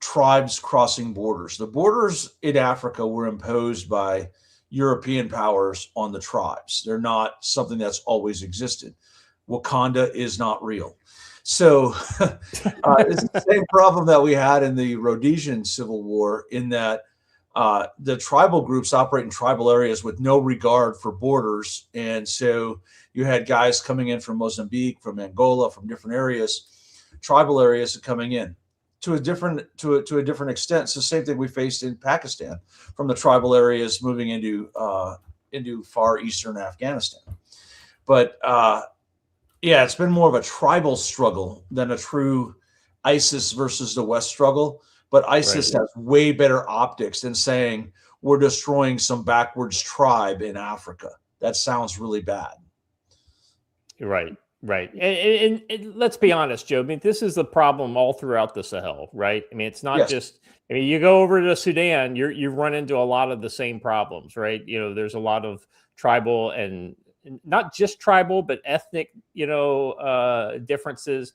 tribes crossing borders. The borders in Africa were imposed by European powers on the tribes. They're not something that's always existed. Wakanda is not real. So it's the same problem that we had in the Rhodesian Civil War, in that the tribal groups operate in tribal areas with no regard for borders. And so you had guys coming in from Mozambique, from Angola, from different areas, tribal areas coming in to a different extent. It's the same thing we faced in Pakistan, from the tribal areas moving into far eastern Afghanistan. But it's been more of a tribal struggle than a true ISIS versus the West struggle. But ISIS has way better optics than saying we're destroying some backwards tribe in Africa. That sounds really bad. Right. And let's be honest, Joe. I mean, this is the problem all throughout the Sahel, right? I mean, it's not just. I mean, you go over to Sudan, you run into a lot of the same problems, right? You know, there's a lot of tribal and not just tribal, but ethnic, differences.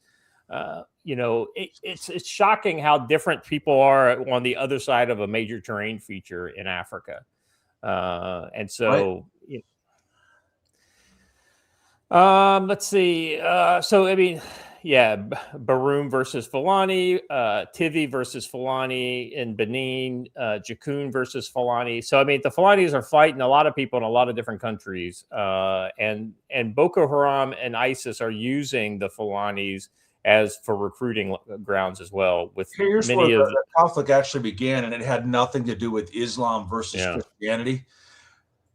It's shocking how different people are on the other side of a major terrain feature in Africa. And so, let's see. So, I mean, Baroum versus Fulani, Tivi versus Fulani in Benin, Jakun versus Fulani. So, I mean, the Fulanis are fighting a lot of people in a lot of different countries. And Boko Haram and ISIS are using the Fulanis as for recruiting grounds as well. With here's many where of the conflict actually began, and it had nothing to do with Islam versus Christianity.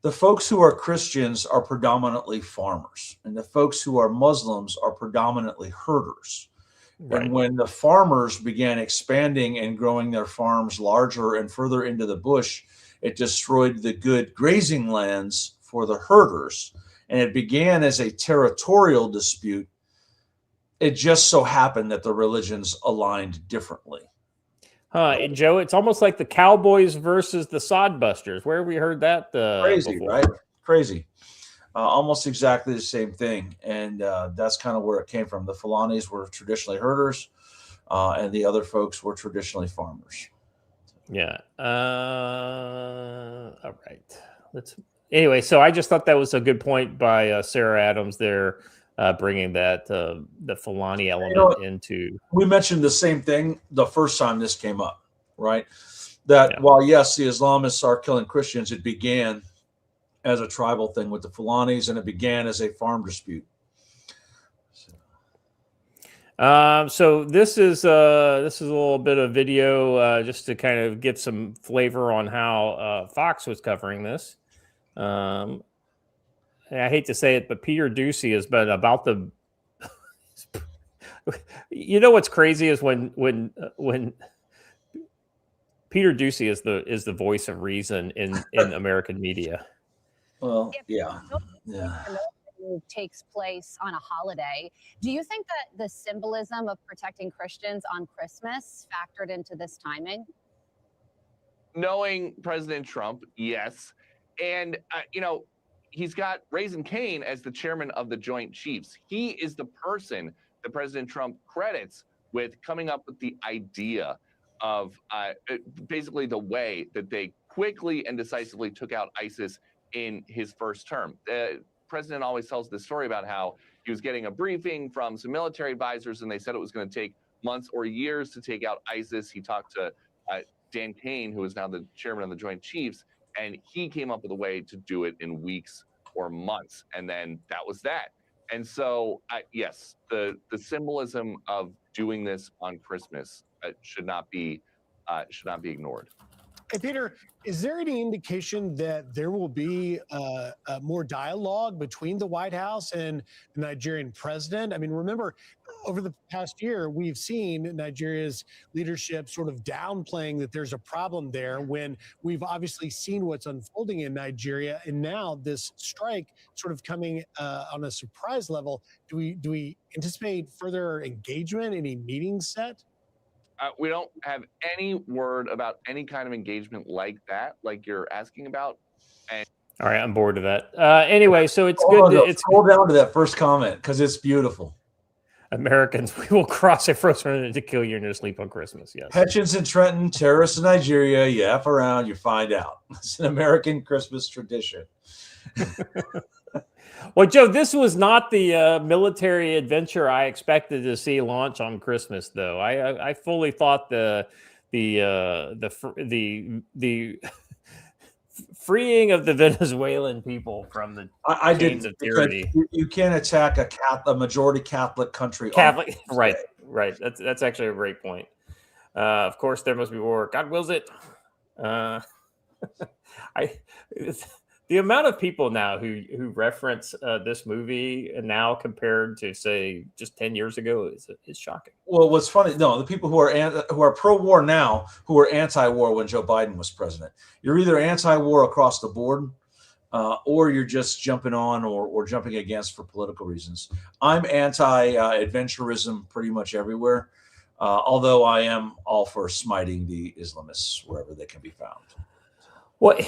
The folks who are Christians are predominantly farmers, and the folks who are Muslims are predominantly herders. Right. And when the farmers began expanding and growing their farms larger and further into the bush, it destroyed the good grazing lands for the herders. And it began as a territorial dispute. It just so happened that the religions aligned differently. And Joe, it's almost like the Cowboys versus the Sodbusters. Where have we heard that? Crazy, before? Right? Crazy. Almost exactly the same thing. And that's kind of where it came from. The Fulanis were traditionally herders, and the other folks were traditionally farmers. Yeah. All right. Anyway, so I just thought that was a good point by Sarah Adams there, bringing that the Fulani element into. We mentioned the same thing the first time this came up, right? That while yes, the Islamists are killing Christians, it began as a tribal thing with the Fulanis, and it began as a farm dispute. So this is a little bit of video just to kind of get some flavor on how Fox was covering this. And I hate to say it, but Peter Ducey has been about the. What's crazy is when Peter Ducey is the voice of reason in American media. Well, takes place on a holiday. Do you think that the symbolism of protecting Christians on Christmas factored into this timing? Knowing President Trump, yes. And, he's got Raising Cane as the chairman of the Joint Chiefs. He is the person that President Trump credits with coming up with the idea of basically the way that they quickly and decisively took out ISIS in his first term. The president always tells this story about how he was getting a briefing from some military advisors, and they said it was going to take months or years to take out ISIS. He talked to Dan Kane, who is now the chairman of the Joint Chiefs, and he came up with a way to do it in weeks or months. And then that was that. And so, yes, the symbolism of doing this on Christmas should not be ignored. Hey, Peter, is there any indication that there will be more dialogue between the White House and the Nigerian president? I mean, remember, over the past year, we've seen Nigeria's leadership sort of downplaying that there's a problem there when we've obviously seen what's unfolding in Nigeria. And now this strike sort of coming on a surprise level. Do we anticipate further engagement, any meetings set? We don't have any word about any kind of engagement like that, like you're asking about. And All right, I'm bored of that. Anyway, so it's Hold good. on, It's scroll down to that first comment because it's beautiful. Americans. We will cross a frozen to kill you in your sleep on Christmas. Yes. Hutchins and Trenton, terrorists in Nigeria. You F around, you find out. It's an American Christmas tradition. Well, Joe, this was not the military adventure I expected to see launch on Christmas, though. I fully thought the freeing of the Venezuelan people from the I chains did of tyranny. You can't attack a majority Catholic country. Catholic, right. That's actually a great point. Of course, there must be war. God wills it. The amount of people now who reference this movie now compared to say just 10 years ago is shocking. Well, what's funny? No, the people who are pro-war now, who were anti-war when Joe Biden was president. You're either anti-war across the board, or you're just jumping on or jumping against for political reasons. I'm anti-adventurism pretty much everywhere, although I am all for smiting the Islamists wherever they can be found. Well,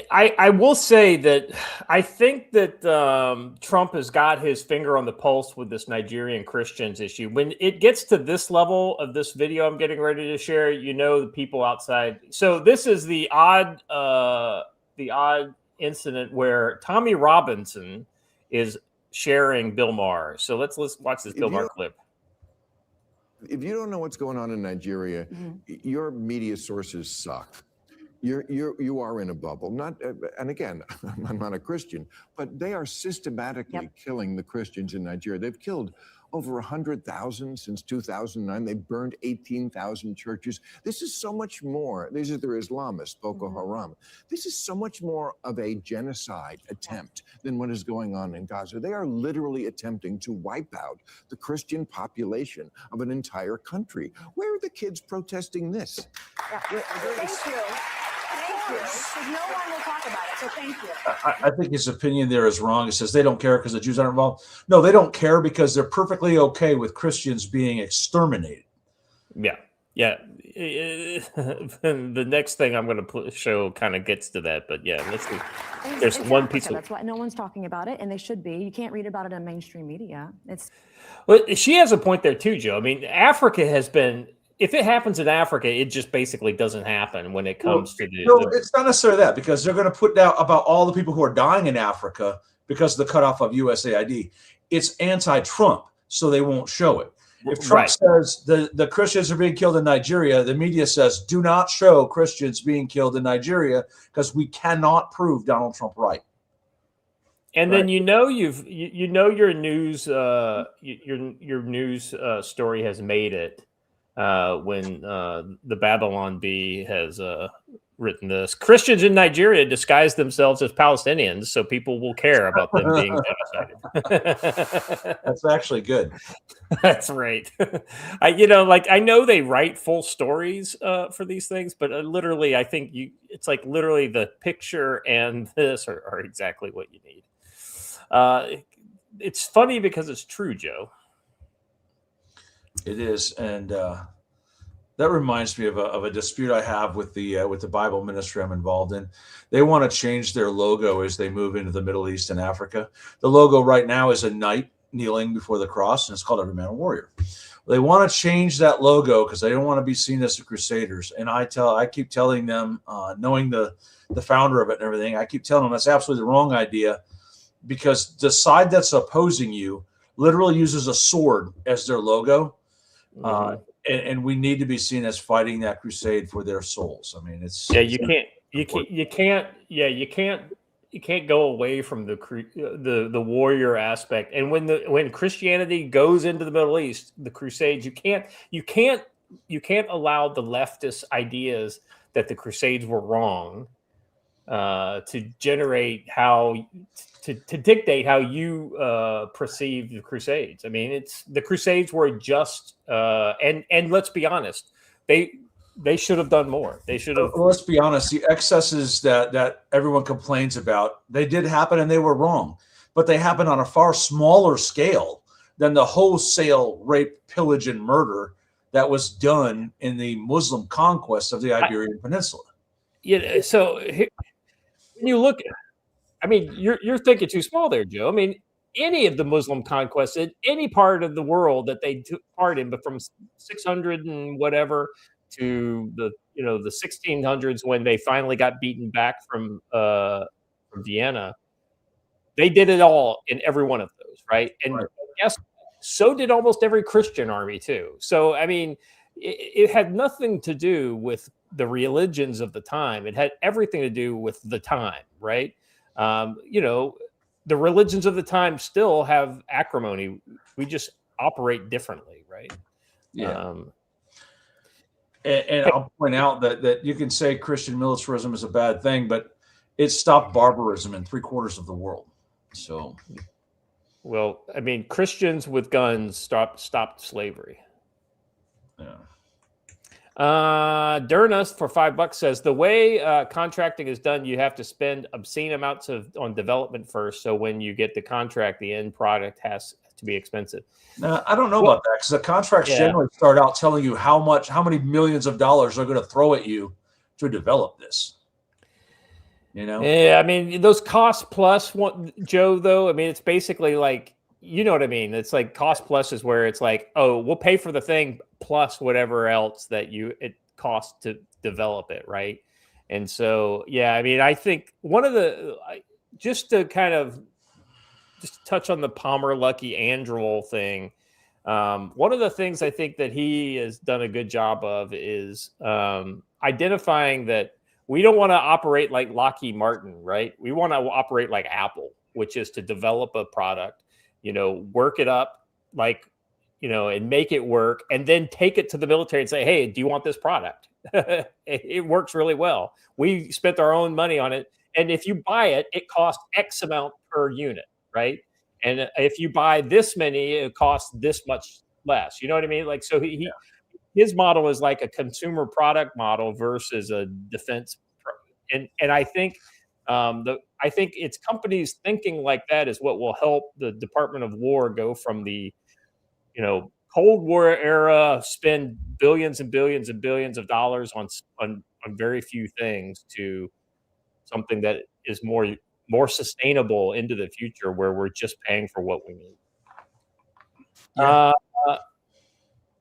I will say that I think that Trump has got his finger on the pulse with this Nigerian Christians issue. When it gets to this level of this video I'm getting ready to share, the people outside. So this is the odd incident where Tommy Robinson is sharing Bill Maher. So let's watch this Bill Maher clip. If you don't know what's going on in Nigeria, your media sources suck. You are in a bubble. And again, I'm not a Christian, but they are systematically killing the Christians in Nigeria. They've killed over 100,000 since 2009. They burned 18,000 churches. This is so much more. These are their Islamists, Boko Haram. This is so much more of a genocide attempt than what is going on in Gaza. They are literally attempting to wipe out the Christian population of an entire country. Where are the kids protesting this? Thank you. Because no one will talk about it, so thank you. I think his opinion there is wrong. It says they don't care because the Jews aren't involved. No, they don't care because they're perfectly okay with Christians being exterminated. Yeah. The next thing I'm going to show kind of gets to that, but yeah, let's see. There's one piece of that's why no one's talking about it, and they should be. You can't read about it in mainstream media. Well, she has a point there too, Joe. I mean, Africa has been. If it happens in Africa, it just basically doesn't happen when it comes to the. No, it's not necessarily that, because they're going to put down about all the people who are dying in Africa because of the cutoff of USAID. It's anti-Trump, so they won't show it. If Trump says the Christians are being killed in Nigeria, the media says do not show Christians being killed in Nigeria because we cannot prove Donald Trump right. And then your news story has made it. When the Babylon Bee has written this. Christians in Nigeria disguise themselves as Palestinians, so people will care about them being genocide. That's actually good. That's right. I know they write full stories for these things, but literally, I think it's like literally the picture and this are exactly what you need. It's funny because it's true, Joe. It is, and that reminds me of a dispute I have with the Bible ministry I'm involved in. They want to change their logo as they move into the Middle East and Africa. The logo right now is a knight kneeling before the cross, and it's called Every Man a Warrior. They want to change that logo because they don't want to be seen as the Crusaders. And I keep telling them, knowing the founder of it and everything, I keep telling them that's absolutely the wrong idea, because the side that's opposing you literally uses a sword as their logo. And we need to be seen as fighting that crusade for their souls. I mean, you can't go away from the warrior aspect. And when Christianity goes into the Middle East, the Crusades, you can't allow the leftist ideas that the Crusades were wrong to generate how to dictate how you perceive the Crusades. I mean, it's the Crusades were just and let's be honest, they should have done more. They should have. Well, let's be honest. The excesses that everyone complains about, they did happen and they were wrong, but they happened on a far smaller scale than the wholesale rape, pillage, and murder that was done in the Muslim conquest of the Iberian Peninsula. Yeah. So when you look at, I mean, you're thinking too small there, Joe. I mean, any of the Muslim conquests in any part of the world that they took part in, but from 600 and whatever to the 1600s when they finally got beaten back from Vienna, they did it all in every one of those, right? And yes, so did almost every Christian army too. So I mean, it had nothing to do with the religions of the time. It had everything to do with the time, right? The religions of the time still have acrimony. We just operate differently, right? Yeah. And I'll point out that you can say Christian militarism is a bad thing, but it stopped barbarism in 3/4 of the world. So, well, I mean, Christians with guns stopped slavery. Yeah. Derna for $5 says the way contracting is done, you have to spend obscene amounts on development first. So when you get the contract, the end product has to be expensive. Now, I don't know about that because the contracts generally start out telling you how many millions of dollars they're going to throw at you to develop this. Yeah, I mean, those cost plus Joe, though, I mean, it's basically like, you know what I mean? It's like cost plus is where it's like, oh, we'll pay for the thing plus whatever else that it costs to develop it, right? And so, yeah, I mean, I think one of the just to touch on the Palmer Lucky Androl thing, one of the things I think that he has done a good job of is identifying that we don't want to operate like Lockheed Martin, right? We want to operate like Apple, which is to develop a product, work it up and make it work, and then take it to the military and say, hey, do you want this product? It works really well. We spent our own money on it. And if you buy it, it costs X amount per unit, right? And if you buy this many, it costs this much less. You know what I mean? Like, so his model is like a consumer product model versus a defense. And I think I think it's companies thinking like that is what will help the Department of War go from the Cold War era, spend billions and billions and billions of dollars on very few things to something that is more sustainable into the future where we're just paying for what we need. Yeah.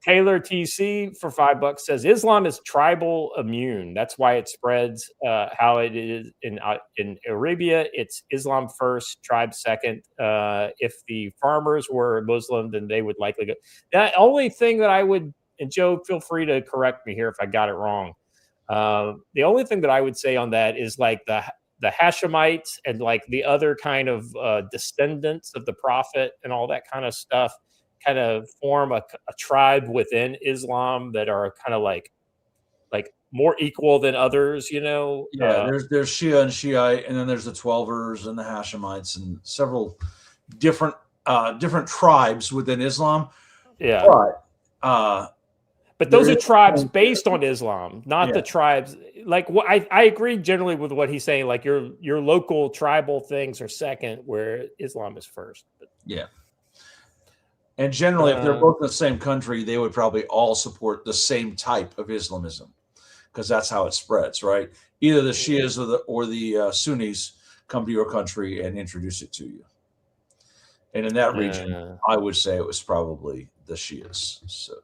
Taylor TC for $5 says Islam is tribal immune. That's why it spreads how it is in Arabia. It's Islam first, tribe second. If the farmers were Muslim, then they would likely go. The only thing that I would, and Joe, feel free to correct me here if I got it wrong. The only thing that I would say on that is like the Hashemites and like the other kind of descendants of the Prophet and all that kind of stuff kind of form a tribe within Islam that are kind of like more equal than others, Yeah, there's Shia and Shiite, and then there's the Twelvers and the Hashemites and several different tribes within Islam. Yeah. But those are tribes based on Islam, not the tribes. Like I agree generally with what he's saying. Like your local tribal things are second, where Islam is first. Yeah. And generally, if they're both in the same country, they would probably all support the same type of Islamism, because that's how it spreads, right? Either the Shias or the Sunnis come to your country and introduce it to you. And in that region, I would say it was probably the Shias. So.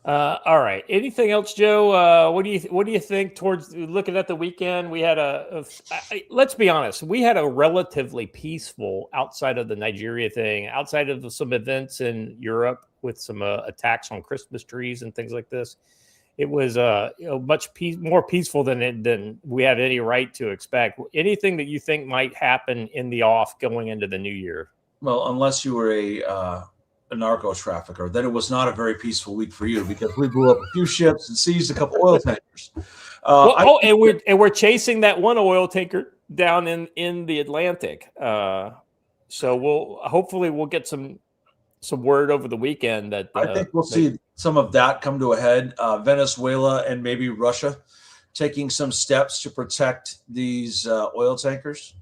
All right. Anything else, Joe? What do you think towards looking at the weekend? We had let's be honest, we had a relatively peaceful outside of the Nigeria thing, outside of some events in Europe with some attacks on Christmas trees and things like this. It was much more peaceful than we had any right to expect. Anything that you think might happen in the off going into the new year? Well, unless you were a a narco trafficker, then it was not a very peaceful week for you because we blew up a few ships and seized a couple oil tankers. And we're chasing that one oil tanker down in the Atlantic. So we'll get some word over the weekend that I think we'll see some of that come to a head. Venezuela and maybe Russia taking some steps to protect these oil tankers.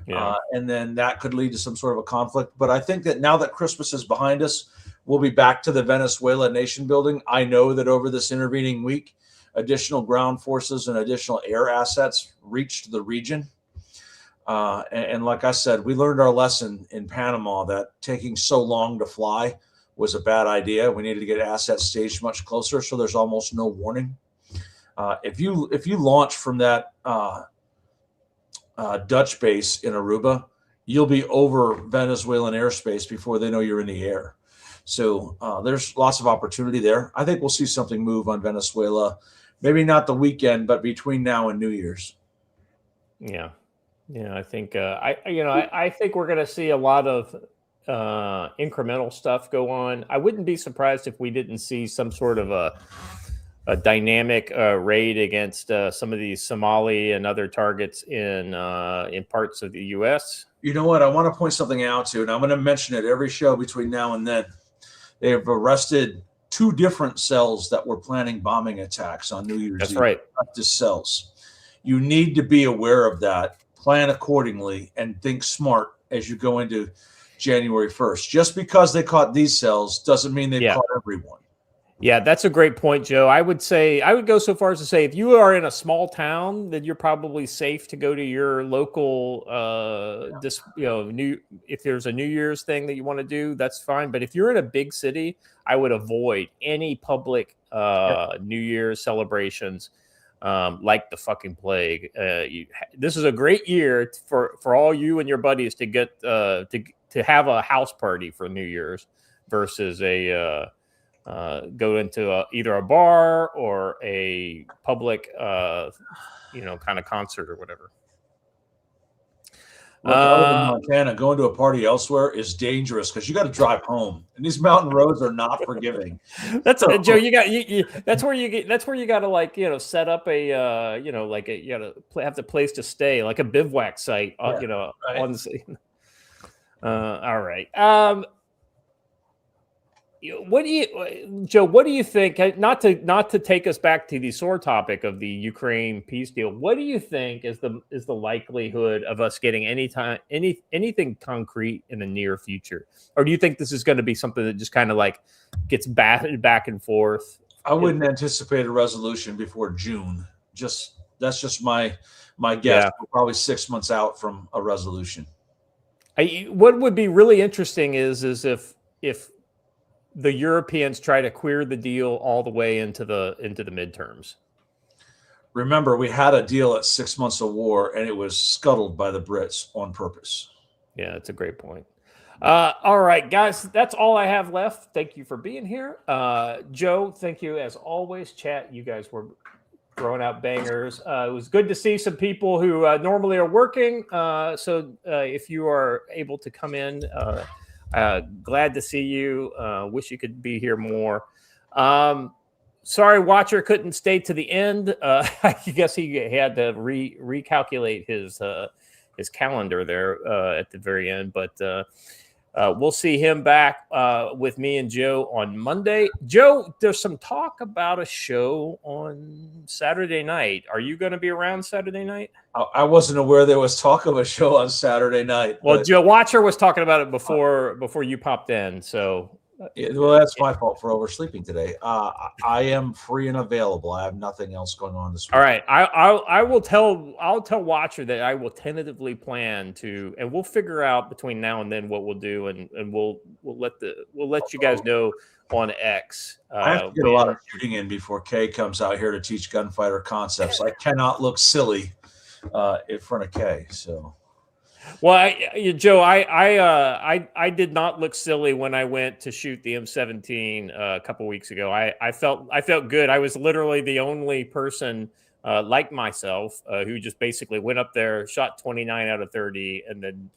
Yeah. And then that could lead to some sort of a conflict. But I think that now that Christmas is behind us, we'll be back to the Venezuela nation building. I know that over this intervening week, additional ground forces and additional air assets reached the region. And like I said, we learned our lesson in Panama that taking so long to fly was a bad idea. We needed to get assets staged much closer, so there's almost no warning. If you launch from that Dutch base in Aruba, you'll be over Venezuelan airspace before they know you're in the air. So there's lots of opportunity there. I think we'll see something move on Venezuela, maybe not the weekend, but between now and New Year's. Yeah. I think I think we're going to see a lot of incremental stuff go on. I wouldn't be surprised if we didn't see some sort of a dynamic raid against some of these Somali and other targets in parts of the U.S. You know what? I want to point something out to, and I'm going to mention it every show between now and then. They have arrested 2 different cells that were planning bombing attacks on New Year's Eve. That's right. Leftist cells. You need to be aware of that, plan accordingly, and think smart as you go into January 1st. Just because they caught these cells doesn't mean they've caught everyone. Yeah, that's a great point, Joe. I would go so far as to say if you are in a small town, then you're probably safe to go to your local if there's a New Year's thing that you want to do, that's fine. But if you're in a big city, I would avoid any public New Year's celebrations like the fucking plague. This is a great year for all you and your buddies to get to have a house party for New Year's versus go into either a bar or a public, kind of concert or whatever. Look, I live in Montana. Going to a party elsewhere is dangerous because you got to drive home, and these mountain roads are not forgiving. That's Joe. That's where you got to set up a you got to have the place to stay, like a bivouac site. On the. All right. What do you think? Not to take us back to the sore topic of the Ukraine peace deal. What do you think is the likelihood of us getting anything concrete in the near future, or do you think this is going to be something that just kind of like gets batted back and forth? I wouldn't anticipate a resolution before June. That's just my guess. Yeah. We're probably 6 months out from a resolution. What would be really interesting is if the Europeans try to queer the deal all the way into the midterms. Remember, we had a deal at 6 months of war, and it was scuttled by the Brits on purpose. Yeah, that's a great point. All right, guys, that's all I have left. Thank you for being here. Joe, thank you as always. Chat, you guys were throwing out bangers. It was good to see some people who normally are working. So if you are able to come in, glad to see you. Wish you could be here more. Sorry, Watcher couldn't stay to the end. I guess he had to recalculate his calendar there at the very end. But we'll see him back with me and Joe on Monday. Joe, there's some talk about a show on Saturday night. Are you going to be around Saturday night? I wasn't aware there was talk of a show on Saturday night. Well, Joe Watcher was talking about it before you popped in. So, well, that's my fault for oversleeping today. I am free and available. I have nothing else going on this week. All right, I'll tell Watcher that I will tentatively plan to, and we'll figure out between now and then what we'll do, and we'll let you guys know on X. I have to get a lot of shooting in before Kay comes out here to teach gunfighter concepts. I cannot look silly in front of Kay. So, well, Joe, I did not look silly when I went to shoot the M17 a couple weeks ago. I felt good. I was literally the only person like myself who just basically went up there, shot 29 out of 30, and then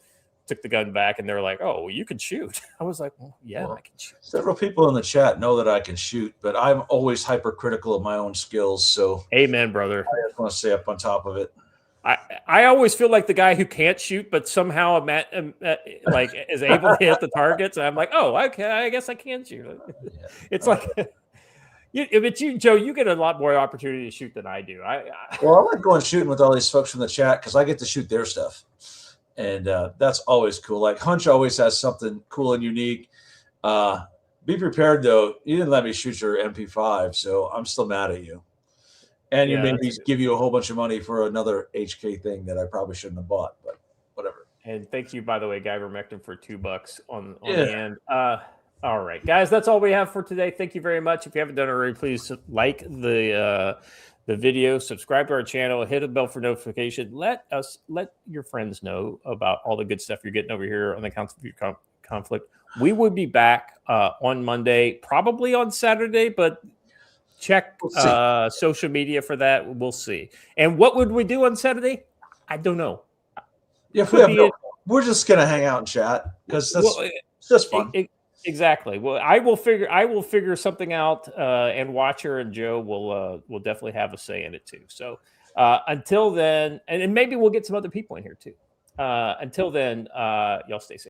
took the gun back, and they're like, "Oh, you can shoot." I was like, well, "Yeah, Well, I can shoot." Several people in the chat know that I can shoot, but I'm always hypercritical of my own skills. So Amen, brother. I just want to stay up on top of it. I always feel like the guy who can't shoot, but somehow like is able to hit the targets. I'm like, oh, okay, I guess I can shoot. It's like, but you, Joe, you get a lot more opportunity to shoot than I do. Well, I like going shooting with all these folks from the chat because I get to shoot their stuff, and that's always cool. Like Hunch always has something cool and unique. Be prepared though. You didn't let me shoot your MP5, so I'm still mad at you. And you made me give you a whole bunch of money for another HK thing that I probably shouldn't have bought, but whatever. And thank you, by the way, Guy Vermectin, for $2 on the end. All right, guys, that's all we have for today. Thank you very much. If you haven't done it already, please like the video, subscribe to our channel, hit a bell for notification. Let your friends know about all the good stuff you're getting over here on the Council of Conflict. We will be back on Monday, probably on Saturday, but check social media for that. We'll see. And what would we do on Saturday? I don't know. Yeah, we're just gonna hang out and chat because that's just fun. Exactly. Well, I will figure something out, and Watcher and Joe will definitely have a say in it too. So until then, and maybe we'll get some other people in here too. Until then, y'all stay safe.